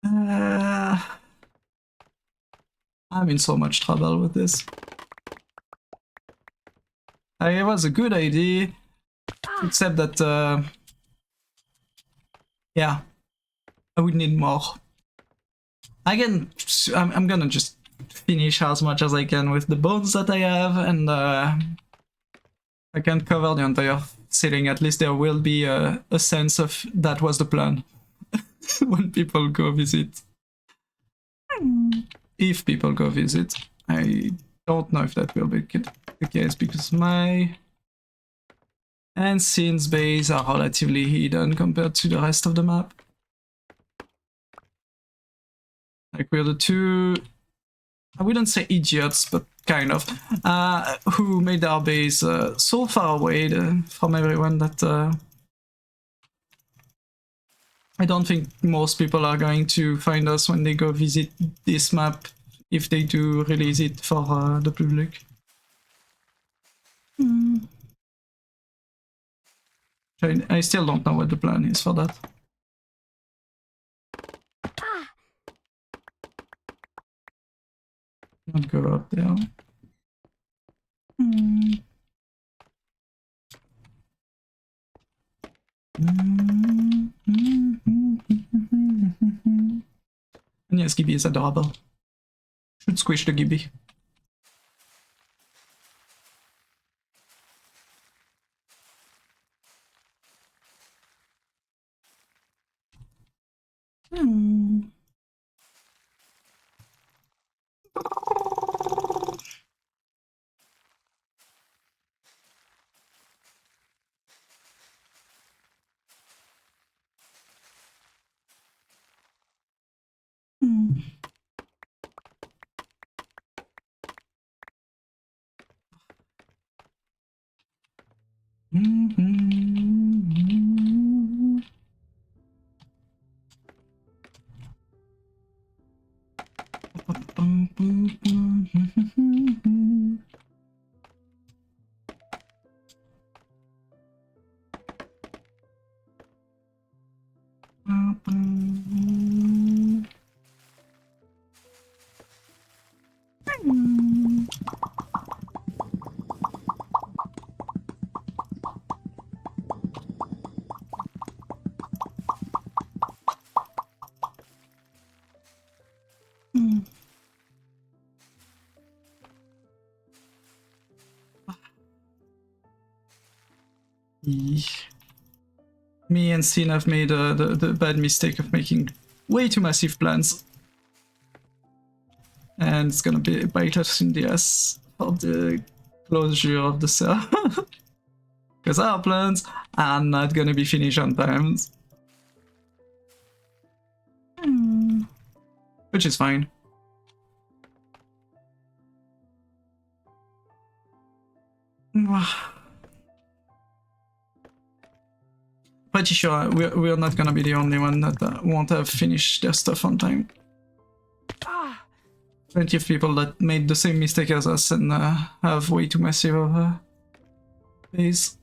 S1: I'm in so much trouble with this. It was a good idea, except that, yeah, I would need more. I'm gonna just finish as much as I can with the bones that I have, and I can cover the entire ceiling. At least there will be a sense of that was the plan when people go visit. If people go visit. I don't know if that will be the case, because my ancients base are relatively hidden compared to the rest of the map. Like, we're the two, I wouldn't say idiots, but kind of, who made our base so far away from everyone that I don't think most people are going to find us when they go visit this map, if they do release it for the public. I still don't know what the plan is for that. Not go up there. And yes, Gibby is adorable. Should squish the Gibby. Me and Sin have made the bad mistake of making way too massive plans. And it's gonna bite us in the ass for the closure of the cell. Because our plans are not gonna be finished on time. Which is fine. Pretty sure we're not gonna be the only one that won't have finished their stuff on time. Plenty of people that made the same mistake as us and have way too massive of a base.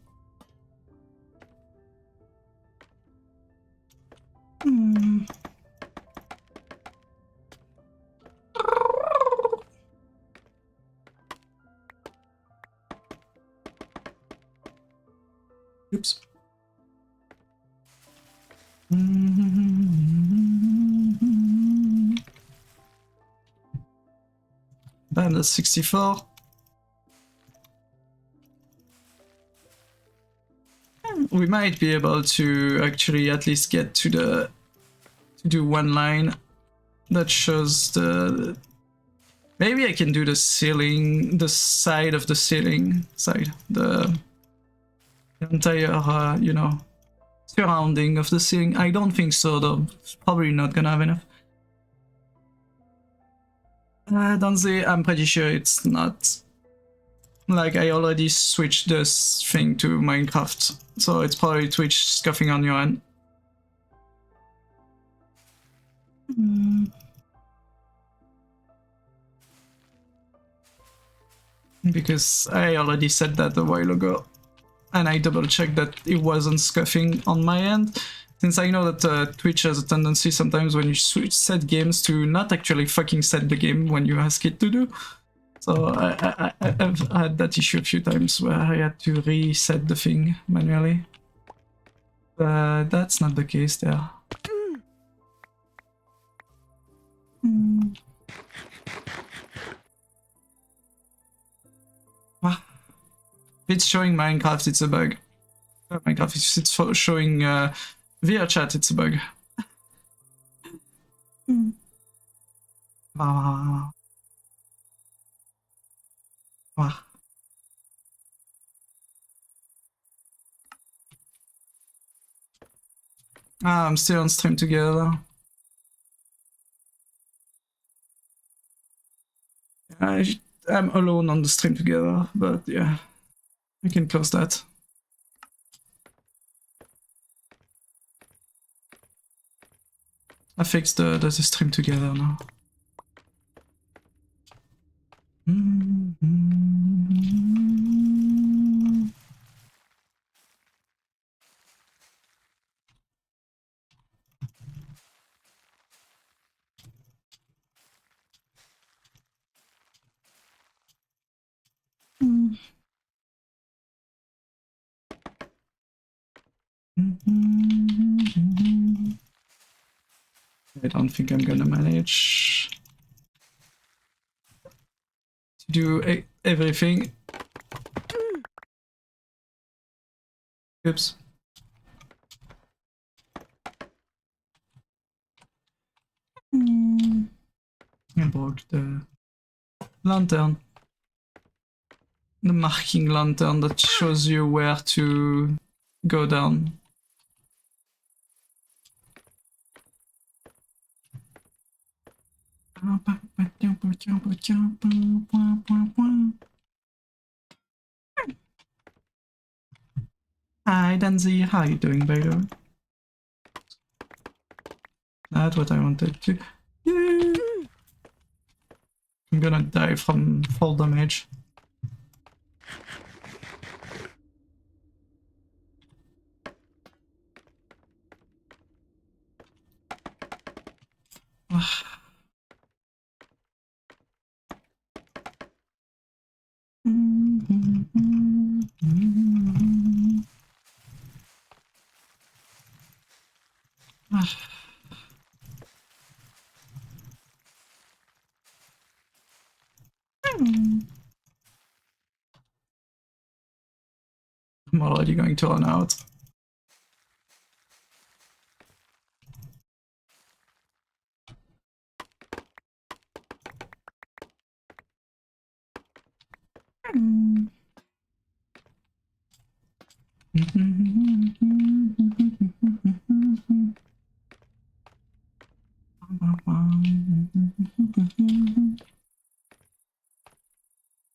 S1: Oops. Band at 64. We might be able to actually at least get to the to do one line that shows the. Maybe I can do the ceiling, the side of the ceiling side, the entire you know, surrounding of the ceiling. I don't think so though. It's probably not gonna have enough. Don't say. I'm pretty sure it's not. Like, I already switched this thing to Minecraft, so it's probably Twitch scuffing on your end. Because I already said that a while ago, and I double checked that it wasn't scuffing on my end, since I know that Twitch has a tendency sometimes when you set games to not actually fucking set the game when you ask it to do. So I've had that issue a few times where I had to reset the thing manually. But that's not the case there. If it's showing Minecraft, it's a bug. Minecraft, if it's showing vrchat, it's a bug. I'm still on stream together. I'm alone on the stream together, but yeah, we can close that. I fixed the stream together now. I don't think I'm gonna manage to do everything. Oops. I broke the lantern. The marking lantern that shows you where to go down. Hi, Danzy. How are you doing, by the way? That's what I wanted to. Yeah. I'm gonna die from fall damage. I'm already going to run out.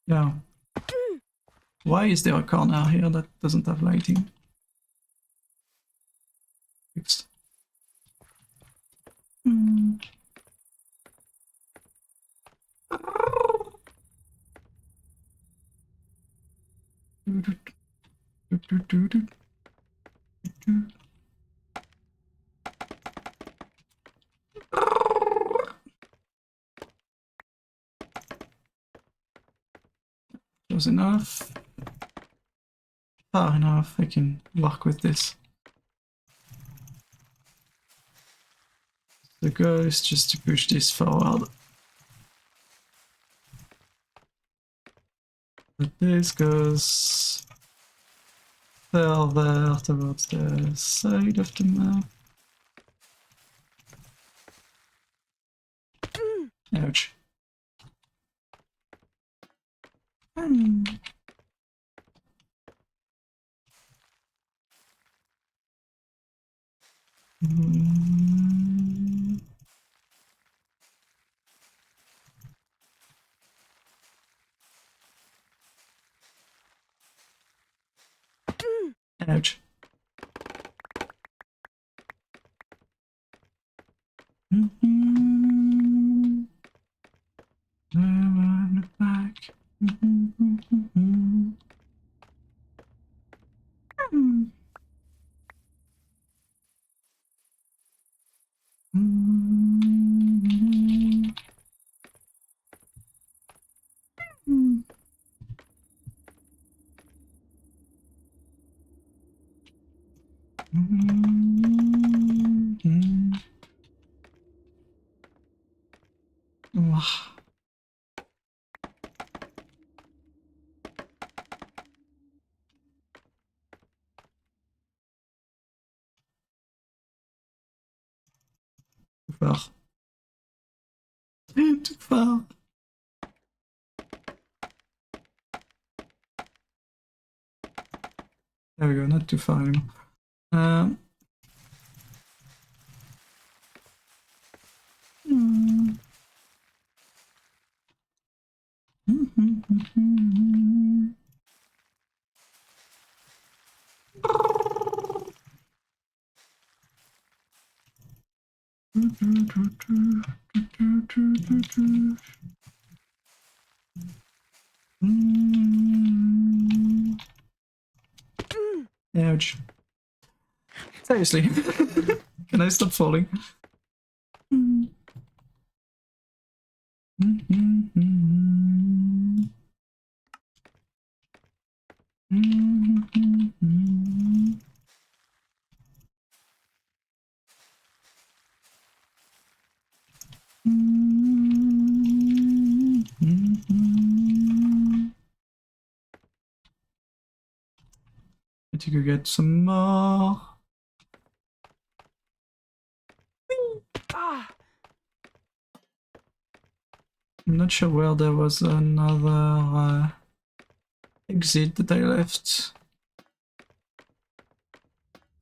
S1: Yeah. Why is there a corner here that doesn't have lighting? Fixed. Close enough. Far enough, I can work with this. The goal is just to push this forward. But this goes further towards the side of the map. Ouch. Ouch. Never back. Too far. Too far. There we go, not too far anymore. Ouch. Seriously. Can I stop falling? I think we get some more. I'm not sure where there was another exit that I left.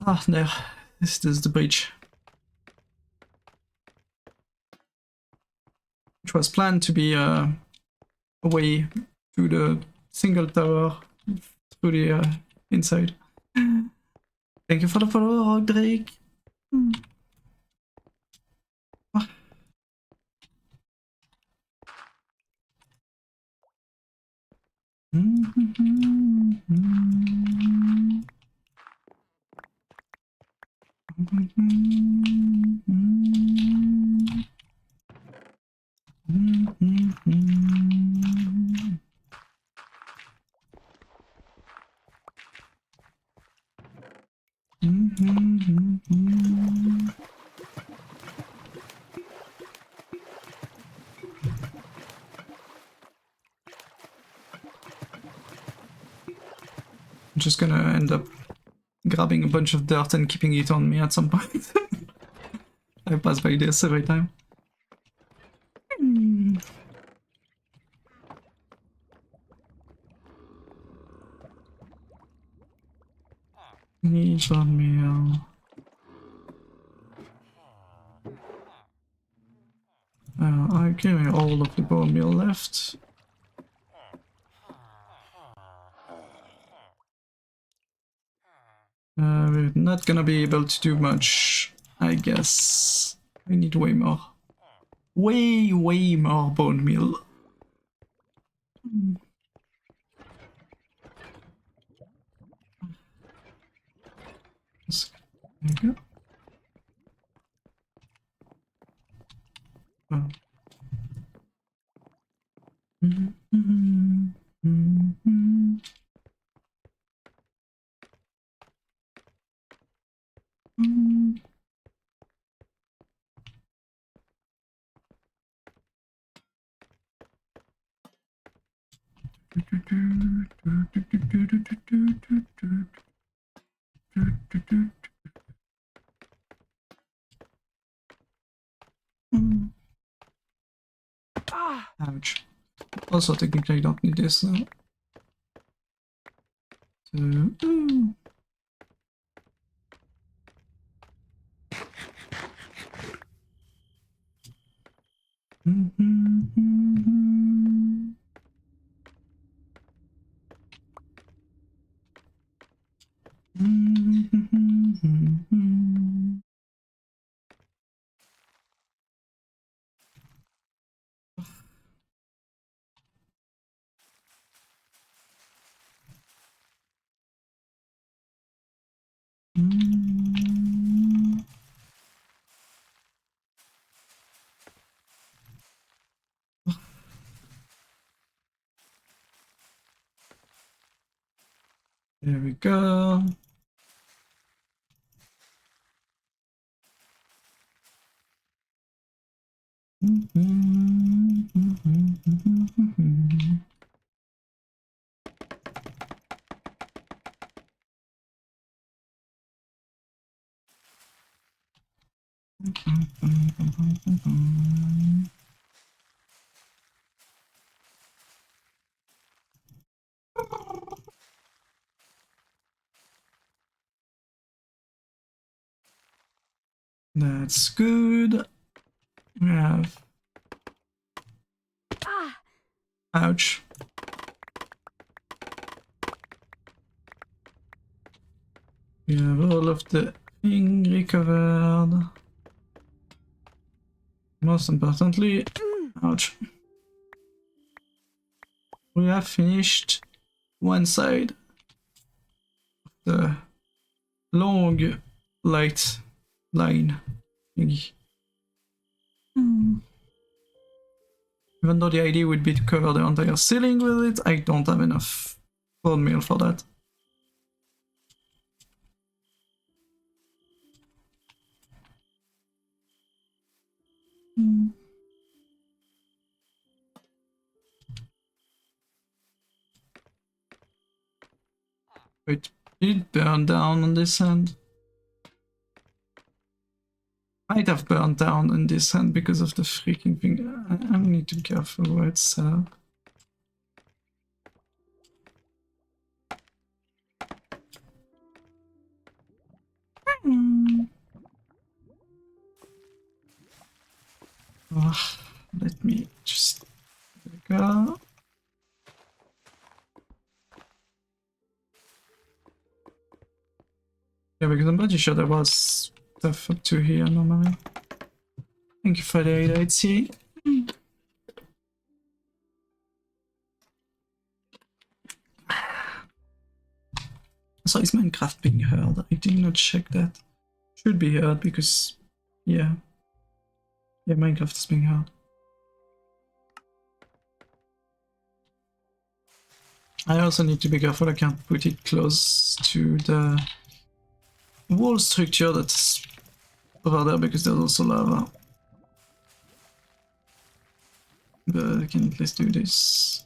S1: Ah, there. This is the bridge. Which was planned to be a way to the single tower through the inside. Thank you for the follow, Drake. I'm just gonna end up grabbing a bunch of dirt and keeping it on me at some point. I pass by this every time. Need bone meal. I give me all of the bone meal left. We're not gonna be able to do much, I guess. We need way more. Way more bone meal. There you go. Oh. Ouch. Also, technically, I don't need this now. So, there we go. That's good. We have. Ouch. We have all of the thing recovered. Most importantly, ouch. We have finished one side of the long light line thingy. Even though the idea would be to cover the entire ceiling with it, I don't have enough bone meal for that. Wait, did it burn down on this end? Might have burned down on this end because of the freaking thing. I need to be careful where it's set up. Oh, let me just go. Yeah,
S4: because I'm pretty sure there was stuff up to here normally. Thank you for the 880. So is Minecraft being heard? I did not check that. Should be heard because, yeah. Yeah, Minecraft is being heard. I also need to be careful I can't put it close to the wall structure that's over there because there's also lava. But I can at least do this.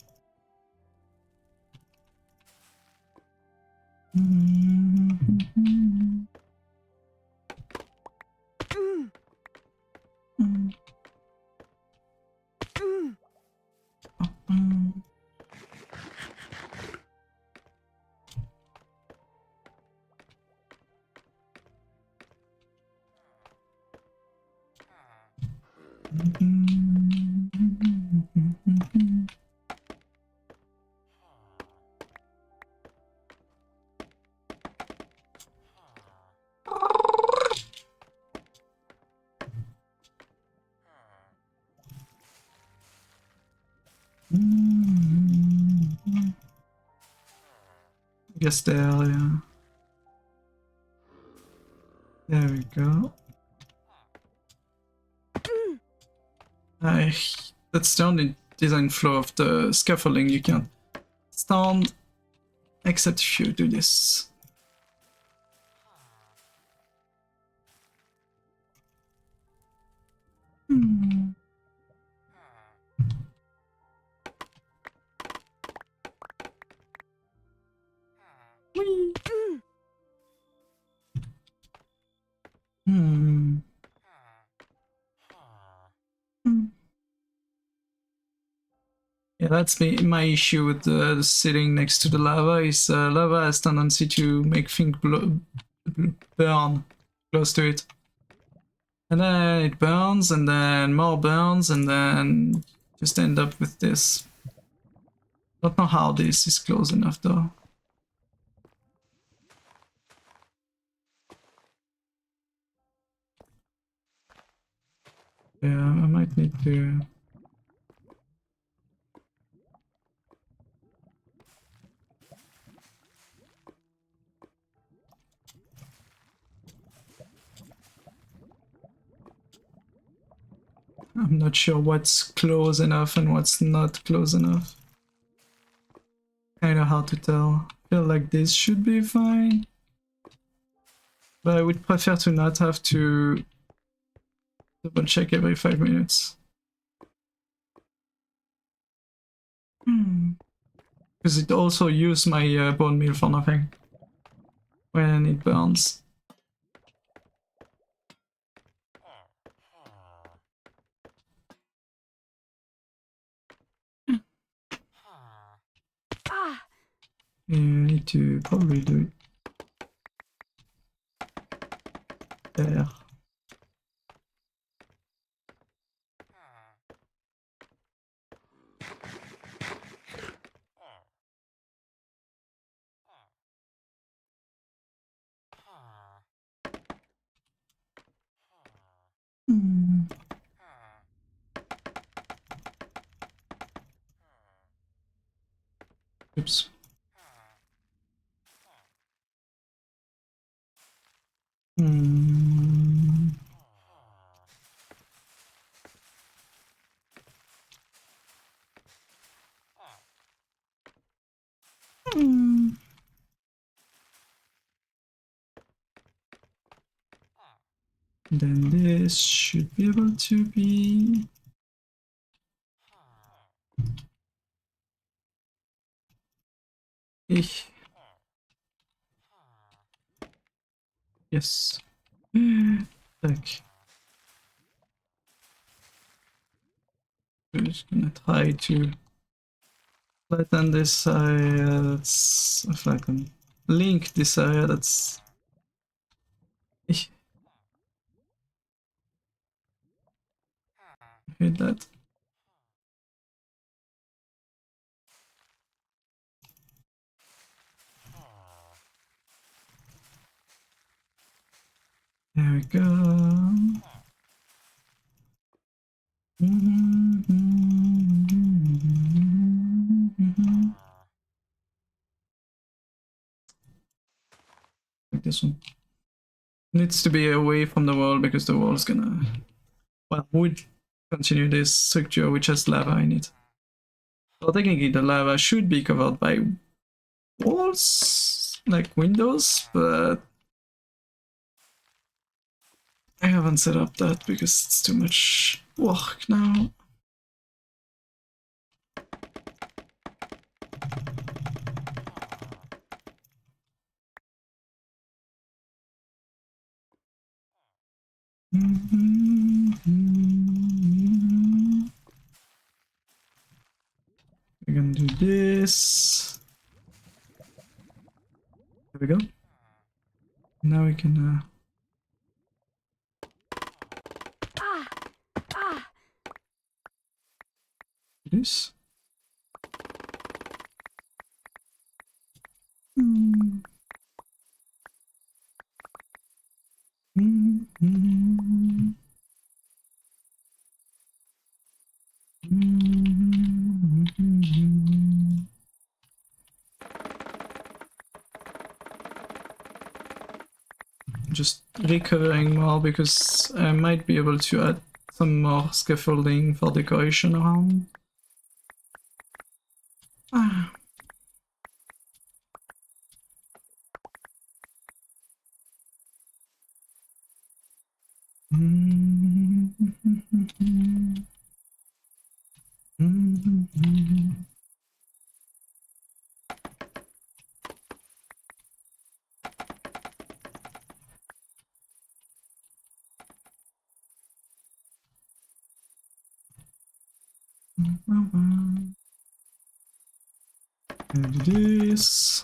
S4: Guess there, yeah. There we go. That's the only design flaw of the scaffolding. You can't stand except if you do this. Yeah, that's my issue with the sitting next to the lava is lava has tendency to make things burn close to it. And then it burns, and then more burns, and then just end up with this. Don't know how this is close enough though. Yeah, I might need to... I'm not sure what's close enough and what's not close enough. Kinda hard to tell. I feel like this should be fine. But I would prefer to not have to double check every 5 minutes. Because it also uses my bone meal for nothing when it burns. Yeah, I need to probably do it there. Oops. Then this should be able to be... Yes. Like... I'm just gonna try to flatten this area that's... flatten. Link this area that's... Hit that. There we go. Like this one. Needs to be away from the wall because the wall's gonna, well, would continue this structure which has lava in it. So technically the lava should be covered by walls, like windows, but I haven't set up that because it's too much work now. We're gonna do this. There we go. Now we can do this. Just recovering more because I might be able to add some more scaffolding for decoration around. And this.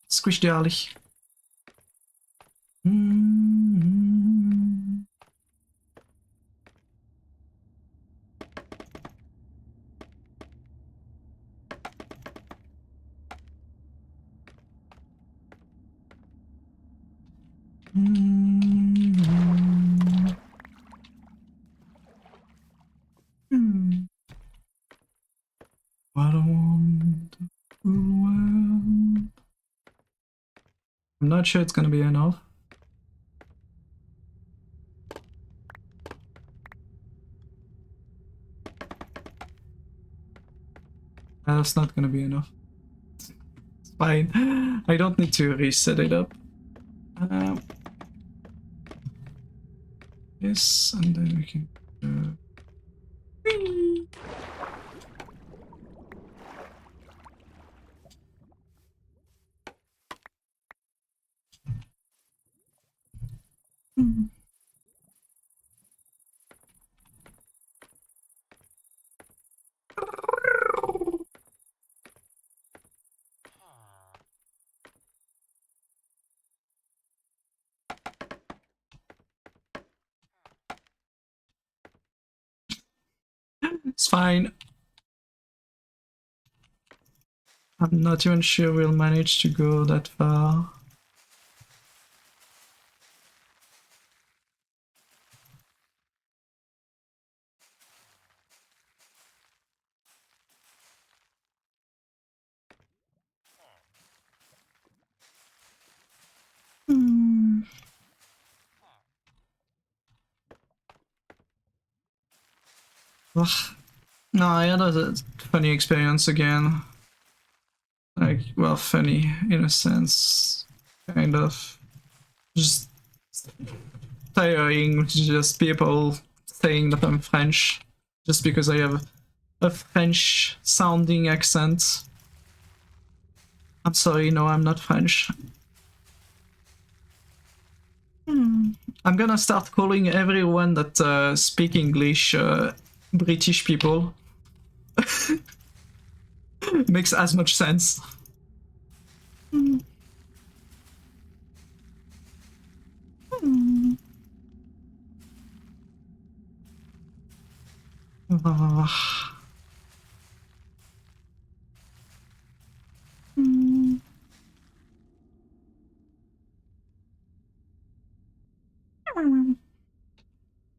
S4: Squish die ehrlich. What a wonderful world. I'm not sure it's gonna be enough. That's not gonna be enough. It's fine. I don't need to reset it up. Yes, and then we can. It's fine. I'm not even sure we'll manage to go that far. Ugh. No, I had a funny experience again. Like, well, funny in a sense, kind of. Just tiring, just people saying that I'm French, just because I have a French sounding accent. I'm sorry, no, I'm not French. I'm gonna start calling everyone that speak English British people. Makes as much sense.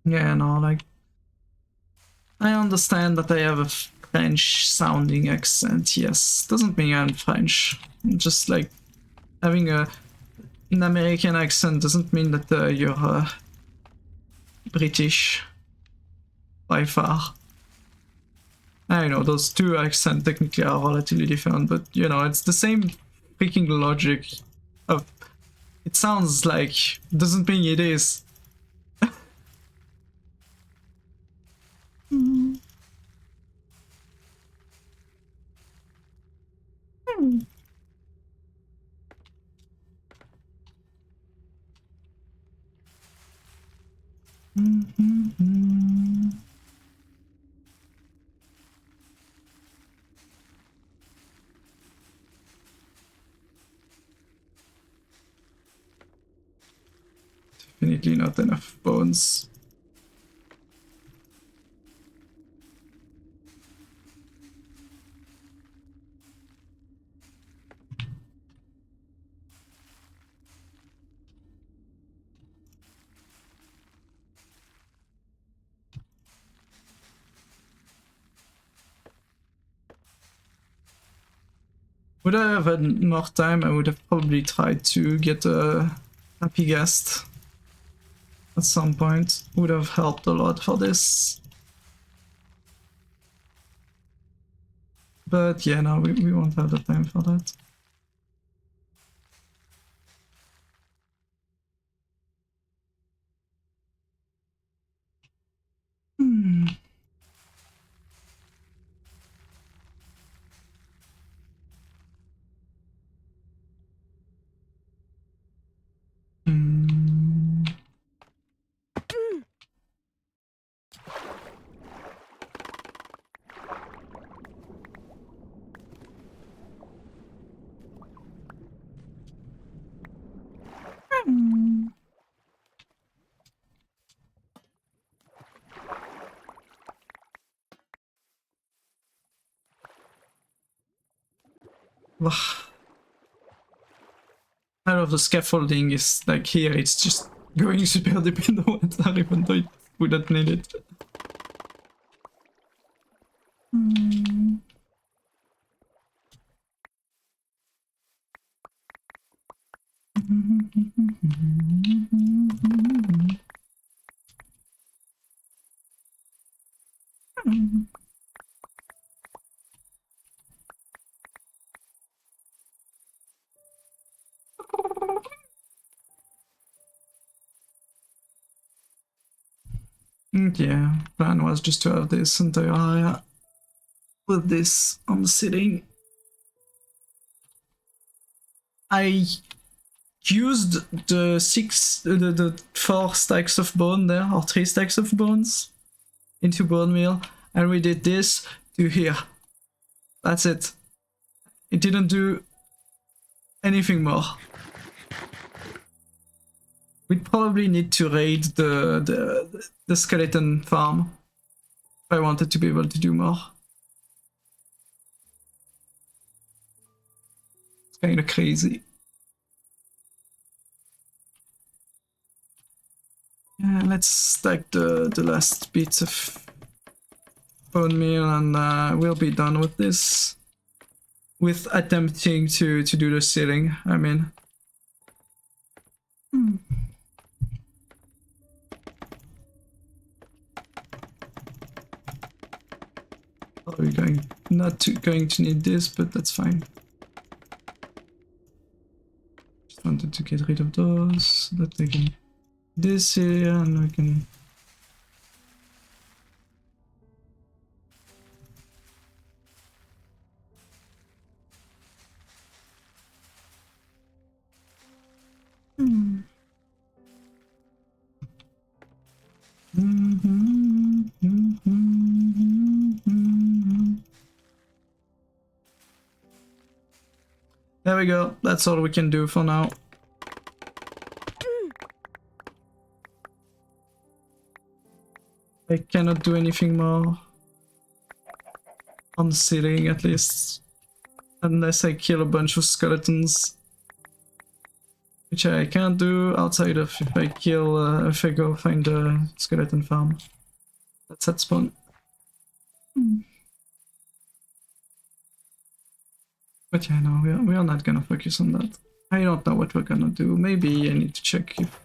S4: Yeah, no, like I understand that I have a French sounding accent, yes. Doesn't mean I'm French. Just like having an American accent doesn't mean that you're British by far. I know those two accents technically are relatively different, but you know, it's the same freaking logic of it sounds like, doesn't mean it is. Definitely not enough bones. Would I have had more time, I would have probably tried to get a happy guest at some point. Would have helped a lot for this. But yeah, no, we won't have the time for that. Hmm. Hmm. I love the scaffolding is like here, it's just going super deep in the water even though it wouldn't need it. Yeah, plan was just to have this entire area with this on the ceiling. I used the 4 stacks of bone there, or 3 stacks of bones into bone meal, and we did this to here. That's it. It didn't do anything more. We'd probably need to raid the skeleton farm if I wanted to be able to do more. It's kind of crazy. Yeah, let's stack the last bits of bone meal and we'll be done with this. With attempting to do the ceiling, I mean. Probably going to need this, but that's fine. Just wanted to get rid of those so that I can this here and we can. Yeah, There we go. That's all we can do for now. I cannot do anything more on the ceiling, at least. Unless I kill a bunch of skeletons. Which I can't do outside of if I kill, if I go find a skeleton farm. That's at spawn. But yeah, no, we are not gonna focus on that. I don't know what we're gonna do. Maybe I need to check if...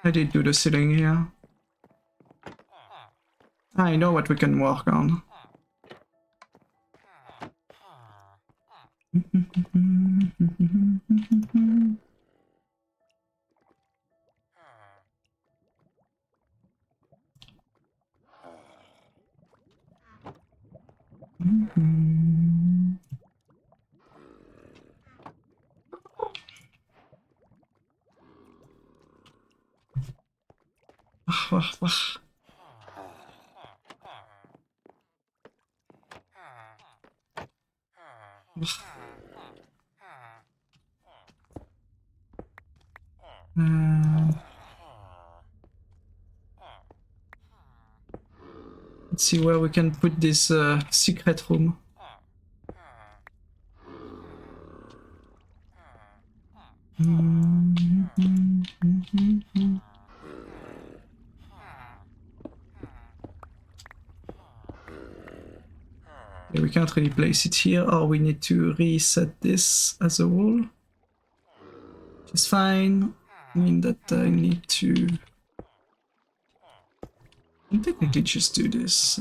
S4: I did do the ceiling here. I know what we can work on. Let's see where we can put this secret room. Yeah, we can't really place it here, or we need to reset this as a wall. Which is fine. I mean that I need to... I can technically just do this.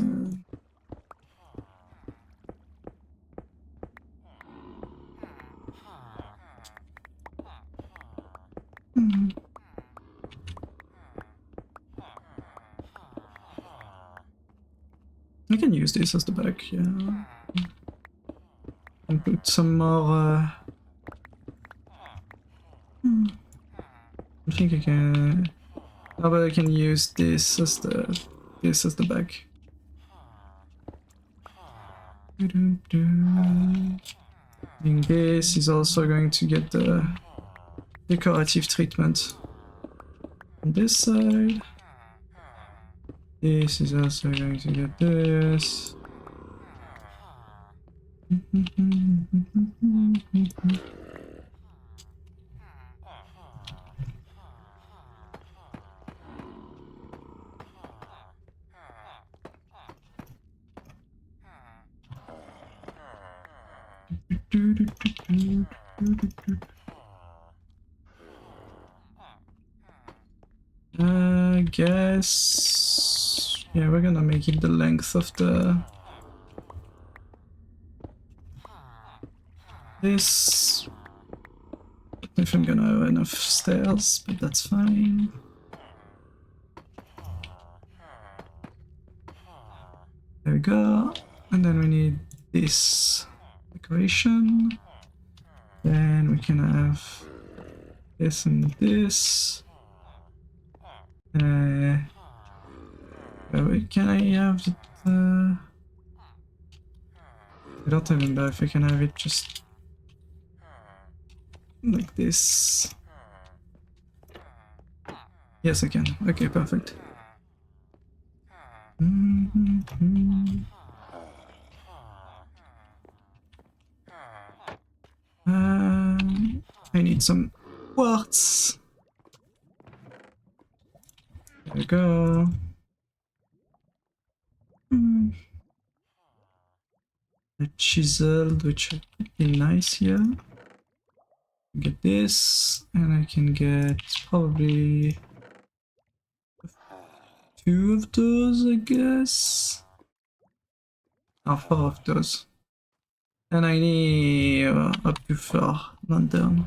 S4: I can use this as the back, yeah. And put some more... I think I can... How about I can use this as the back. I think this is also going to get the decorative treatment on this side. This is also going to get this. I guess... yeah, we're gonna make it the length of the... this... I don't know if I'm gonna have enough stairs, but that's fine. There we go. And then we need this decoration. Then we can have this and this. Wait, can I have it? I don't remember if I can have it just like this. Yes, I can. Okay, perfect. I need some quartz. There we go. A chiseled, which would be nice here. Get this, and I can get probably 2 of those, I guess. Or 4 of those. And I need up to 4 lantern.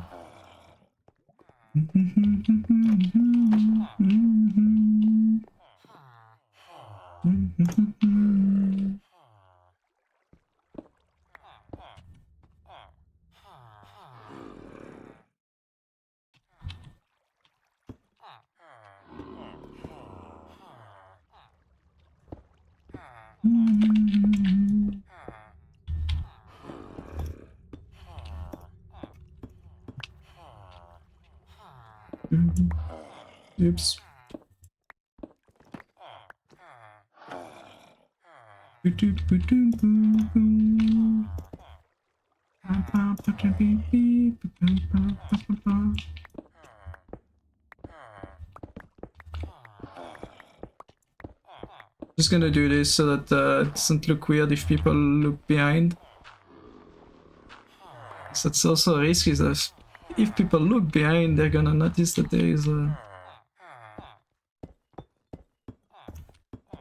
S4: Oops. Just gonna do this so that it doesn't look weird if people look behind. So that's also a risk, is that if people look behind, they're gonna notice that there is a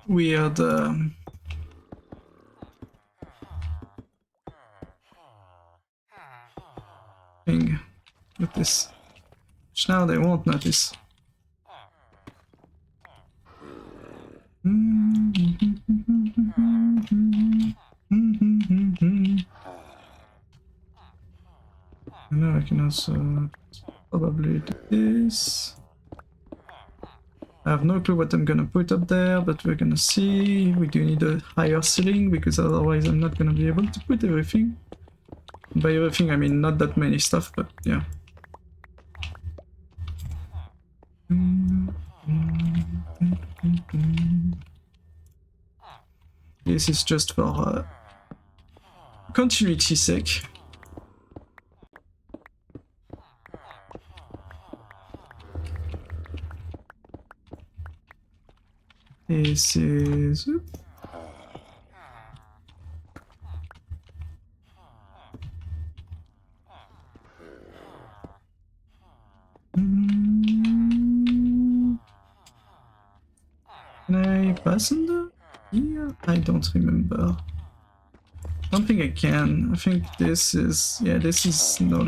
S4: weird thing with this, which now they won't notice. And now I can also probably do this. I have no clue what I'm gonna put up there, but we're gonna see. We do need a higher ceiling because otherwise I'm not gonna be able to put everything. By everything I mean not that many stuff, but yeah. This is just for continuity's sake. This is... Can I pass in there? Yeah, I don't remember. I don't think I can. I think this is... yeah, this is not...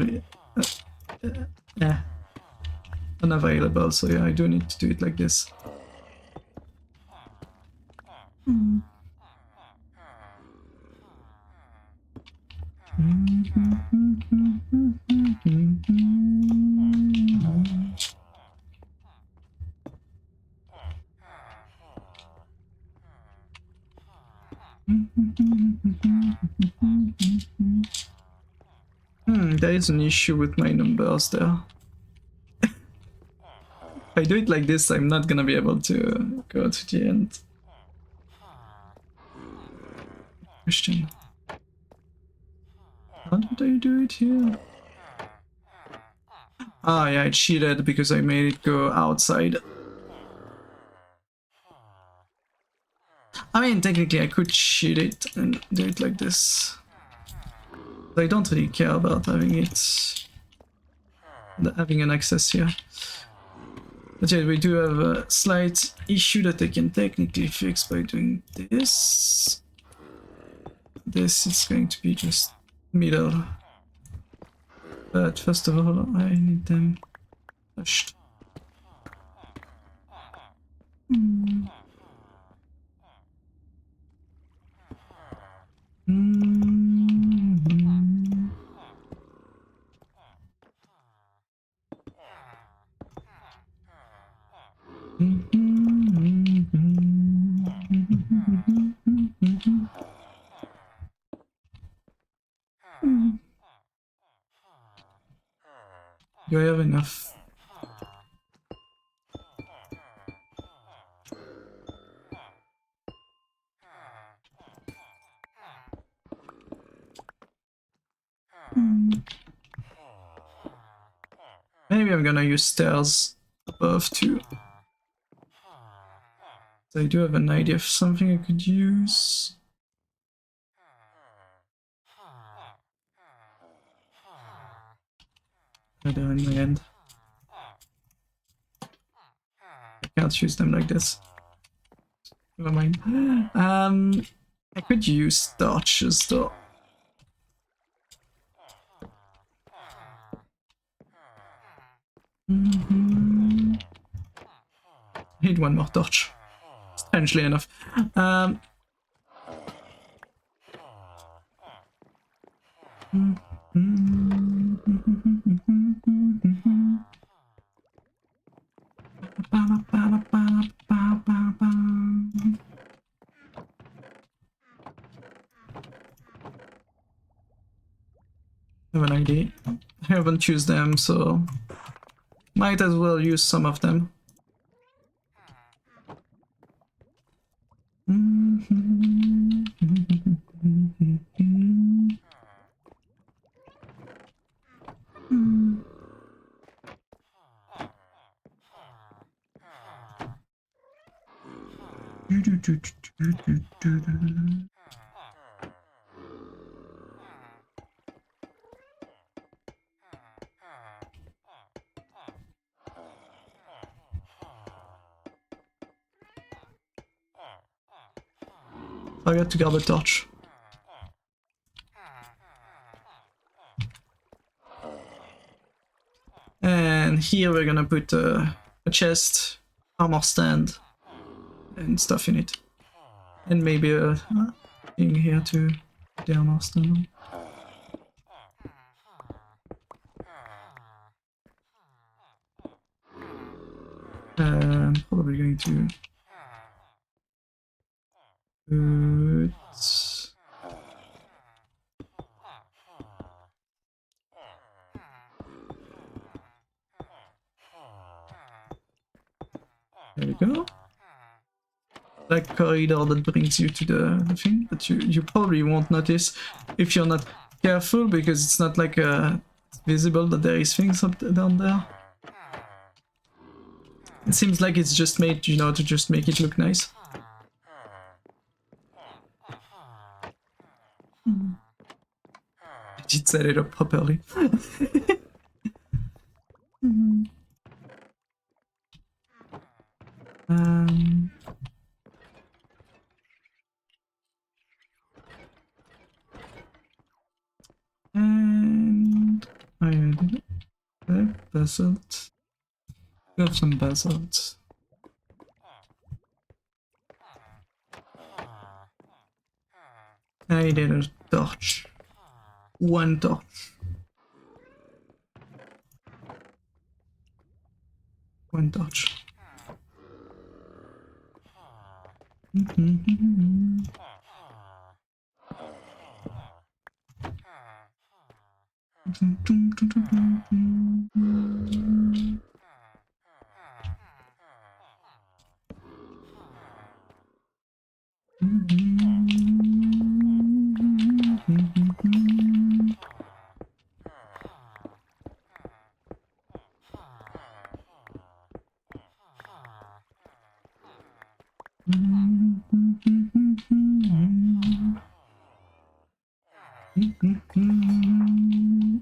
S4: unavailable, so yeah, I do need to do it like this. There is an issue with my numbers there. If I do it like this, I'm not gonna be able to go to the end. Question. How did I do it here? Ah, yeah, I cheated because I made it go outside. I mean, technically I could cheat it and do it like this. But I don't really care about having it... having an access here. But yeah, we do have a slight issue that I can technically fix by doing this. This is going to be just middle. But first of all, I need them flushed. Do I have enough? Maybe I'm gonna use stairs above too. So I do have an idea of something I could use. Right there in my end. I can't use them like this. Never mind. I could use torches though. I need one more torch, strangely enough. I have an idea. I haven't used them, so might as well use some of them. Forgot to grab a torch. And here we're gonna put a chest, armor stand, and stuff in it. And maybe a thing here to the armor stand. I'm probably going to put... There we go. That corridor that brings you to the thing, but you probably won't notice if you're not careful, because it's not like visible that there is things up down there. It seems like it's just made, you know, to just make it look nice. I did set it up properly. And I did it. Basalt. We have some basalt. I did a torch. One torch. One torch.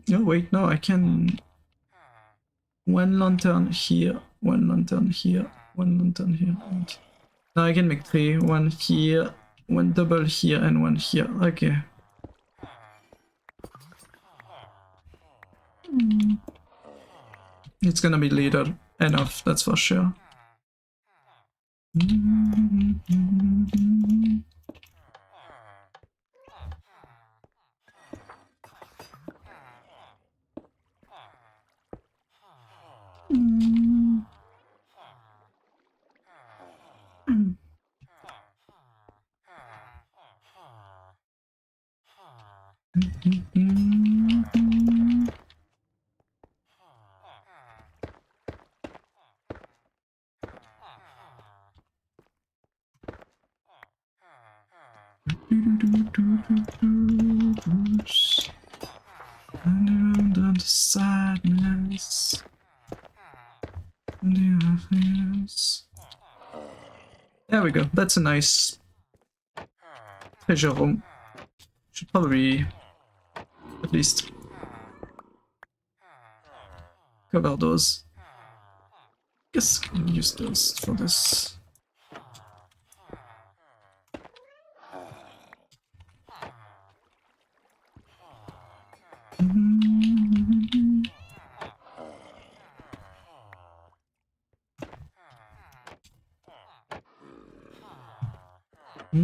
S4: Oh wait, no, I can... One lantern here, one lantern here, one lantern here. Now I can make three. One here, one double here, and one here. Okay. It's gonna be little enough, that's for sure. Under the sadness. There we go. That's a nice treasure room. Should probably at least cover those. Guess I'll use those for this. There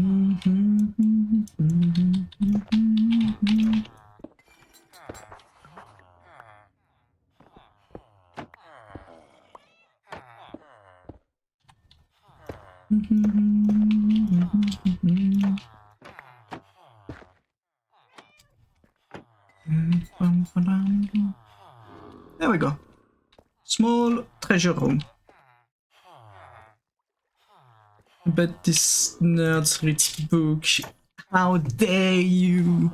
S4: we go. Small treasure room. But this nerds reads book. How dare you!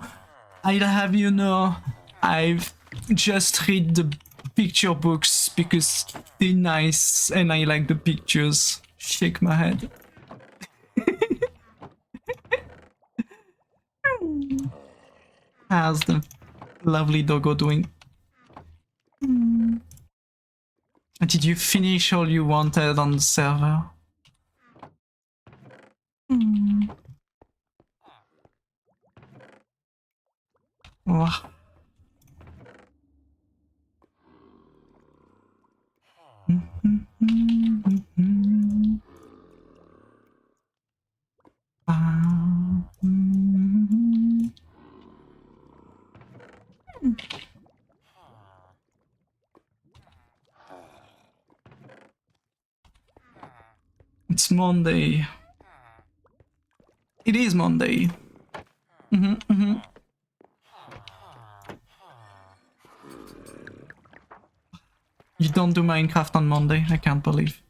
S4: I'd have you know, I've just read the picture books because they're nice and I like the pictures. Shake my head. How's the lovely doggo doing? Did you finish all you wanted on the server? Oh. It's Monday. It is Monday. You don't do Minecraft on Monday? I can't believe.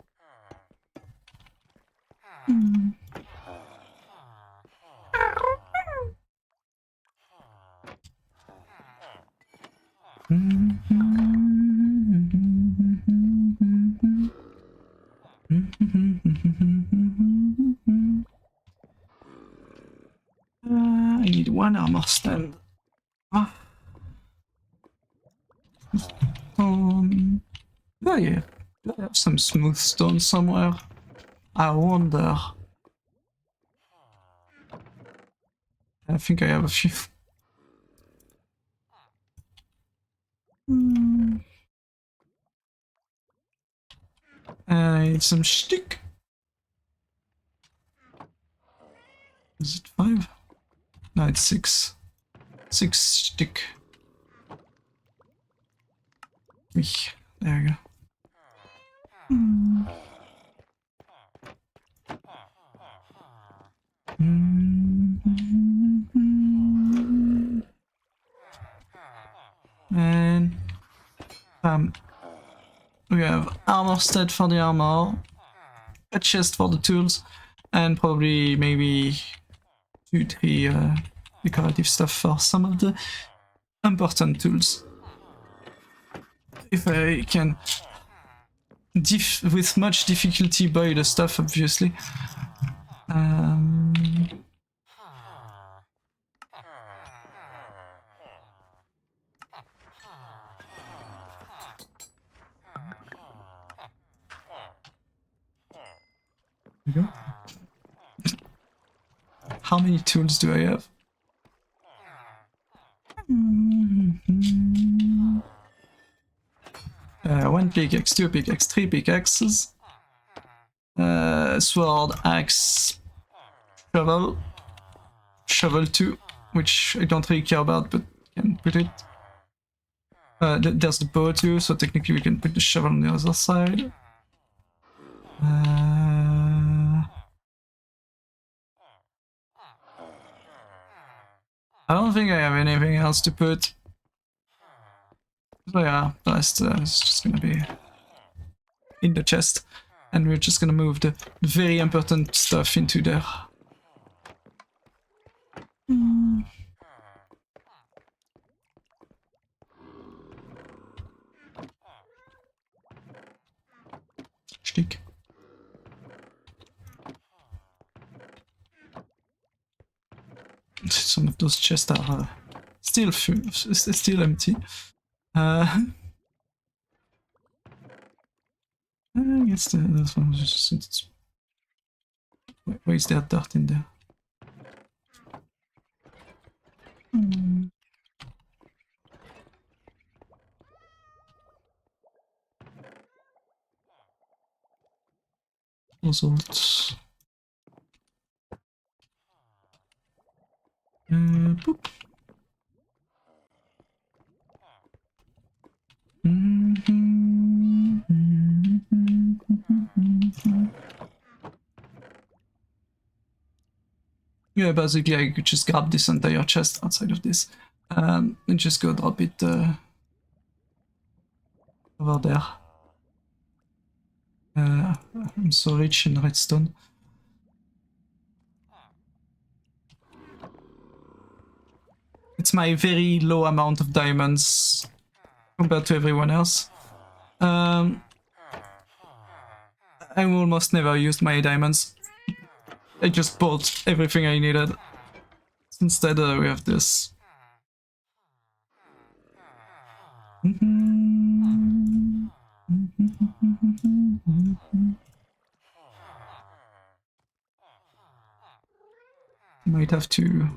S4: I need one armor stand. Oh yeah, do I have some smooth stone somewhere? I wonder. I think I have a few. I need some stick. Is it 5? No, it's 6. 6 stick. There you go. And we have armor stud for the armor, a chest for the tools, and probably maybe 2-3 decorative stuff for some of the important tools. If I can with much difficulty buy the stuff, obviously. There we go. How many tools do I have? One pickaxe, 2 pickaxe, 3 pickaxes, sword, axe, shovel 2, which I don't really care about, but can put it. There's the bow too, so technically we can put the shovel on the other side. I don't think I have anything else to put. So yeah, the rest is just gonna be in the chest. And we're just gonna move the very important stuff into there. Stick. Some of those chests are still empty. I guess this one was just... Why is there dirt in there? Results. Boop. Yeah, basically I could just grab this entire chest outside of this and just go drop it over there. I'm so rich in redstone. It's my very low amount of diamonds compared to everyone else. I almost never used my diamonds. I just bought everything I needed. Instead, we have this. Might have to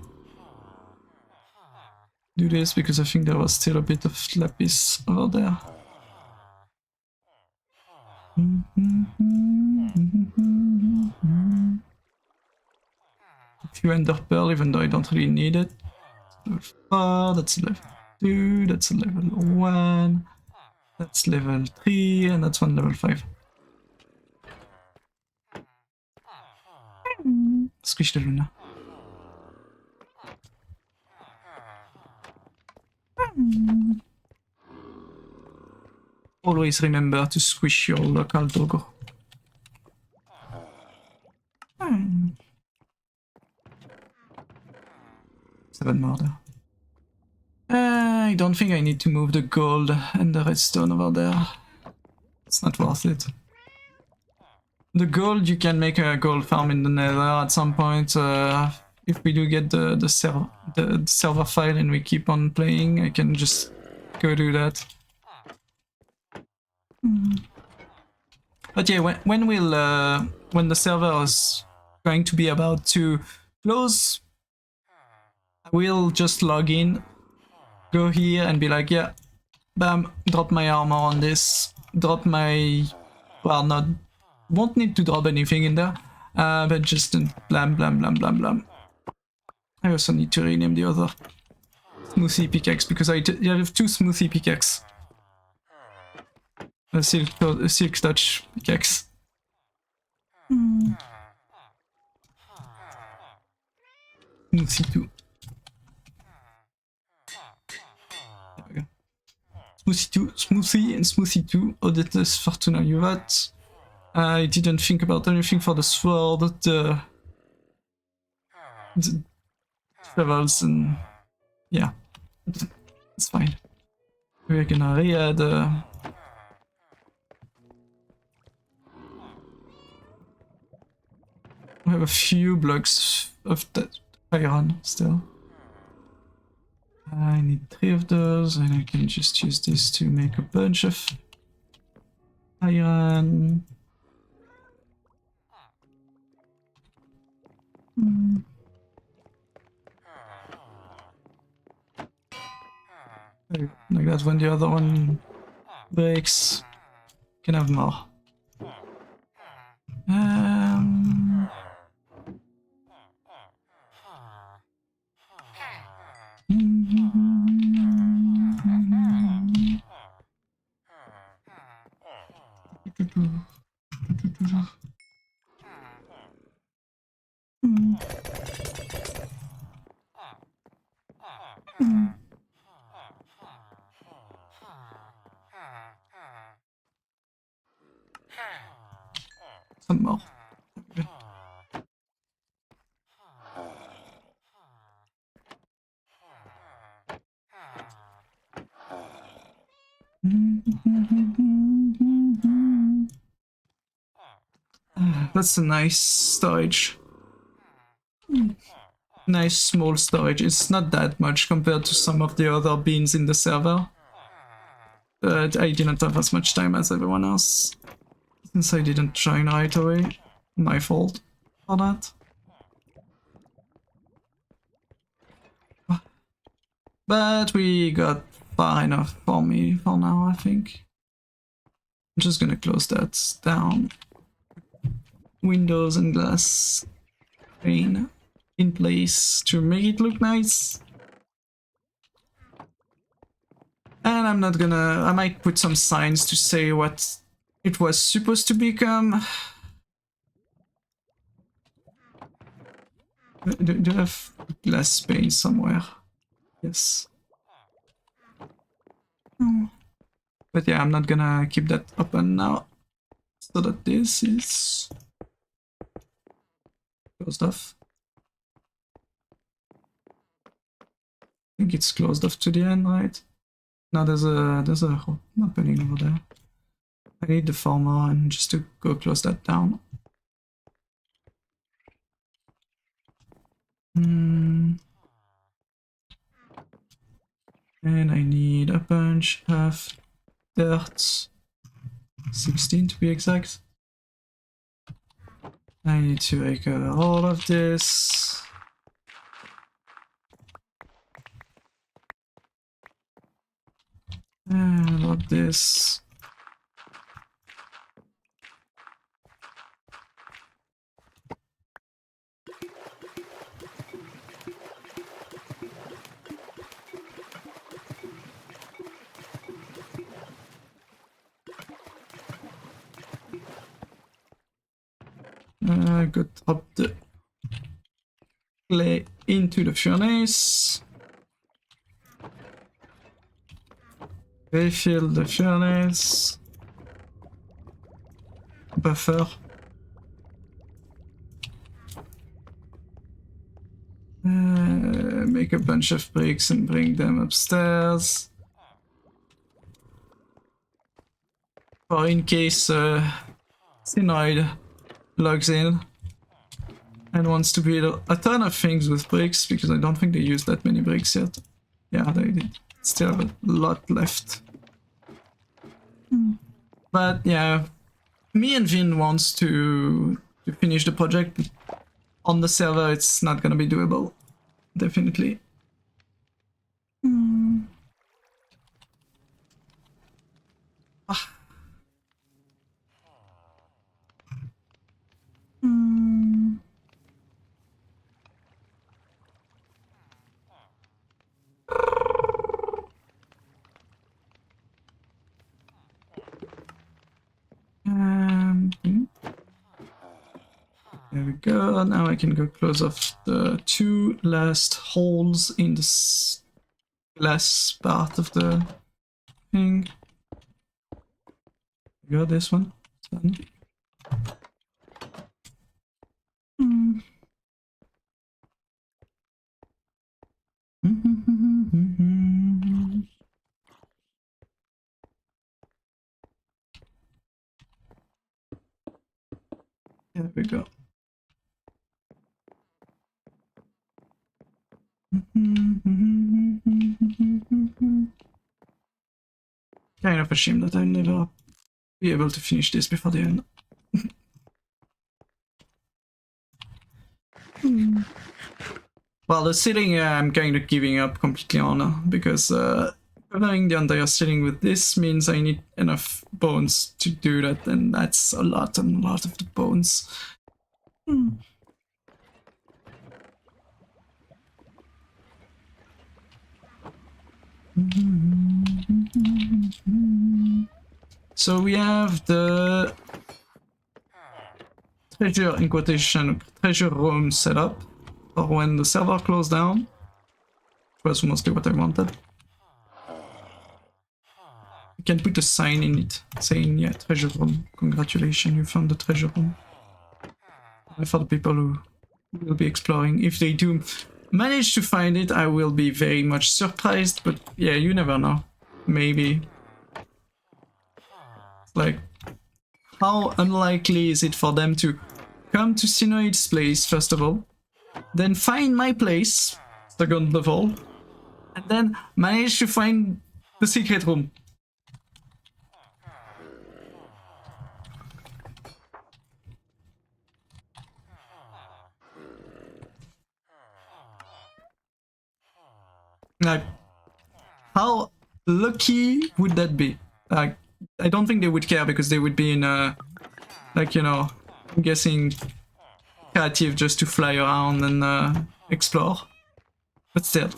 S4: do this because I think there was still a bit of lapis over there. A few ender pearl, even though I don't really need it. Level 4, that's a level 2, that's a level 1, that's level 3, and that's one level 5. Squish the Luna. Always remember to squish your local doggo. 7 more there. I don't think I need to move the gold and the redstone over there. It's not worth it. The gold, you can make a gold farm in the nether at some point. If we do get the server file and we keep on playing, I can just go do that. But yeah, when the server is going to be about to close, I will just log in, go here and be like, yeah, bam, drop my armor on this, drop my, well, not, won't need to drop anything in there, but just blam, blam, blam, blam, blam. I also need to rename the other smoothie pickaxe because I have 2 smoothie pickaxe. A silk touch pickaxe. Smoothie 2. There we go. Smoothie 2, Smoothie and Smoothie 2. Odette's Fortuna Yuvat. I didn't think about anything for the sword, the travels, and yeah, it's fine. We're gonna re-add I have a few blocks of that iron still. I need 3 of those, and I can just use this to make a bunch of iron. Like that, when the other one breaks, can have more. Some more. That's a nice storage. Nice small storage. It's not that much compared to some of the other beans in the server. But I didn't have as much time as everyone else, since I didn't join right away. My fault for that. But we got far enough for me for now, I think. I'm just gonna close that down. Windows and glass pane in place to make it look nice. And I'm not gonna... I might put some signs to say what it was supposed to become. Do I have glass pane somewhere? Yes. But yeah, I'm not gonna keep that open now. So that this is closed off. I think it's closed off to the end, right? No, there's a opening over there. I need the farmer and just to go close that down. And I need a bunch of dirt. 16 to be exact. I need to recover all of this. And all of this. Go drop the clay into the furnace. Refill the furnace. Buffer. Make a bunch of bricks and bring them upstairs. Or in case Synoid logs in and wants to build a ton of things with bricks, because I don't think they used that many bricks yet. Yeah, they did. Still have a lot left. But yeah, me and Vin wants to finish the project. On the server, it's not gonna be doable. Definitely. There we go. Now I can go close off the 2 last holes in the glass part of the thing. Got this one. Done. There we go. Kind of a shame that I'll never be able to finish this before the end. Well, the ceiling I'm kind of giving up completely on, because covering the entire ceiling with this means I need enough bones to do that, and that's a lot and a lot of the bones. So we have the treasure, in quotation, treasure room set up for when the server closed down, which was mostly what I wanted. You can put a sign in it saying, yeah, treasure room, congratulations, you found the treasure room. For the people who will be exploring, if they do manage to find it, I will be very much surprised, but yeah, you never know. Maybe. Like, how unlikely is it for them to come to Synoid's place, first of all, then find my place, second of all, and then manage to find the secret room? Like, how lucky would that be? Like, I don't think they would care, because they would be in a, like, you know, I'm guessing creative just to fly around and explore. But still.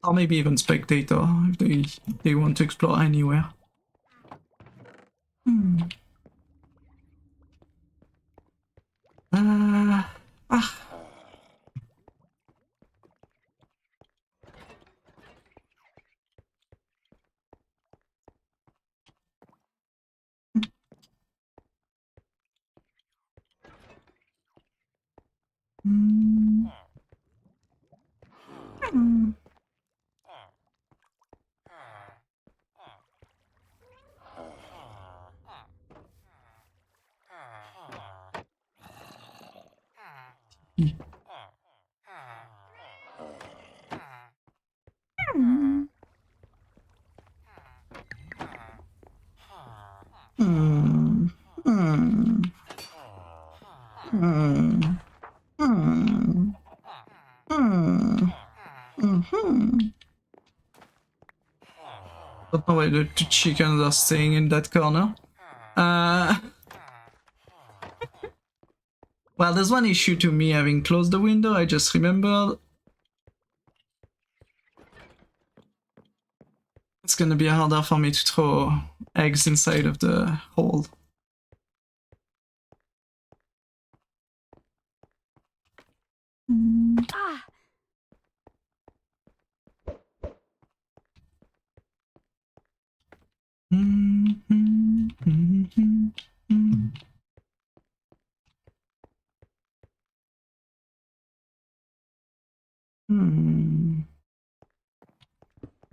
S4: Or maybe even spectator if they want to explore anywhere. Ah. Don't know why the two chickens are staying in that corner. Well, there's one issue to me having closed the window, I just remembered. It's gonna be harder for me to throw eggs inside of the hole.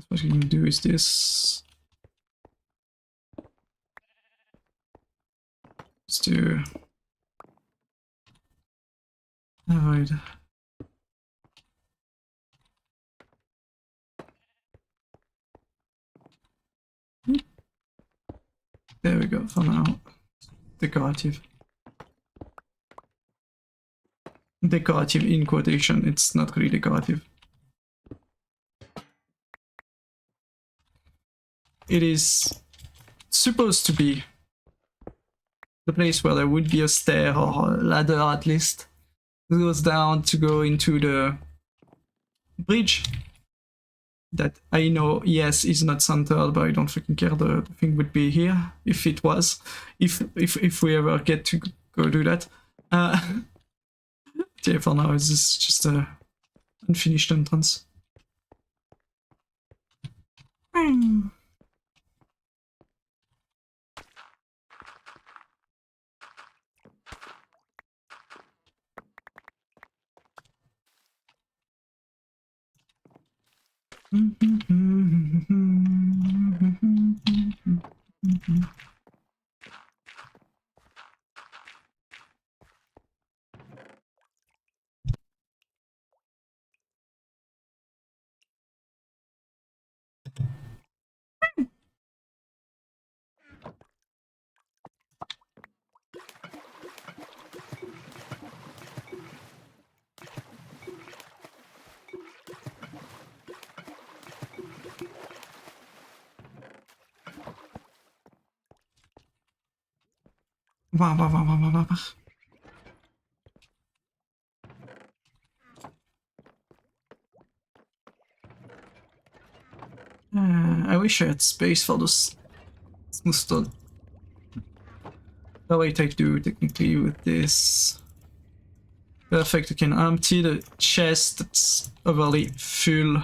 S4: What you can do is this. Just to avoid. There we go, for now. Decorative. Decorative in quotation, it's not really decorative. It is supposed to be the place where there would be a stair or a ladder at least. It goes down to go into the bridge. That I know, yes, is not centered, but I don't fucking care. The thing would be here if it was. If we ever get to go do that. Yeah, for now, this is just a unfinished entrance. I wish I had space for those smooth stone. That way I do technically with this. Perfect, I can empty the chest that's overly full.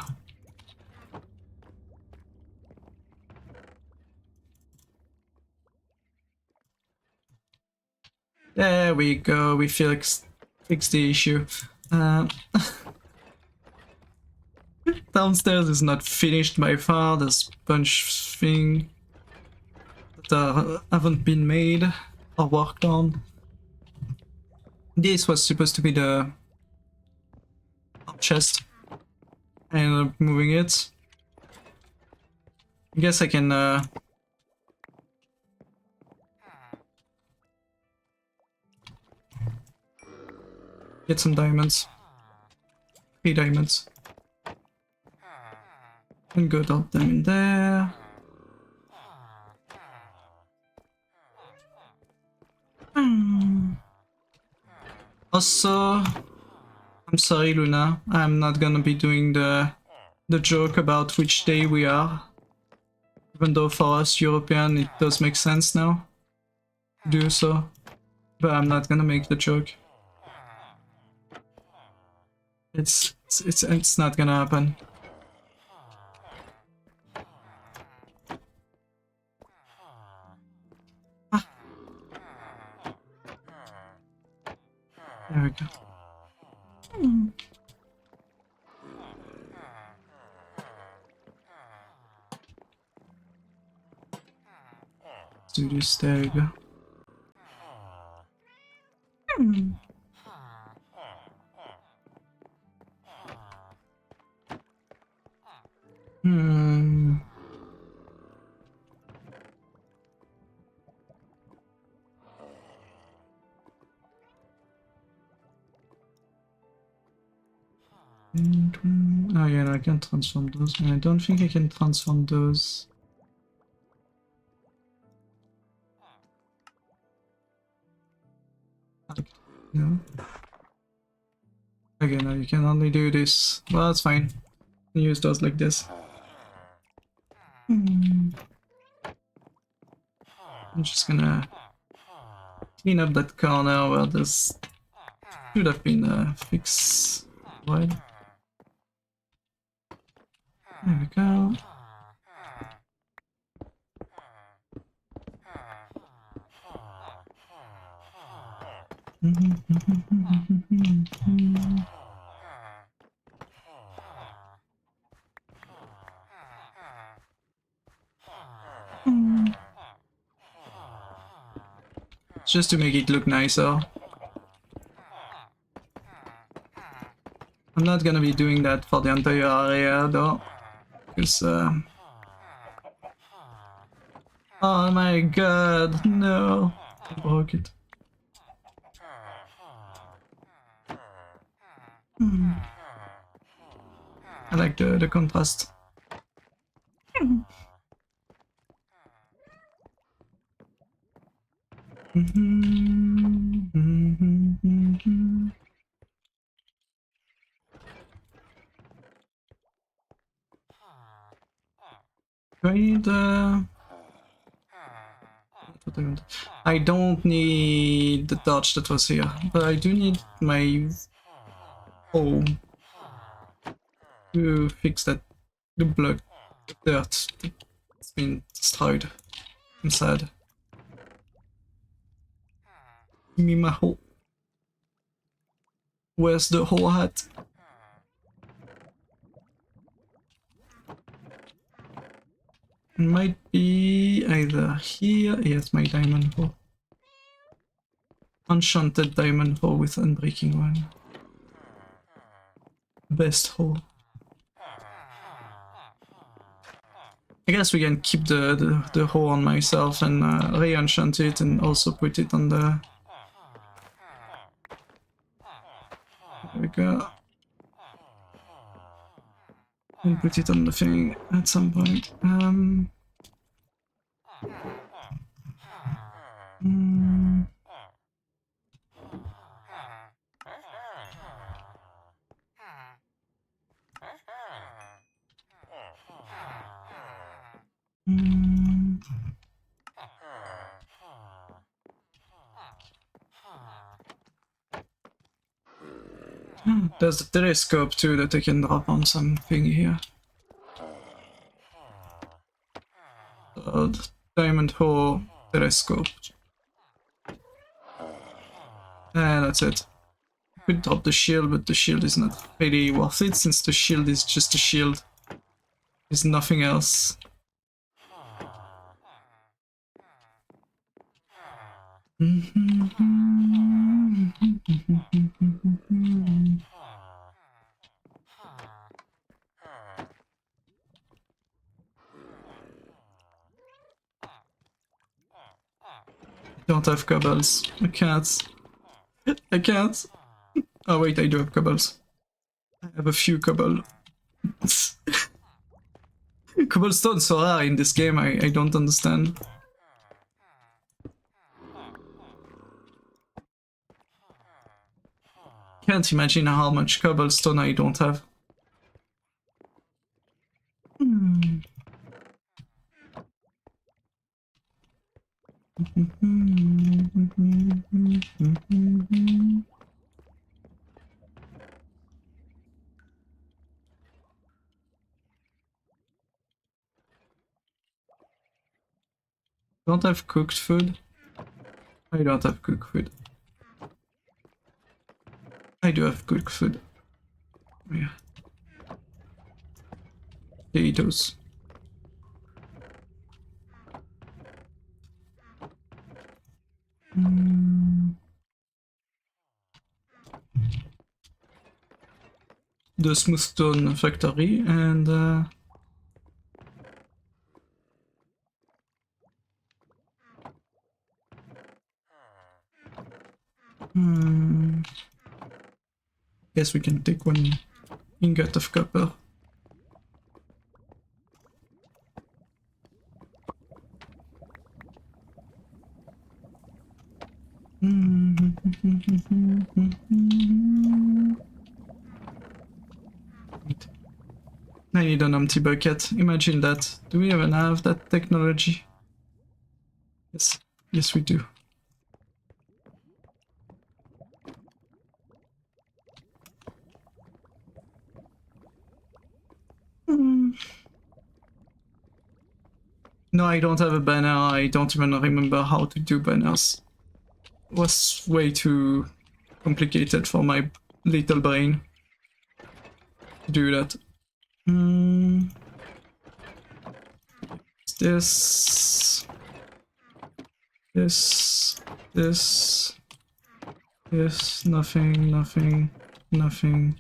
S4: There we go, we fixed the issue. Downstairs is not finished by far, there's a bunch of things that haven't been made or worked on. This was supposed to be the chest. I ended up moving it. I guess I can get some diamonds. 3 diamonds. And go dump them in there. Also, I'm sorry, Luna. I'm not gonna be doing the joke about which day we are. Even though for us European it does make sense now to do so. But I'm not gonna make the joke. It's not gonna happen. Ah. There we go. Let's do this. There we go. Hmm. Oh yeah, no, I can transform those. I don't think I can transform those. No. Okay, no, you can only do this. Well, that's fine. Use those like this. I'm just gonna clean up that corner where this should have been fixed. Right. There we go. Just to make it look nicer. I'm not gonna be doing that for the entire area though, because oh my god, no, I broke it. I like the contrast. Right, I don't need the torch that was here, but I do need my home to fix that, the block, the dirt that's been destroyed. I'm sad. Give me my hole. Where's the hole hat? It might be either here. Yes, my diamond hole. Enchanted diamond hole with unbreaking one. Best hole. I guess we can keep the hole on myself and re-enchant it and also put it on the... There we go. And put it on the thing at some point. There's a telescope too that I can drop on something here. Diamond hole telescope. That's it. Could drop the shield, but the shield is not really worth it since the shield is just a shield. There's nothing else. Don't have cobbles. I can't. I can't. Oh wait, I do have cobbles. I have a few cobble. Cobblestone so rare in this game, I don't understand. Can't imagine how much cobblestone I don't have. Hmm. Don't have cooked food. I don't have cooked food. I do have cooked food. Yeah. Potatoes. The smooth stone factory and guess we can take one ingot of copper. I need an empty bucket. Imagine that. Do we even have that technology? Yes. Yes, we do. No, I don't have a banner. I don't even remember how to do banners. It was way too complicated for my little brain to do that. This, nothing, nothing, nothing.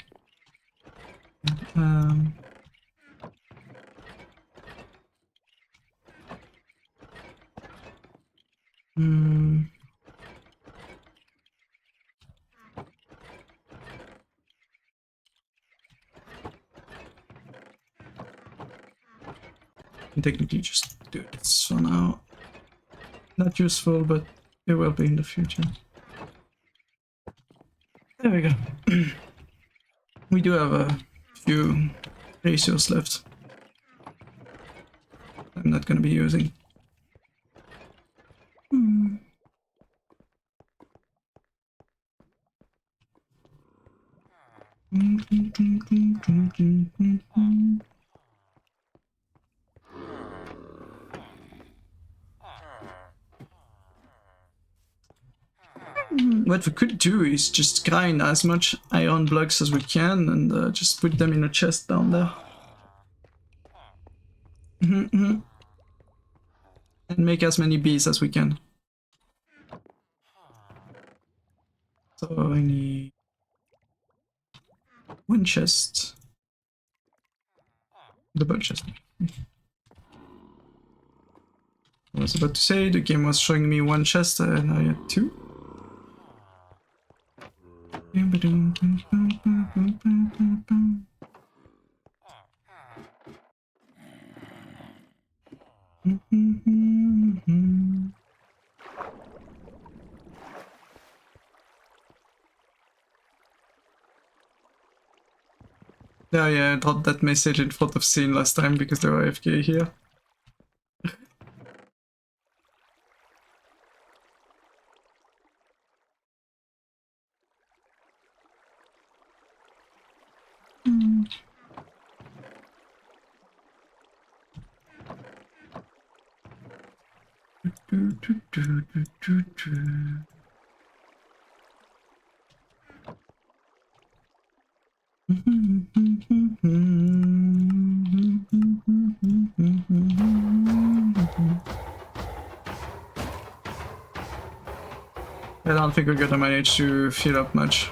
S4: Technically just do this for now. Not useful, but it will be in the future. There we go. We do have a few ratios left. I'm not gonna be using. What we could do is just grind as much iron blocks as we can and just put them in a chest down there. And make as many bees as we can. So I need one chest. Double chest. I was about to say, the game was showing me one chest and I had two. Oh yeah, I dropped that message in front of Scene last time because they were AFK here. I don't think we're gonna manage to fill up much.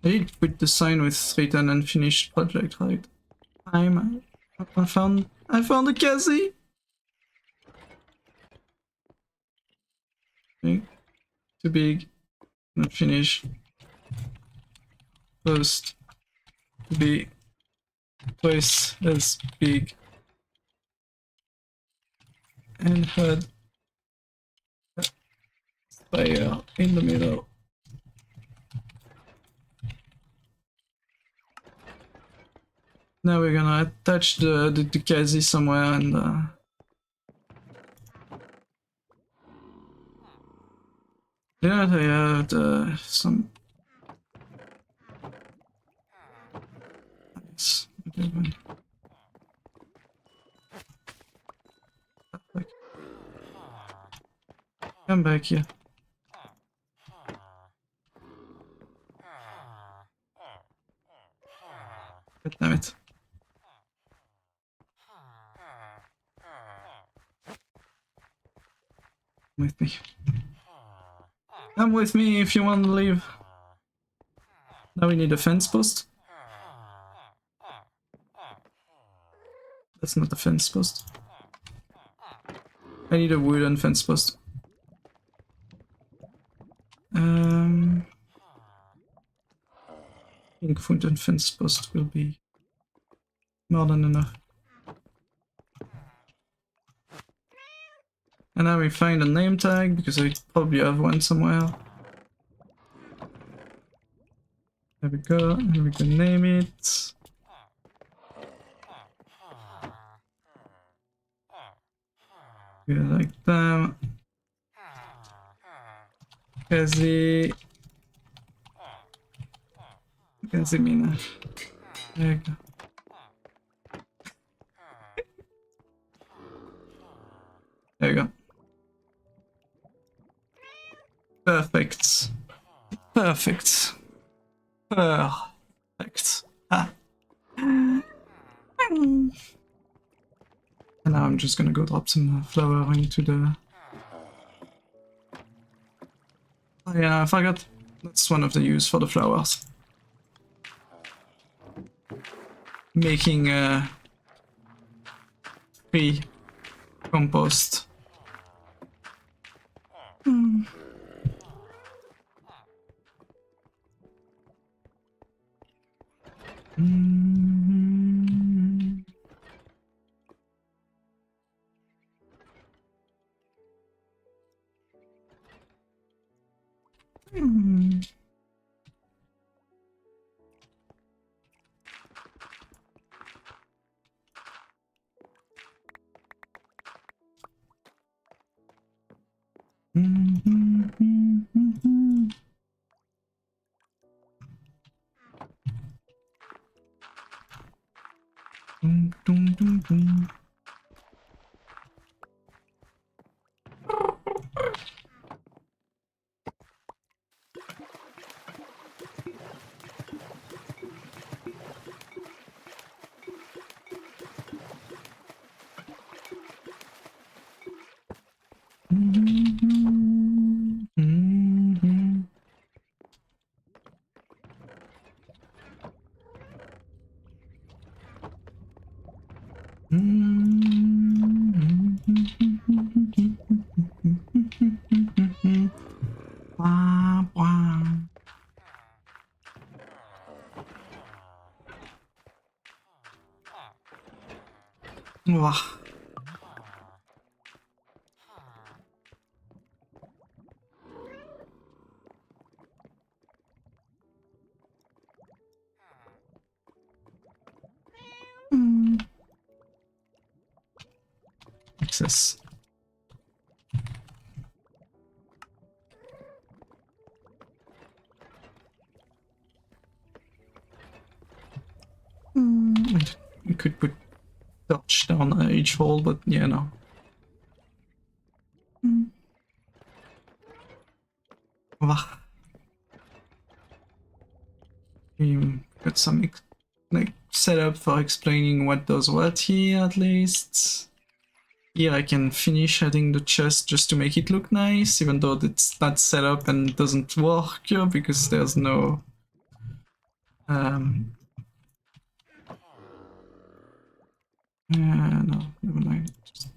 S4: I did put the sign with written unfinished project, right? I found a Cassie. Okay. Too big. Not finished. Post to be twice as big. And had a fire in the middle. Now we're gonna attach the Kazi somewhere and yeah, they had some. Nice. Come back here. God damn it. With me. Come with me if you want to leave. Now we need a fence post. That's not a fence post. I need a wooden fence post. I think wooden fence post will be more than enough. And now we find a name tag because I probably have one somewhere. There we go, and we can name it. Yeah, like that. Kazimina. There you go. There you go. Perfect. Perfect. Perfect. Ah. And now I'm just gonna go drop some flour into the... Oh yeah, I forgot. That's one of the use for the flowers. Making free compost. Wow. Access. Wait, we could put touch down each hole, but yeah, no. Wow. Got have some like setup for explaining what does what here at least. Here I can finish adding the chest just to make it look nice, even though it's not set up and doesn't work because there's no no, never mind. Just...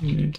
S4: we need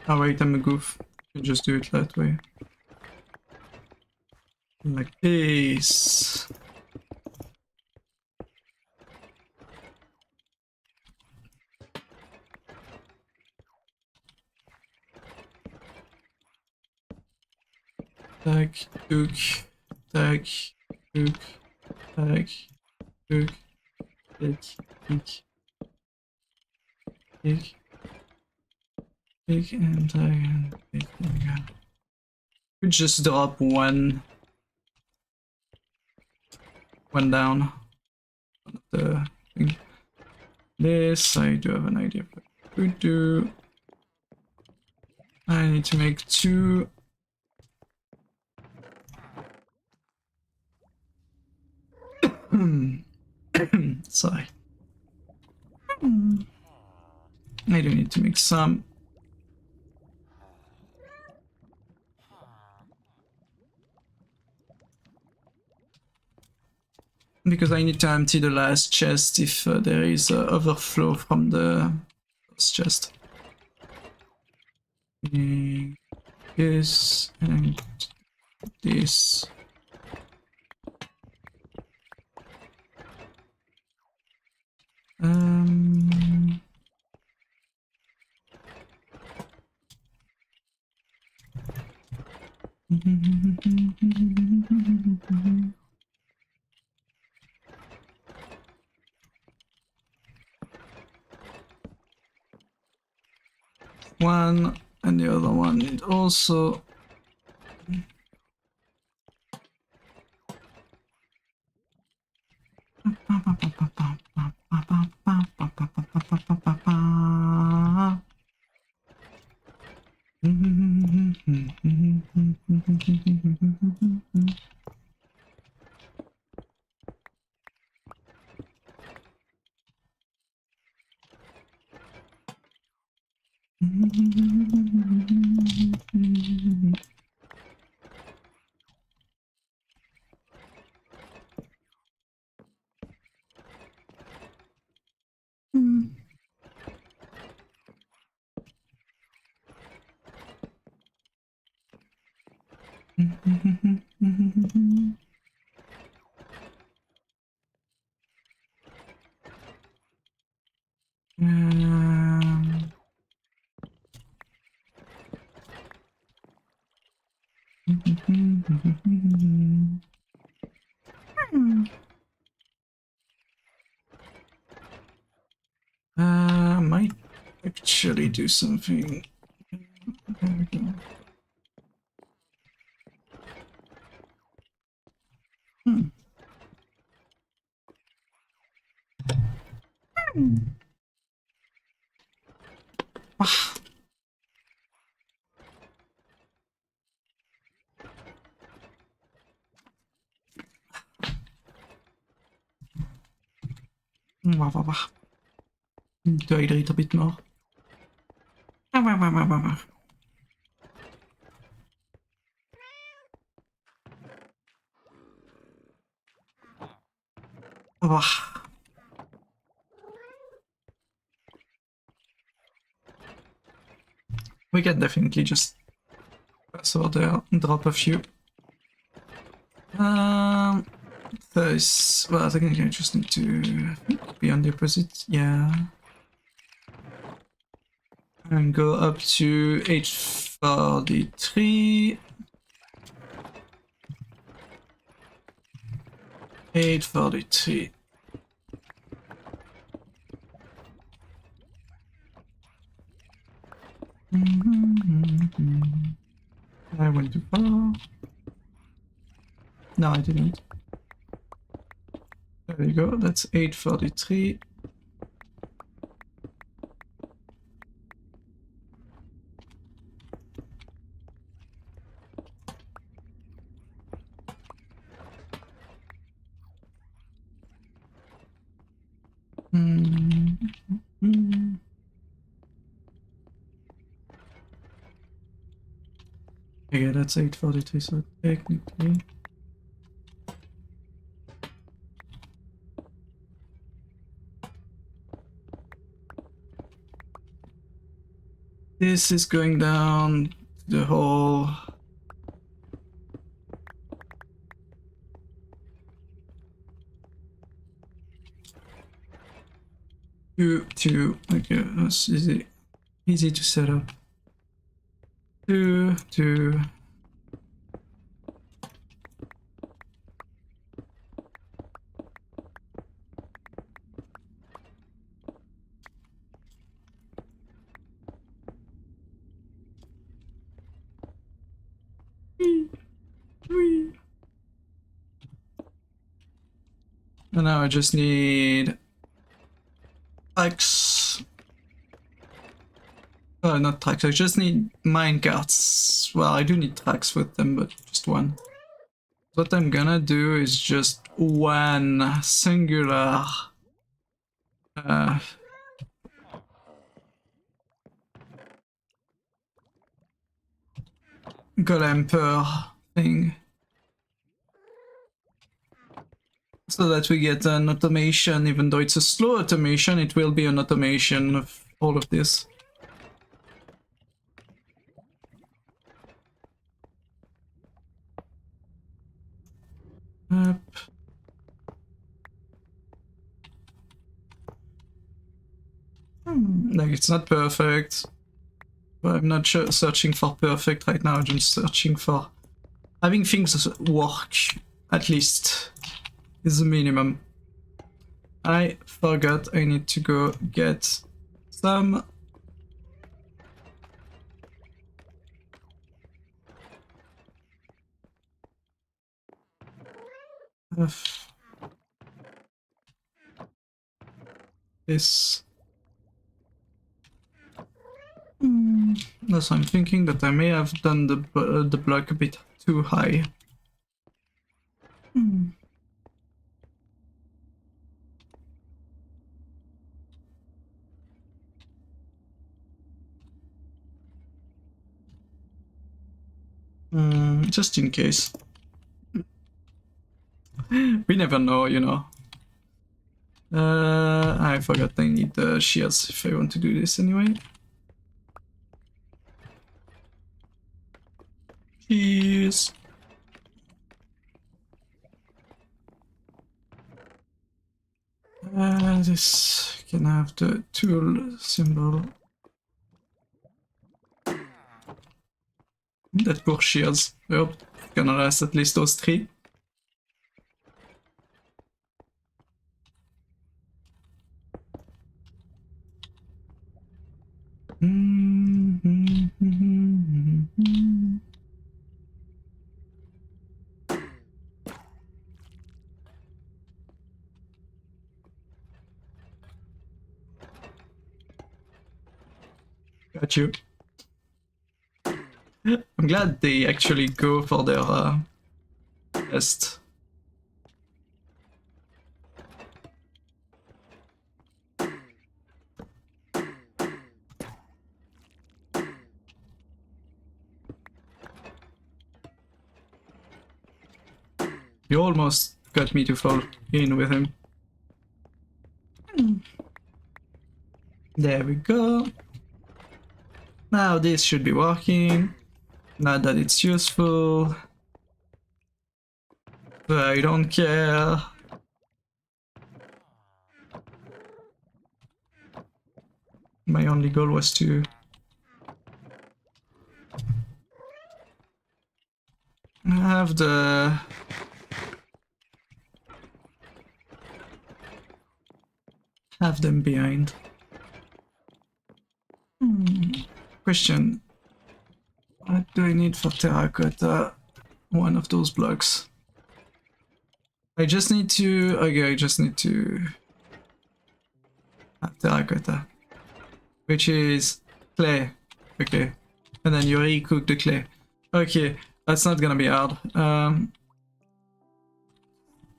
S4: oh wait, I'm a goof. I can just do it that way. Like this. Tag, hook, tag, hook, tag, hook, kick, and tag, and kick. Could just drop one down. The thing. This I do have an idea of what we could do. I need to make 2. Sorry. I do need to make some. Because I need to empty the last chest if there is overflow from the first chest. This and this. One and the other one need also. Might actually do something. There we go. Need to hydrate a bit more. We can definitely just pass over there and drop a few. First, well, I think I just need to be on the opposite, yeah. And go up to 843. 843. I went too far. No, I didn't. There you go, that's 843. Yeah, that's 843, so technically... This is going down the whole... Two, okay, that's easy to set up. Two. And now I just need tracks. Oh, not tracks, I just need minecarts. Well, I do need tracks with them, but just one. What I'm gonna do is just one singular golem per thing. So that we get an automation, even though it's a slow automation, it will be an automation of all of this. Up. Like, it's not perfect, but I'm not searching for perfect right now, I'm just searching for having things work, at least, is the minimum. I forgot I need to go get some of this. Also, I'm thinking that I may have done the block a bit too high. Just in case. We never know, you know. I forgot I need the shears if I want to do this anyway. Cheers. This can have the tool symbol. That poor shears. I hope it's gonna last at least those 3. Got you. I'm glad they actually go for their best. You almost got me to fall in with him. There we go. Now this should be working. Not that it's useful. But I don't care. My only goal was to have them behind. Question. What do I need for terracotta? One of those blocks. I just need to... Okay, I just need to have terracotta. Which is clay. Okay. And then you recook the clay. Okay, that's not gonna be hard.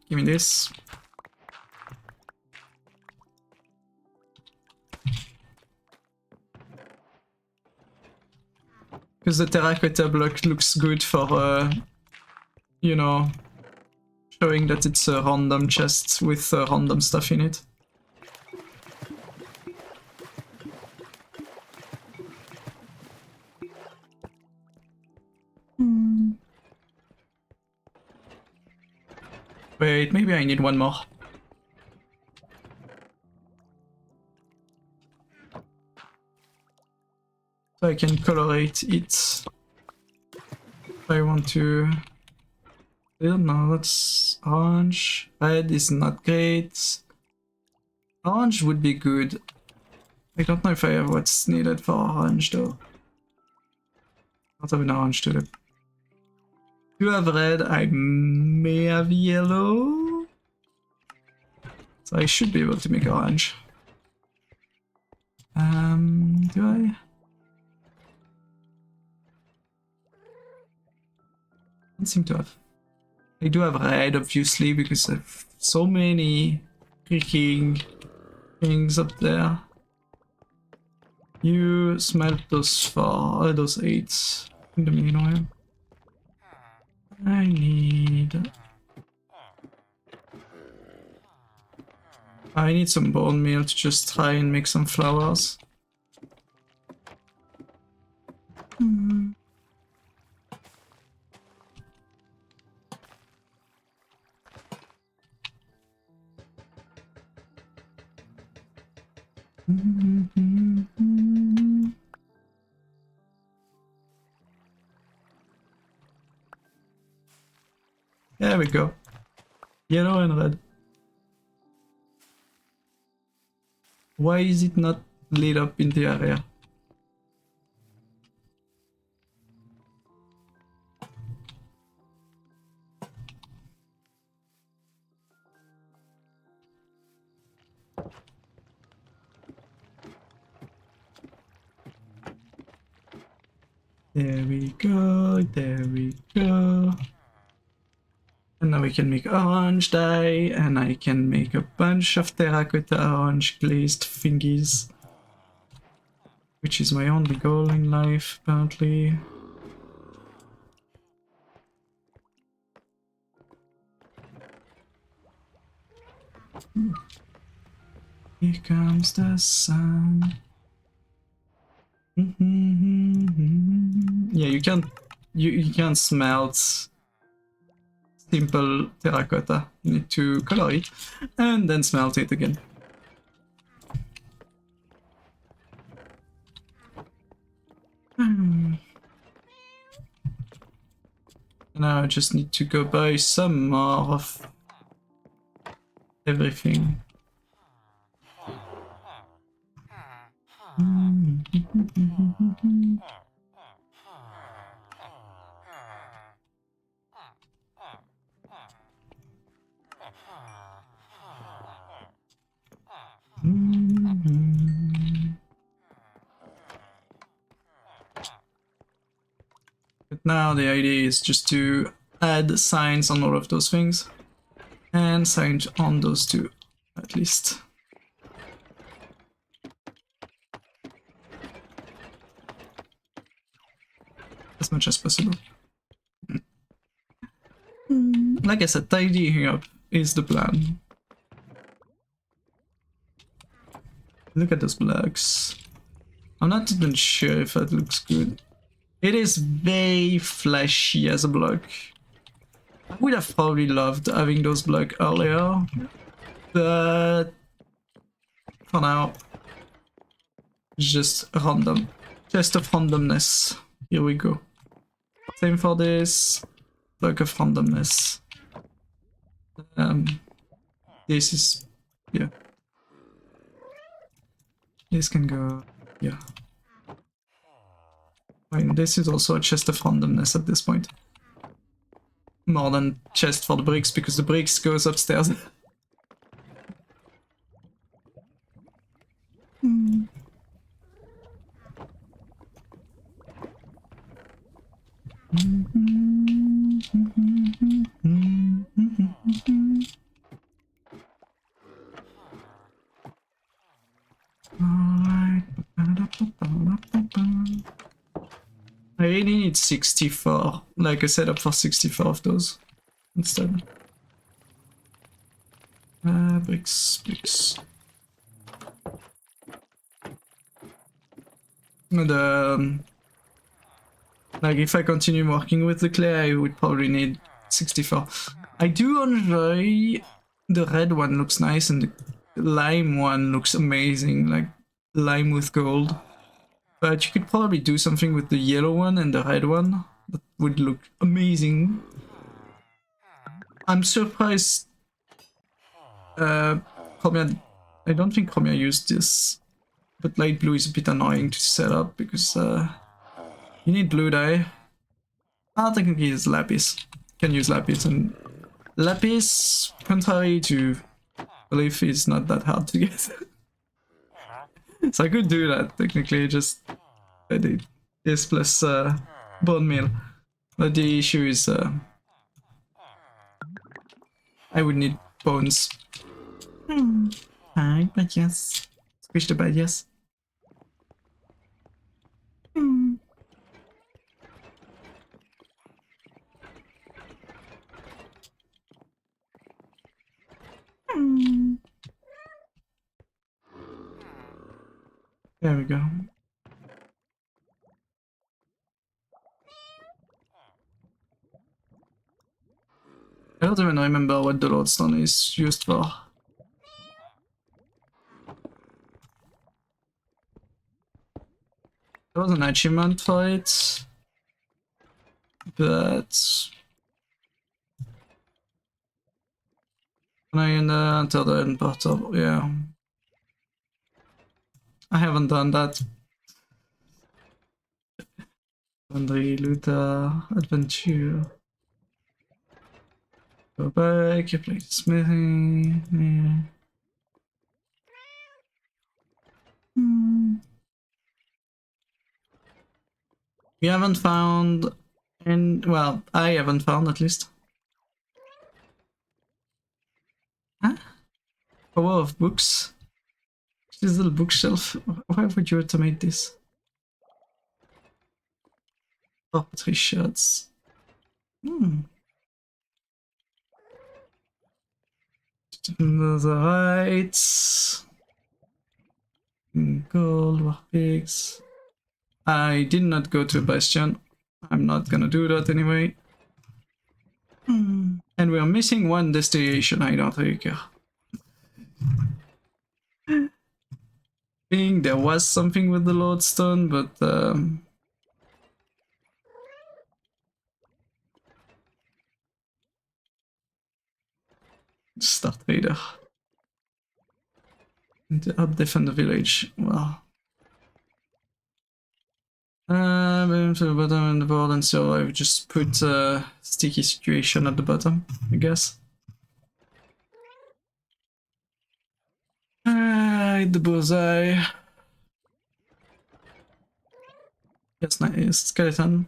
S4: Give me this. Because the terracotta block looks good for, you know, showing that it's a random chest with random stuff in it. Wait, maybe I need one more. So I can colorate it. If I want to... I don't know, that's orange. Red is not great. Orange would be good. I don't know if I have what's needed for orange though. I don't have an orange to look. You have red, I may have yellow. So I should be able to make orange. Do I? Don't seem to have. I do have red, obviously, because I have so many freaking things up there. You smelt those 4, those 8 in the meanwhile. I need some bone meal to just try and make some flowers. There we go. Yellow and red. Why is it not lit up in the area? There we go, there we go. And now we can make orange dye, and I can make a bunch of terracotta orange glazed thingies. Which is my only goal in life, apparently. Here comes the sun. Yeah, you can't smelt simple terracotta. You need to color it and then smelt it again. Now I just need to go buy some more of everything. But now the idea is just to add signs on all of those things and signs on those two, at least. As much as possible. Like I said, tidying up is the plan. Look at those blocks. I'm not even sure if that looks good. It is very flashy as a block. I would have probably loved having those blocks earlier, but for now, Just random. Chest of randomness. Here we go. Same for this. Block of randomness. This is, yeah. This can go, yeah. I mean, this is also a chest of randomness at this point. More than chest for the bricks, because the bricks goes upstairs. I really need 64, like a setup for 64 of those instead. Bricks. Like if I continue working with the clay, I would probably need 64. I do enjoy the red one, looks nice, and the lime one looks amazing, like lime with gold. But you could probably do something with the yellow one and the red one. That would look amazing. I'm surprised Chromia, I don't think Chromia used this, but light blue is a bit annoying to set up because you need blue dye. Technically it's lapis. You can use lapis, and lapis, contrary to belief, is not that hard to get. So I could do that technically, just I did this plus bone meal. But the issue is I would need bones. Hi, but yes. Squish the bad yes. There we go. I don't even remember what the lodestone is used for. There was an achievement for it, but can I enter the end part of, yeah. I haven't done that. Laundry, Luther, Adventure. Go back, you play smithing. Yeah. We haven't found, and well, I haven't found at least. Huh? Power of books. This little bookshelf. Why would you automate this? Puppetry shirts. Right. Gold, war pigs. I did not go to a bastion. I'm not gonna do that anyway. And we're missing one destination. I don't really care. I think there was something with the lodestone, but start Vader. Defend the village. Well. Move to the bottom of the board and survive. Just put sticky situation at the bottom, I guess. Hit the bullseye. Yes, nice skeleton.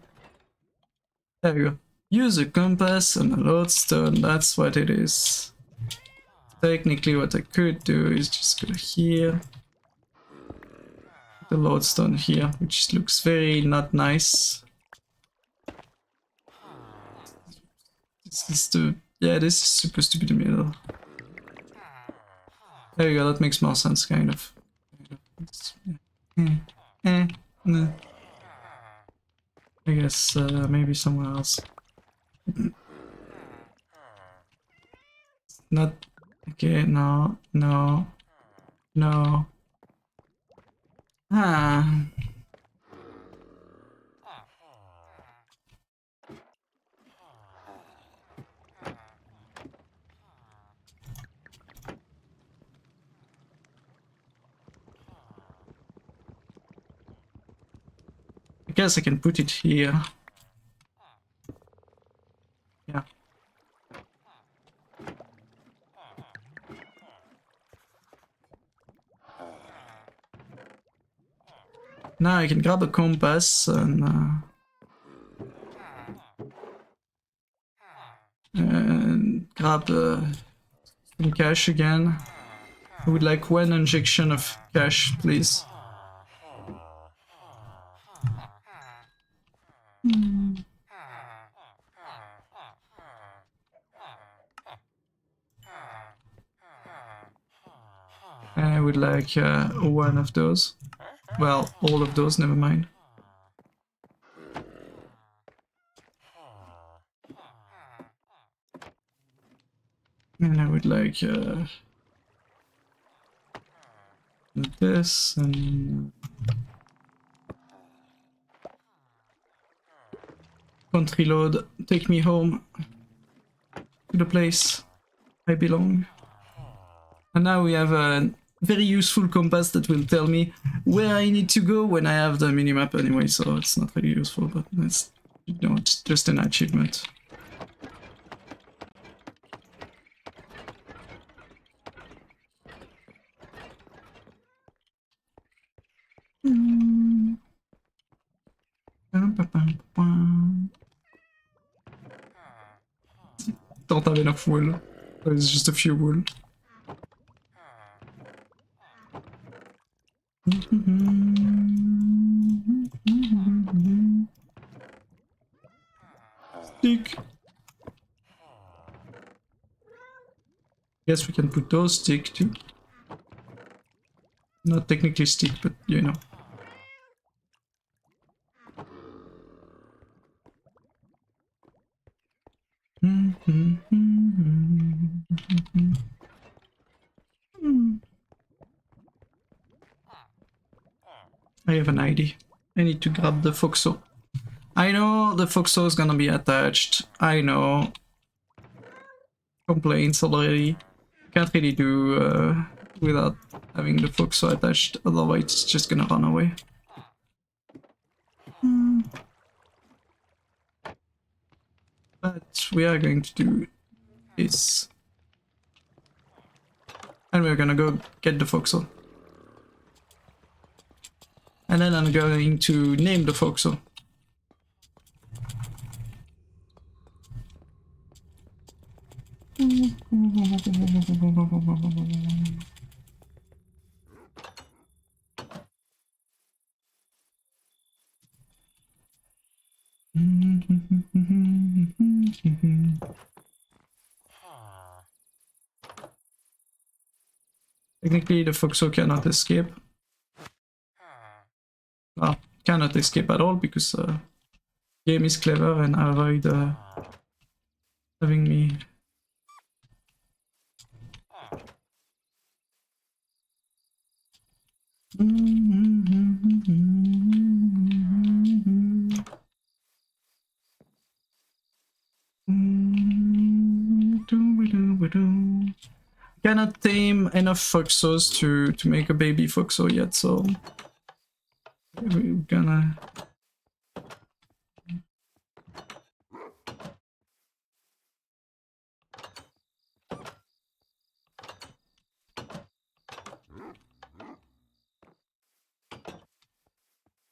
S4: There we go. Use a compass and a lodestone. That's what it is. Technically, what I could do is just go here. The lodestone here, which looks very not nice. This is the, yeah, this is supposed to be the middle. There you go, that makes more sense, kind of. No. I guess maybe somewhere else. Not okay. No. Ah. I guess I can put it here. Yeah. Now I can grab a compass and grab some cash again. I would like 1 injection of cash, please. I would like 1 of those. Well, all of those, never mind. And I would like this and country load. Take me home to the place I belong. And now we have a very useful compass that will tell me where I need to go when I have the minimap anyway, so it's not really useful, but it's, you know, it's just an achievement. Don't have enough wool. There's just a few wool. Stick. Guess we can put those stick too. Not technically stick, but you know. I have an idea. I need to grab the Foxo. I know the Foxo is gonna be attached. I know. Complaints already. Can't really do without having the Foxo attached, otherwise it's just gonna run away. But we are going to do this. And we're gonna go get the Foxo. And then I'm going to name the Foxo. Technically, the Foxo cannot escape. Well, cannot escape at all because game is clever and avoid having me. Cannot tame enough Foxos to make a baby Foxo yet, so we're gonna.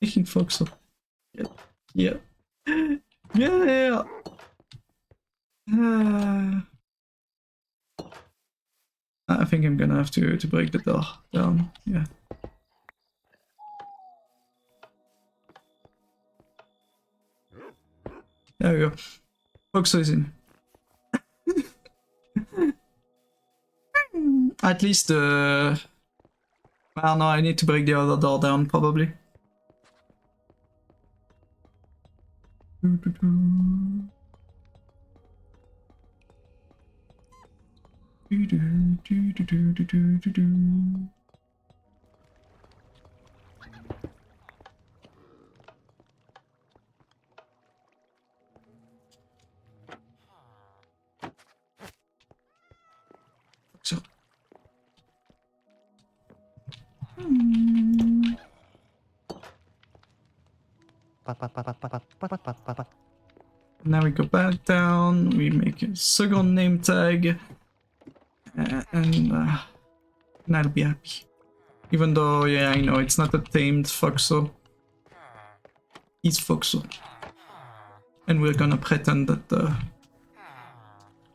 S4: Making Foxo. Yeah. Yeah. I think I'm gonna have to break the door down. Yeah. There we go. Foxo is in. At least well, no, I need to break the other door down probably. Now we go back down, we make a second name tag, and I'll be happy. Even though, yeah, I know it's not a tamed Foxo. He's Foxo. And we're gonna pretend that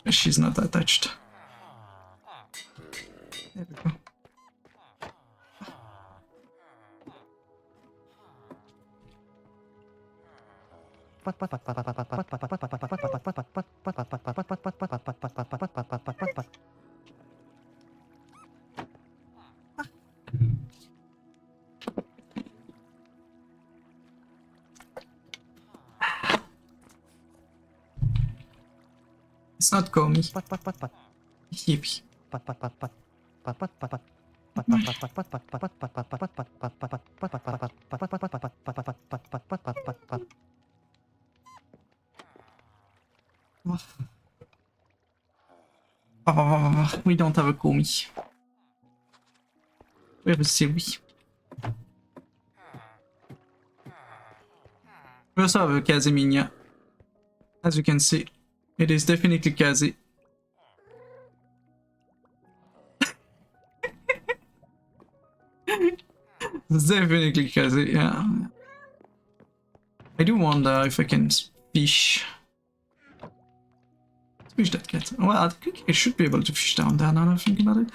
S4: she's not attached. There we go. It's not Komi. Yippee. Oh, we don't have a Komi. Where is Sylvie? We also have a Kaziminia. As you can see, it is definitely Kazi. It's definitely Kazi, yeah. I do wonder if I can fish. Fish that cat. Well, I think I should be able to fish down there now that I think about it.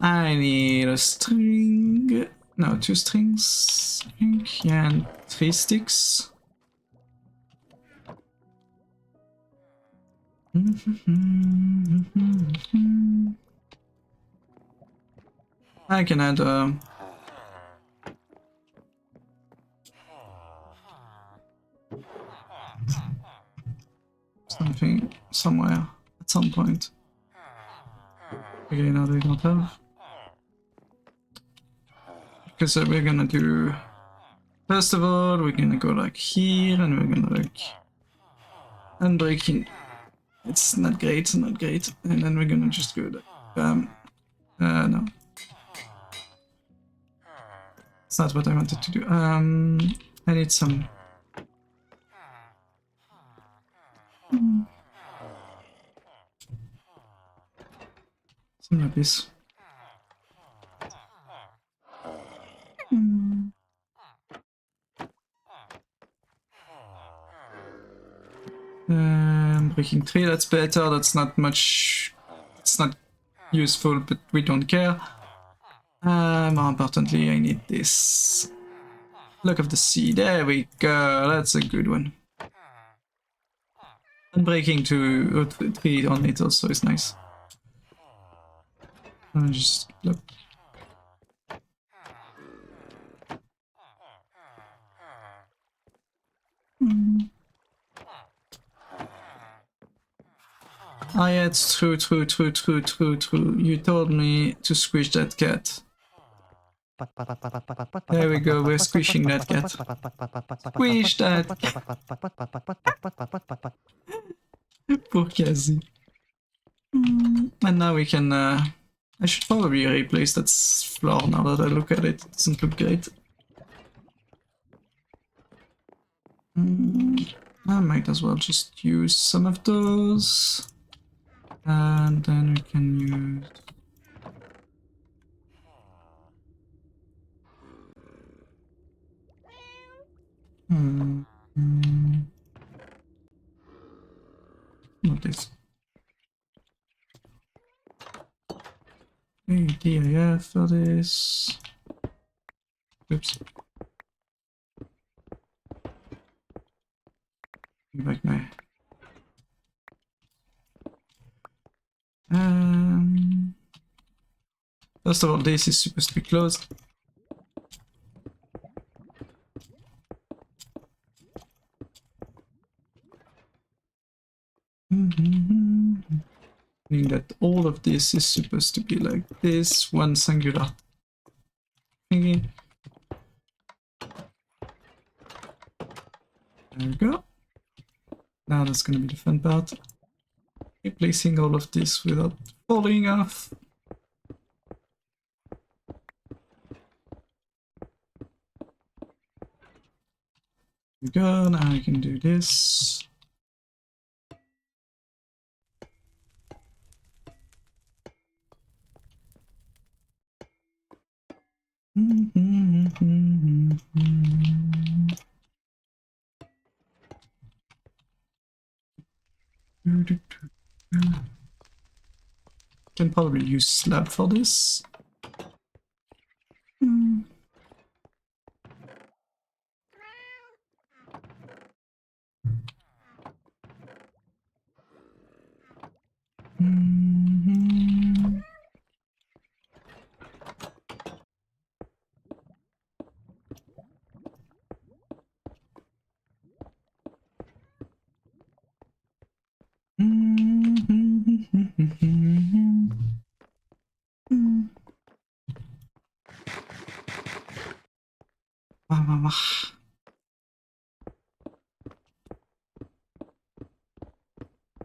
S4: I need a string. No, 2 strings, I think. Yeah, and 3 sticks. I can add something somewhere at some point. Okay, now they don't have. Because we're gonna do. First of all, we're gonna go like here, and we're gonna like unbreaking. It's not great, not great. And then we're gonna just go like no. It's not what I wanted to do. I need some. Some like this. Breaking 3, that's better, that's not much, it's not useful, but we don't care. More importantly, I need this. Look of the sea, there we go, that's a good one. And breaking 2, 3 on it also is nice. Just look. Ah yeah, it's true. You told me to squish that cat. There we go, we're squishing that cat. Squish that cat. Poor Kazi. And now we can, I should probably replace that floor now that I look at it. It doesn't look great. I might as well just use some of those. And then we can use... Not this. DIF for this. Oops. Back my... First of all, this is supposed to be closed. Meaning that all of this is supposed to be like this, one singular thingy. There we go. Now that's gonna be the fun part. Replacing all of this without falling off. Go, now I can do this. Can probably use slab for this.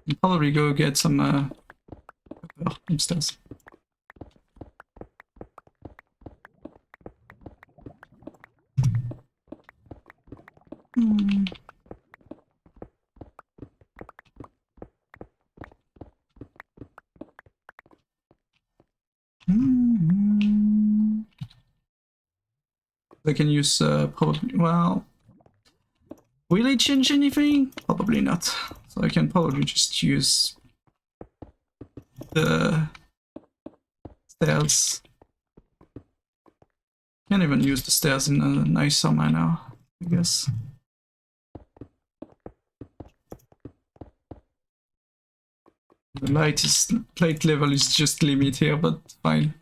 S4: I'll probably go get some pepper upstairs. I can use probably, well, will it change anything? Probably not. So I can probably just use the stairs. Can't even use the stairs in a nicer manner, I guess. The light level is just limit here, but fine.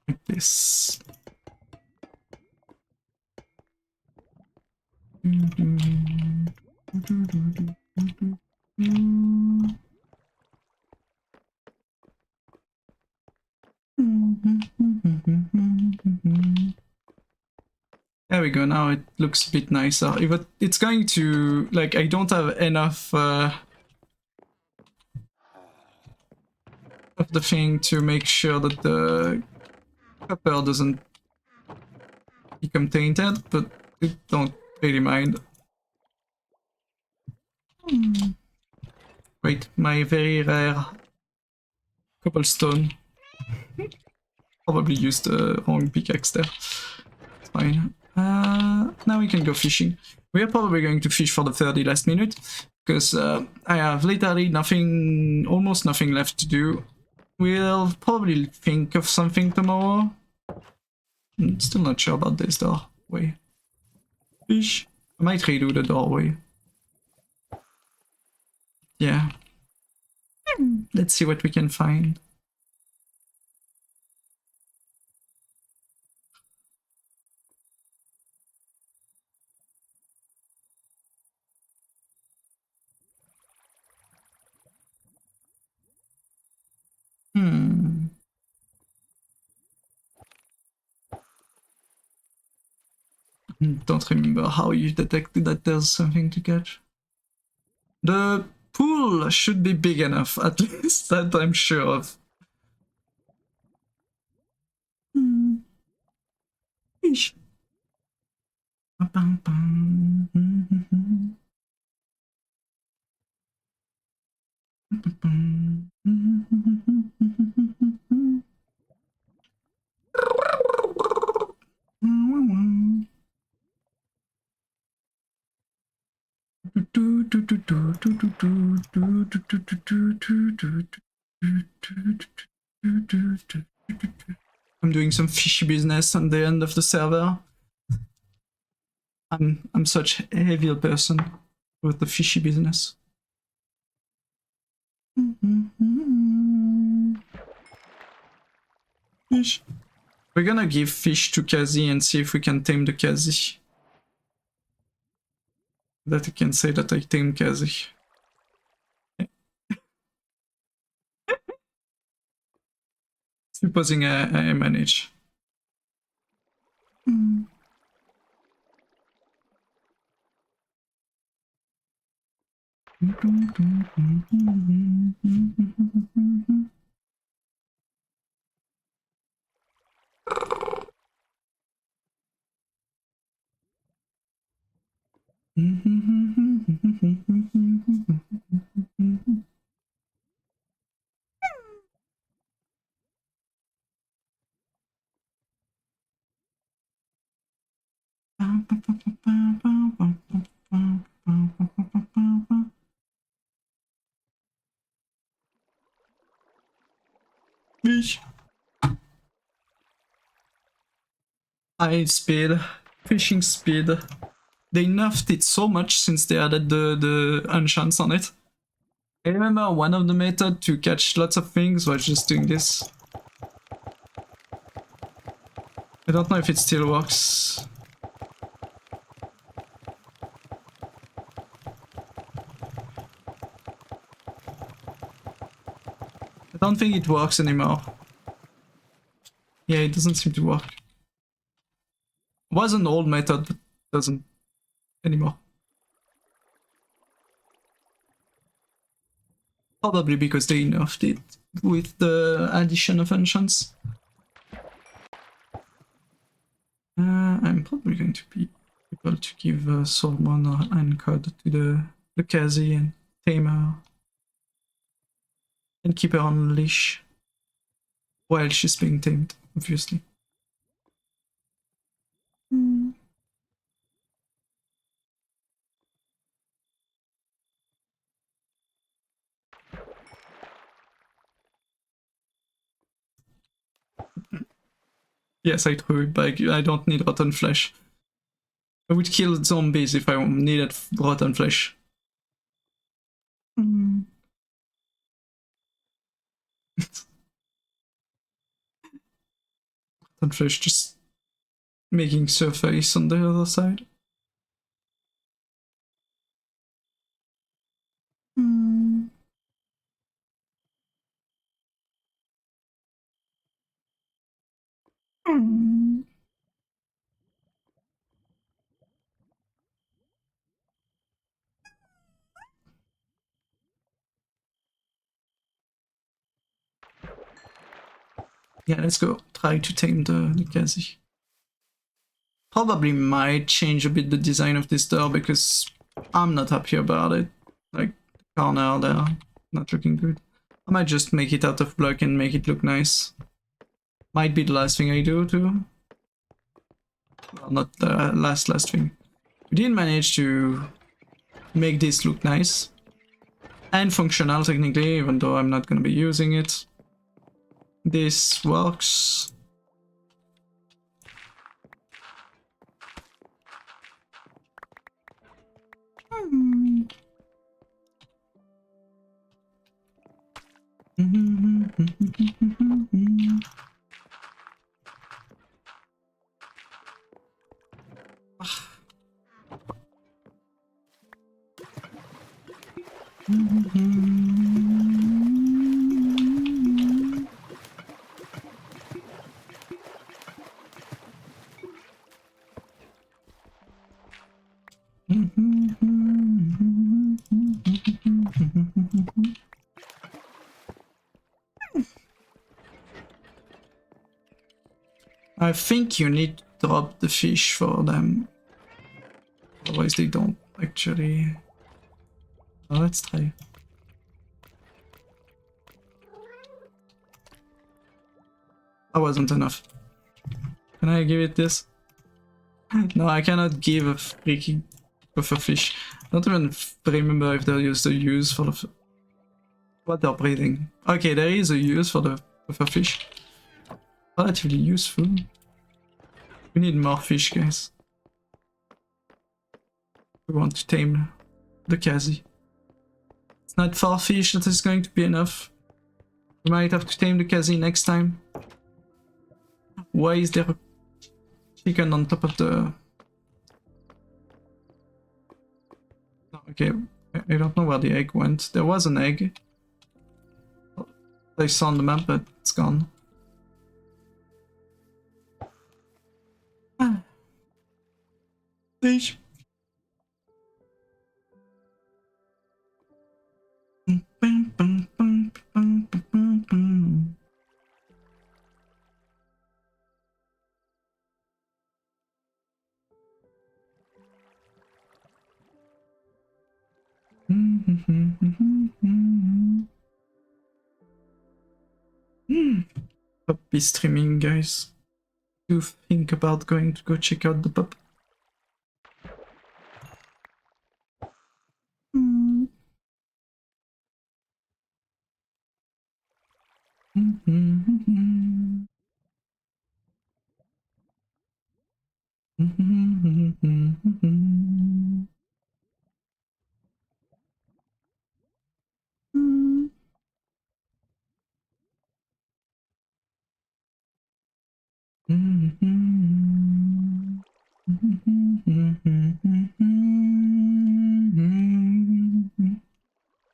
S4: Like this. There we go, now it looks a bit nicer. But it's going to, like, I don't have enough of the thing to make sure that the pepper doesn't become tainted, but I don't really mind. Wait, my very rare cobblestone. Probably used the wrong pickaxe there. It's fine. Now we can go fishing. We are probably going to fish for the 30 last minute, because I have literally nothing, almost nothing left to do. We'll probably think of something tomorrow. I'm still not sure about this doorway. Fish. I might redo the doorway. Yeah. Let's see what we can find. Don't remember how you detected that there's something to catch. The pool should be big enough, at least that I'm sure of. Fish. I'm doing some fishy business on the end of the server. I'm such a heavy person with the fishy business. Fish. We're gonna give fish to Kazi and see if we can tame the Kazi. That I can say that I tame Kazi. Supposing I manage. Fish. High speed, fishing speed. They nerfed it so much since they added the enchants on it. I remember one of the methods to catch lots of things was just doing this. I don't know if it still works. I don't think it works anymore. Yeah, it doesn't seem to work. It was an old method, but doesn't anymore. Probably because they nerfed it with the addition of enchants. I'm probably going to be able to give Solomon and Cod to the Kazi and tame her. And keep her on leash. While she's being tamed, obviously. Yes, I threw it back. I don't need rotten flesh. I would kill zombies if I needed rotten flesh. Rotten flesh just making surface on the other side. Yeah, let's go try to tame the Kazi. Probably might change a bit the design of this door because I'm not happy about it. Like, the corner there, not looking good. I might just make it out of block and make it look nice. Might be the last thing I do too. Well, not the last thing. We did manage to make this look nice. And functional technically, even though I'm not gonna be using it. This works. I think you need to drop the fish for them. Otherwise they don't actually... Oh, let's try. That wasn't enough. Can I give it this? No, I cannot give a freaking pufferfish. I don't even remember if there is a use for the... What they're breathing. Okay, there is a use for the pufferfish. Relatively useful. We need more fish, guys. We want to tame the Kazi. It's not 4 fish that is going to be enough. We might have to tame the Kazi next time. Why is there a chicken on top of the... Okay, I don't know where the egg went. There was an egg. I saw on the map, but it's gone. Fish. Puppy streaming, guys. Do you think about going to go check out the pup?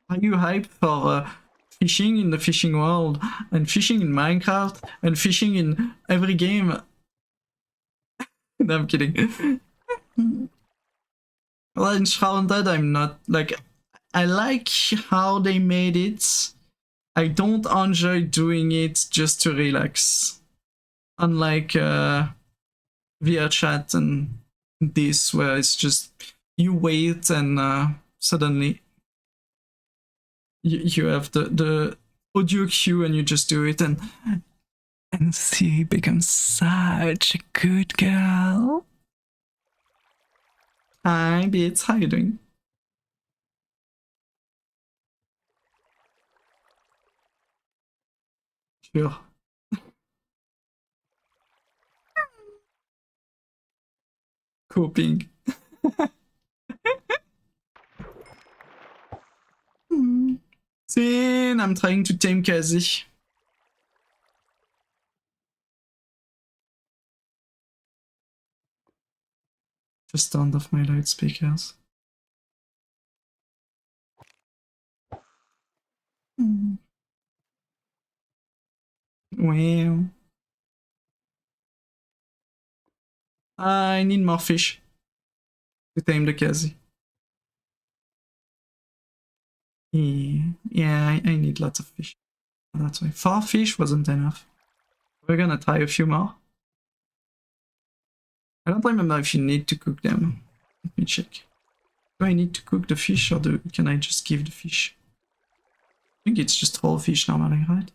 S4: Are you hyped for fishing in the fishing world and fishing in Minecraft and fishing in every game? No, I'm kidding. Well, in Shrouded, I'm not like. I like how they made it. I don't enjoy doing it just to relax. Unlike vrchat and this, where it's just you wait and suddenly you have the audio cue and you just do it, and she becomes such a good girl. Hi, Bits, how you doing? Sure. Coping. Sin, I'm trying to tame Kazi. Just turned off my loudspeakers. Well, I need more fish to tame the Kazi. Yeah, I need lots of fish. That's why 4 fish wasn't enough. We're gonna try a few more. I don't remember if you need to cook them. Let me check. Do I need to cook the fish or can I just give the fish? I think it's just whole fish normally, right?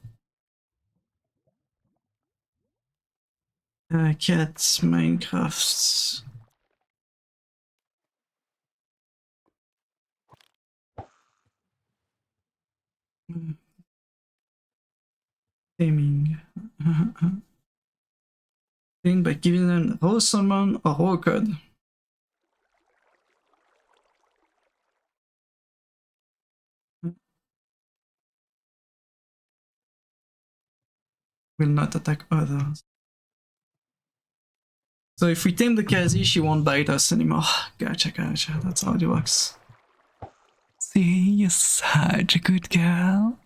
S4: Cats, Minecraft. Taming. Thing by giving them raw salmon or raw cod. Will not attack others. So if we tame the Kazi, she won't bite us anymore. Gotcha, gotcha. That's how it works. See, you're such a good girl.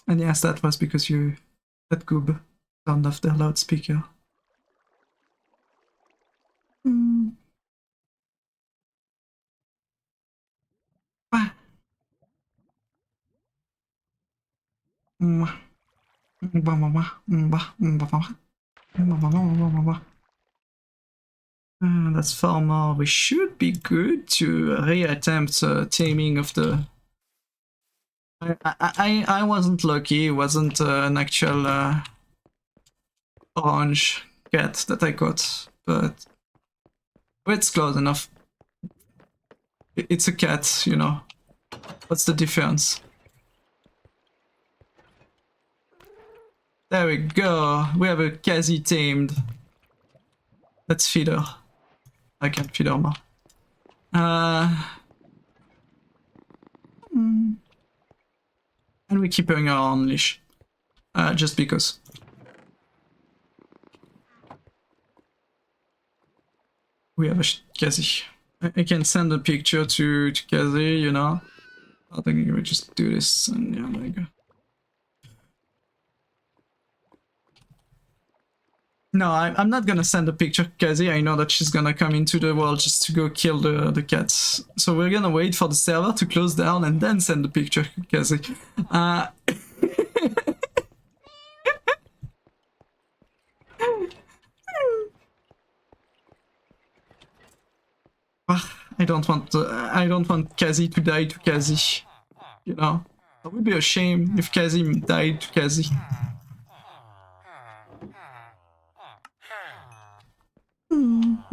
S4: And yes, that was because that goob turned off their loudspeaker. That's 4 more. We should be good to reattempt taming of the. I wasn't lucky. It wasn't an actual orange cat that I got, but it's close enough. It's a cat, you know. What's the difference? There we go. We have a Kazi tamed. Let's feed her. I can't feed her more. And we keep her on leash. Just because. We have a Kazi. I can send a picture to Kazi, you know. I think we just do this and yeah, there you go. No, I'm not gonna send a picture to Kazi. I know that she's gonna come into the world just to go kill the cats. So we're gonna wait for the server to close down and then send the picture to Kazi. I don't want Kazi to die to Kazi. You know, it would be a shame if Kazi died to Kazi.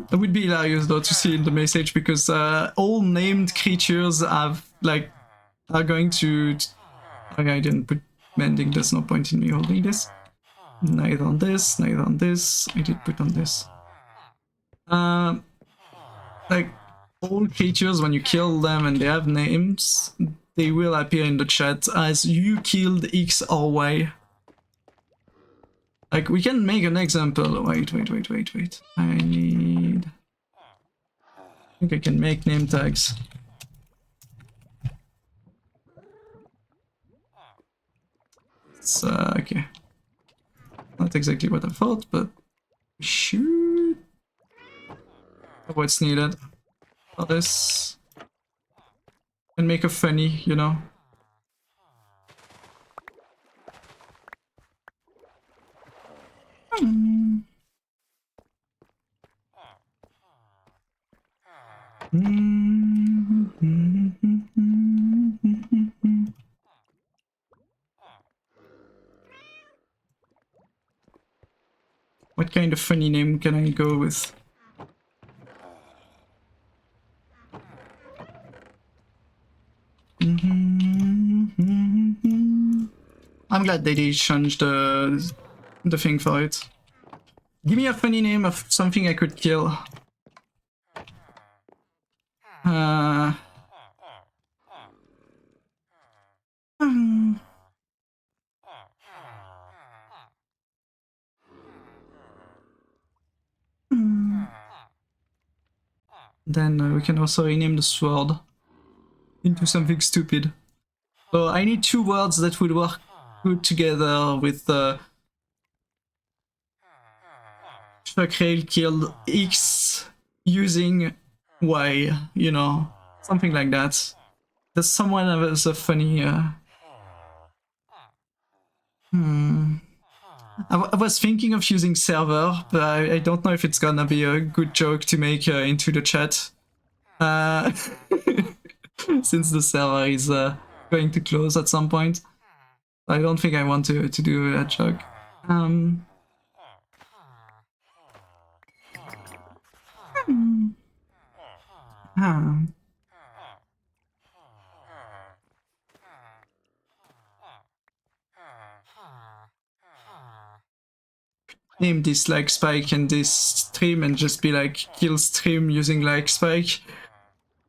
S4: It would be hilarious though to see in the message because all named creatures have like are going to. Okay, I didn't put mending. There's no point in me holding this. Neither on this, neither on this. I did put on this. Like all creatures, when you kill them and they have names, they will appear in the chat as you killed X or Y. Like, we can make an example. Wait. I think I can make name tags. It's, okay. Not exactly what I thought, but shoot. What's needed for this. And make a funny, you know. What kind of funny name can I go with? I'm glad they changed the thing for it. Give me a funny name of something I could kill. Then we can also rename the sword into something stupid. So I need two words that would work good together with Fuckrail killed X using Y, you know, something like that. There's someone that has a funny... I was thinking of using server, but I don't know if it's gonna be a good joke to make into the chat. Since the server is going to close at some point. I don't think I want to do that joke. Name this like Spike and this stream and just be like kill stream using like Spike.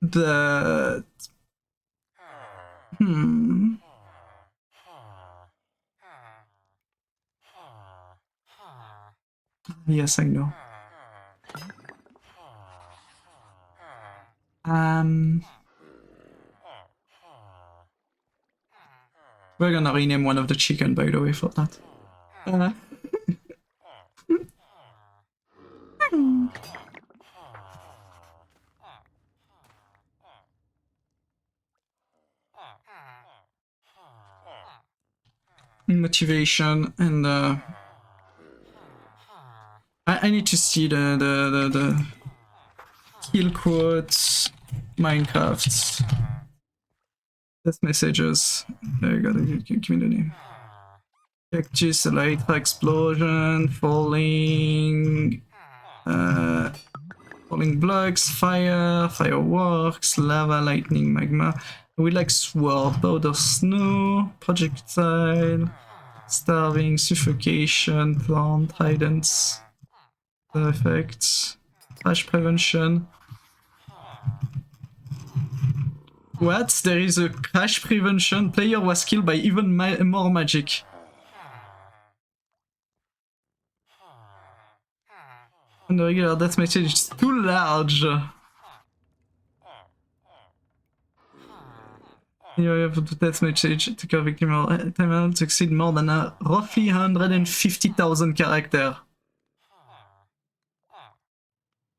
S4: The Yes, I know. We're gonna rename one of the chicken, by the way, for that. Motivation and I need to see the kill quotes Minecraft death messages. There you go. Give me the name. Cactus, elytra explosion, falling blocks, fire, fireworks, lava, lightning, magma. We like sword, powder, snow, projectile, starving, suffocation, plant, hidance, effects, crash prevention. What? There is a crash prevention? Player was killed by even more magic. And the regular death message is too large. You have the death message to kill victim or succeed more than a roughly 150,000 character.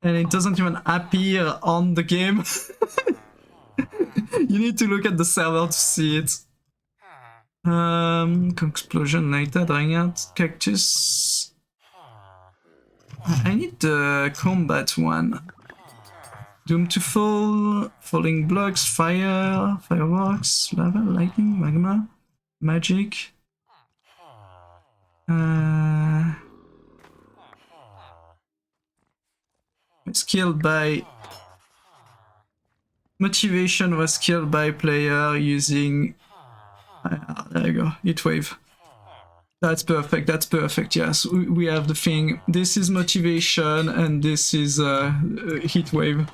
S4: And it doesn't even appear on the game. You need to look at the server to see it. Explosion later, drying out cactus. I need the combat one. Doom to fall, falling blocks, fire, fireworks, lava, lightning, magma, magic. It's killed by... Motivation was killed by player using... there you go, heat wave. That's perfect, yes. We have the thing. This is motivation and this is heat wave.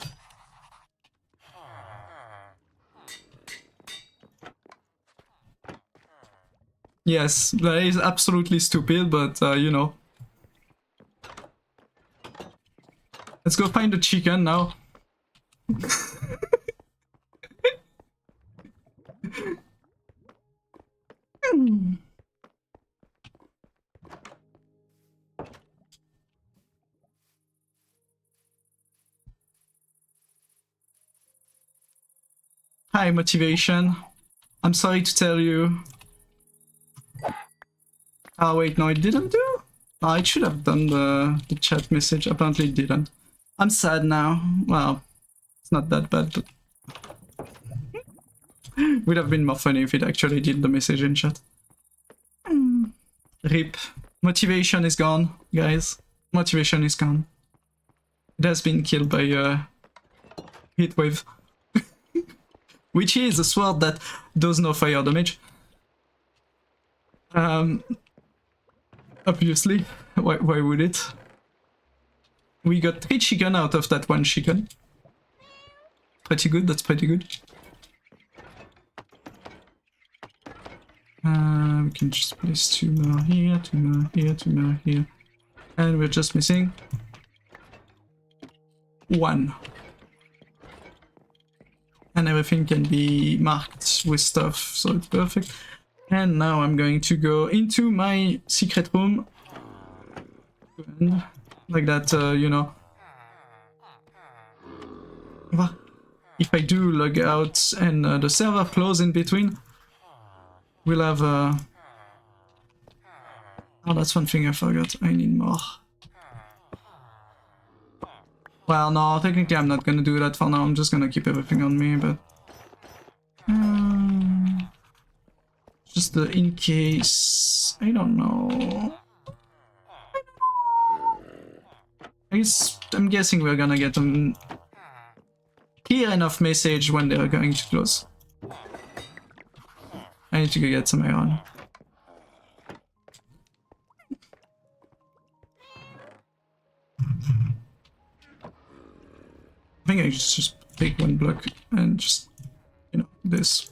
S4: Yes, that is absolutely stupid, but you know. Let's go find the chicken now. Hi, motivation. I'm sorry to tell you. Oh wait, no, it didn't do? Oh, it should have done the chat message. Apparently it didn't. I'm sad now. Well, it's not that bad, but... would have been more funny if it actually did the message in chat. RIP. Motivation is gone, guys. Motivation is gone. It has been killed by heatwave. Which is a sword that does no fire damage. Obviously. Why would it? We got 3 chicken out of that 1 chicken. Pretty good, that's pretty good. We can just place 2 more here, 2 more here, 2 more here. And we're just missing 1. And everything can be marked with stuff, so it's perfect. And now I'm going to go into my secret room. And like that, you know. If I do log out and the server close in between, we'll have oh, that's one thing I forgot. I need more. Well, no, technically I'm not gonna do that for now. I'm just gonna keep everything on me, but... just in case... I don't know... I'm guessing we're gonna get a clear enough message when they're going to close. I need to go get some iron. I think I just take 1 block and just, you know, this.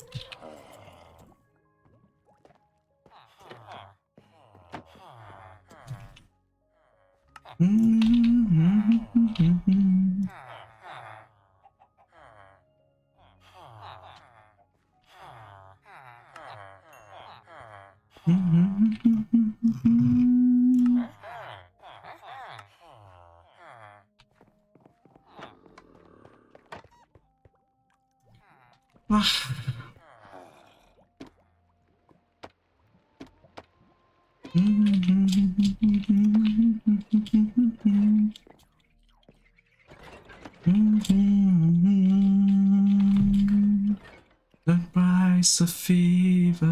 S4: The price of evil.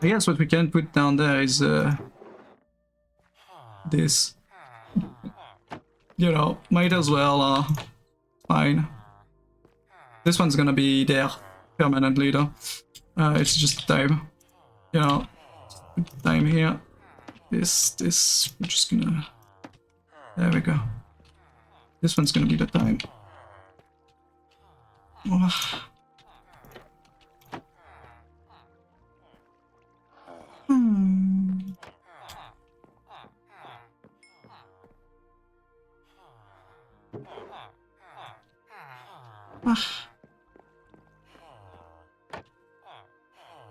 S4: I guess what we can put down there is this. You know, might as well, fine. This one's gonna be there permanently though. It's just time. You know, time here. This, we're just gonna... There we go. This one's gonna be the time. Oh.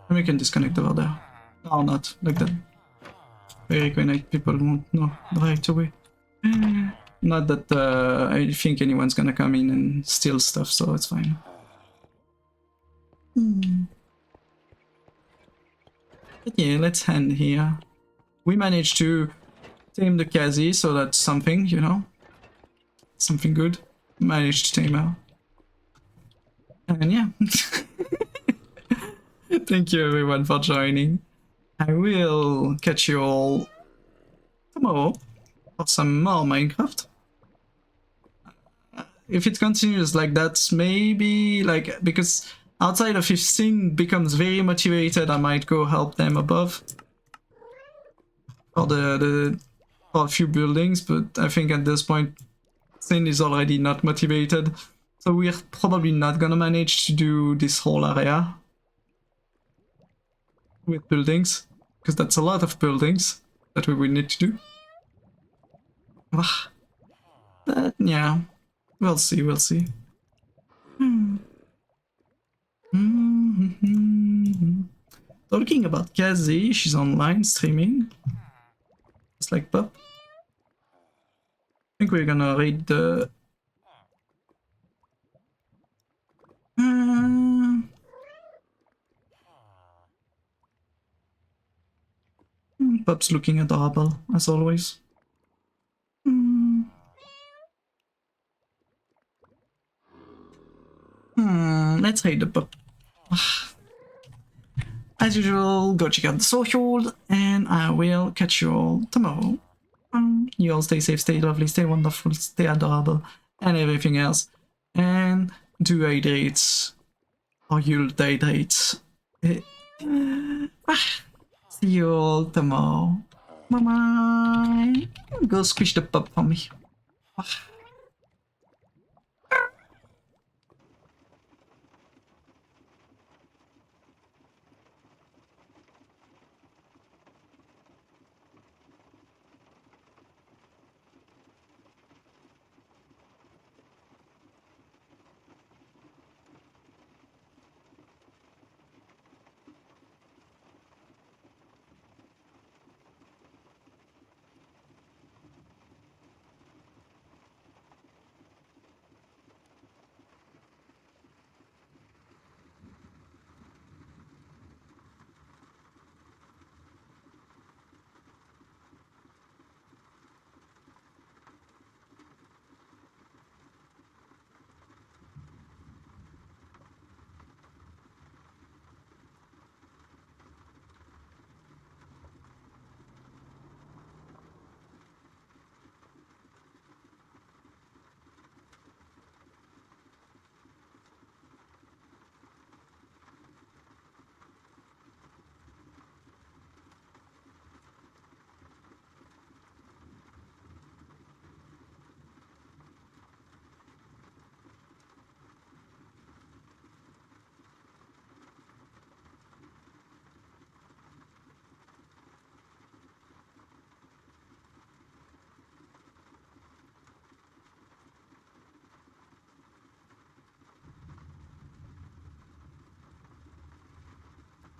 S4: And we can disconnect over there. Or not, like that. Very grenade people won't know right away. Not that I think anyone's gonna come in and steal stuff, so it's fine. But yeah, let's end here. We managed to tame the Kazi, so that's something, you know? Something good. Managed to tame her. And yeah. Thank you everyone for joining. I will catch you all tomorrow for some more Minecraft. If it continues like that, maybe like, because outside of 15 becomes very motivated, I might go help them above for for a few buildings, but I think at this point Sin is already not motivated, so we're probably not gonna manage to do this whole area with buildings, because that's a lot of buildings that we will need to do. But yeah, we'll see, we'll see. Talking about Kazi, she's online streaming. Just like Pop. I think we're gonna raid the... Pop's looking adorable, as always. Let's raid the Pop. As usual, go check out the social, and I will catch you all tomorrow. You all stay safe, stay lovely, stay wonderful, stay adorable, and everything else. And do hydrate, or you'll dehydrate. See you all tomorrow. Bye bye. Go squish the Pop for me.